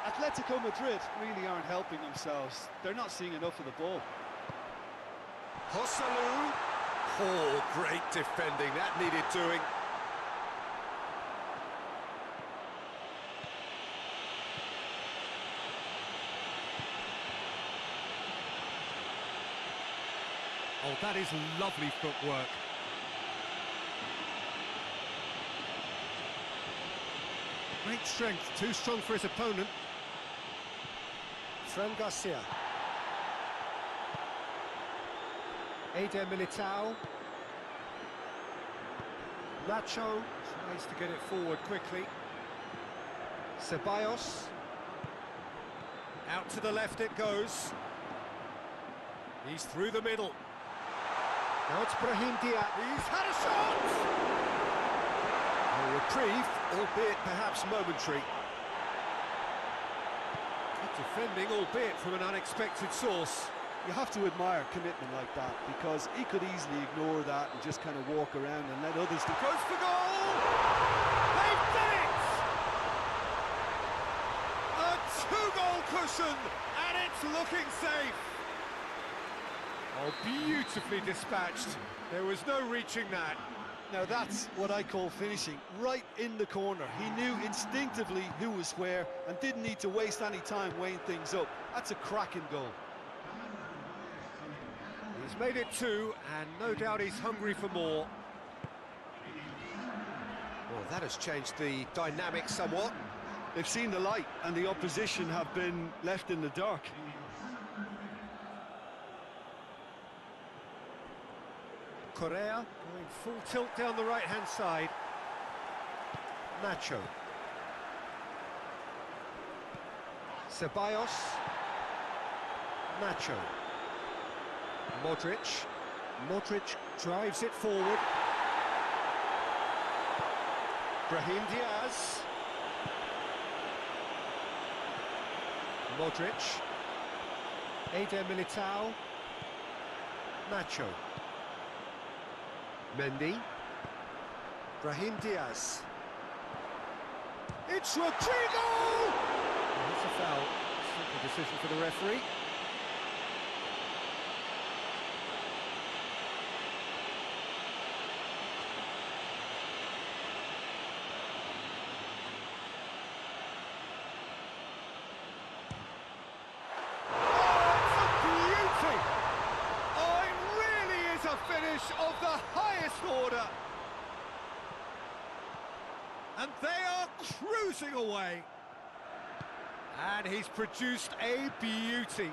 Atletico Madrid really aren't helping themselves. They're not seeing enough of the ball. Joselu. Oh, great defending, that needed doing. Oh, that is lovely footwork. Great strength, too strong for his opponent. Fran Garcia. Eder Militao. Nacho tries to get it forward quickly. Ceballos. Out to the left it goes. He's through the middle. Now it's Brahim Diaz. He's had a shot! A reprieve, albeit perhaps momentary. Defending, albeit from an unexpected source. You have to admire commitment like that, because he could easily ignore that and just kind of walk around and let others do. Goes for goal! They've done it! A two-goal cushion, and it's looking safe. Oh, beautifully dispatched. There was no reaching that. Now that's what I call finishing, right in the corner. He knew instinctively who was where and didn't need to waste any time weighing things up. That's a cracking goal. He's made it two, and no doubt he's hungry for more. Well, that has changed the dynamic somewhat. They've seen the light, and the opposition have been left in the dark. Correa going full tilt down the right-hand side. Nacho. Ceballos. Nacho. Modric. Modric drives it forward. Brahim Diaz. Modric. Eder Militao. Nacho. Mendy. Brahim Diaz. It's Rodrigo! That's a foul. Simple decision for the referee. Of the highest order, and they are cruising away, and he's produced a beauty.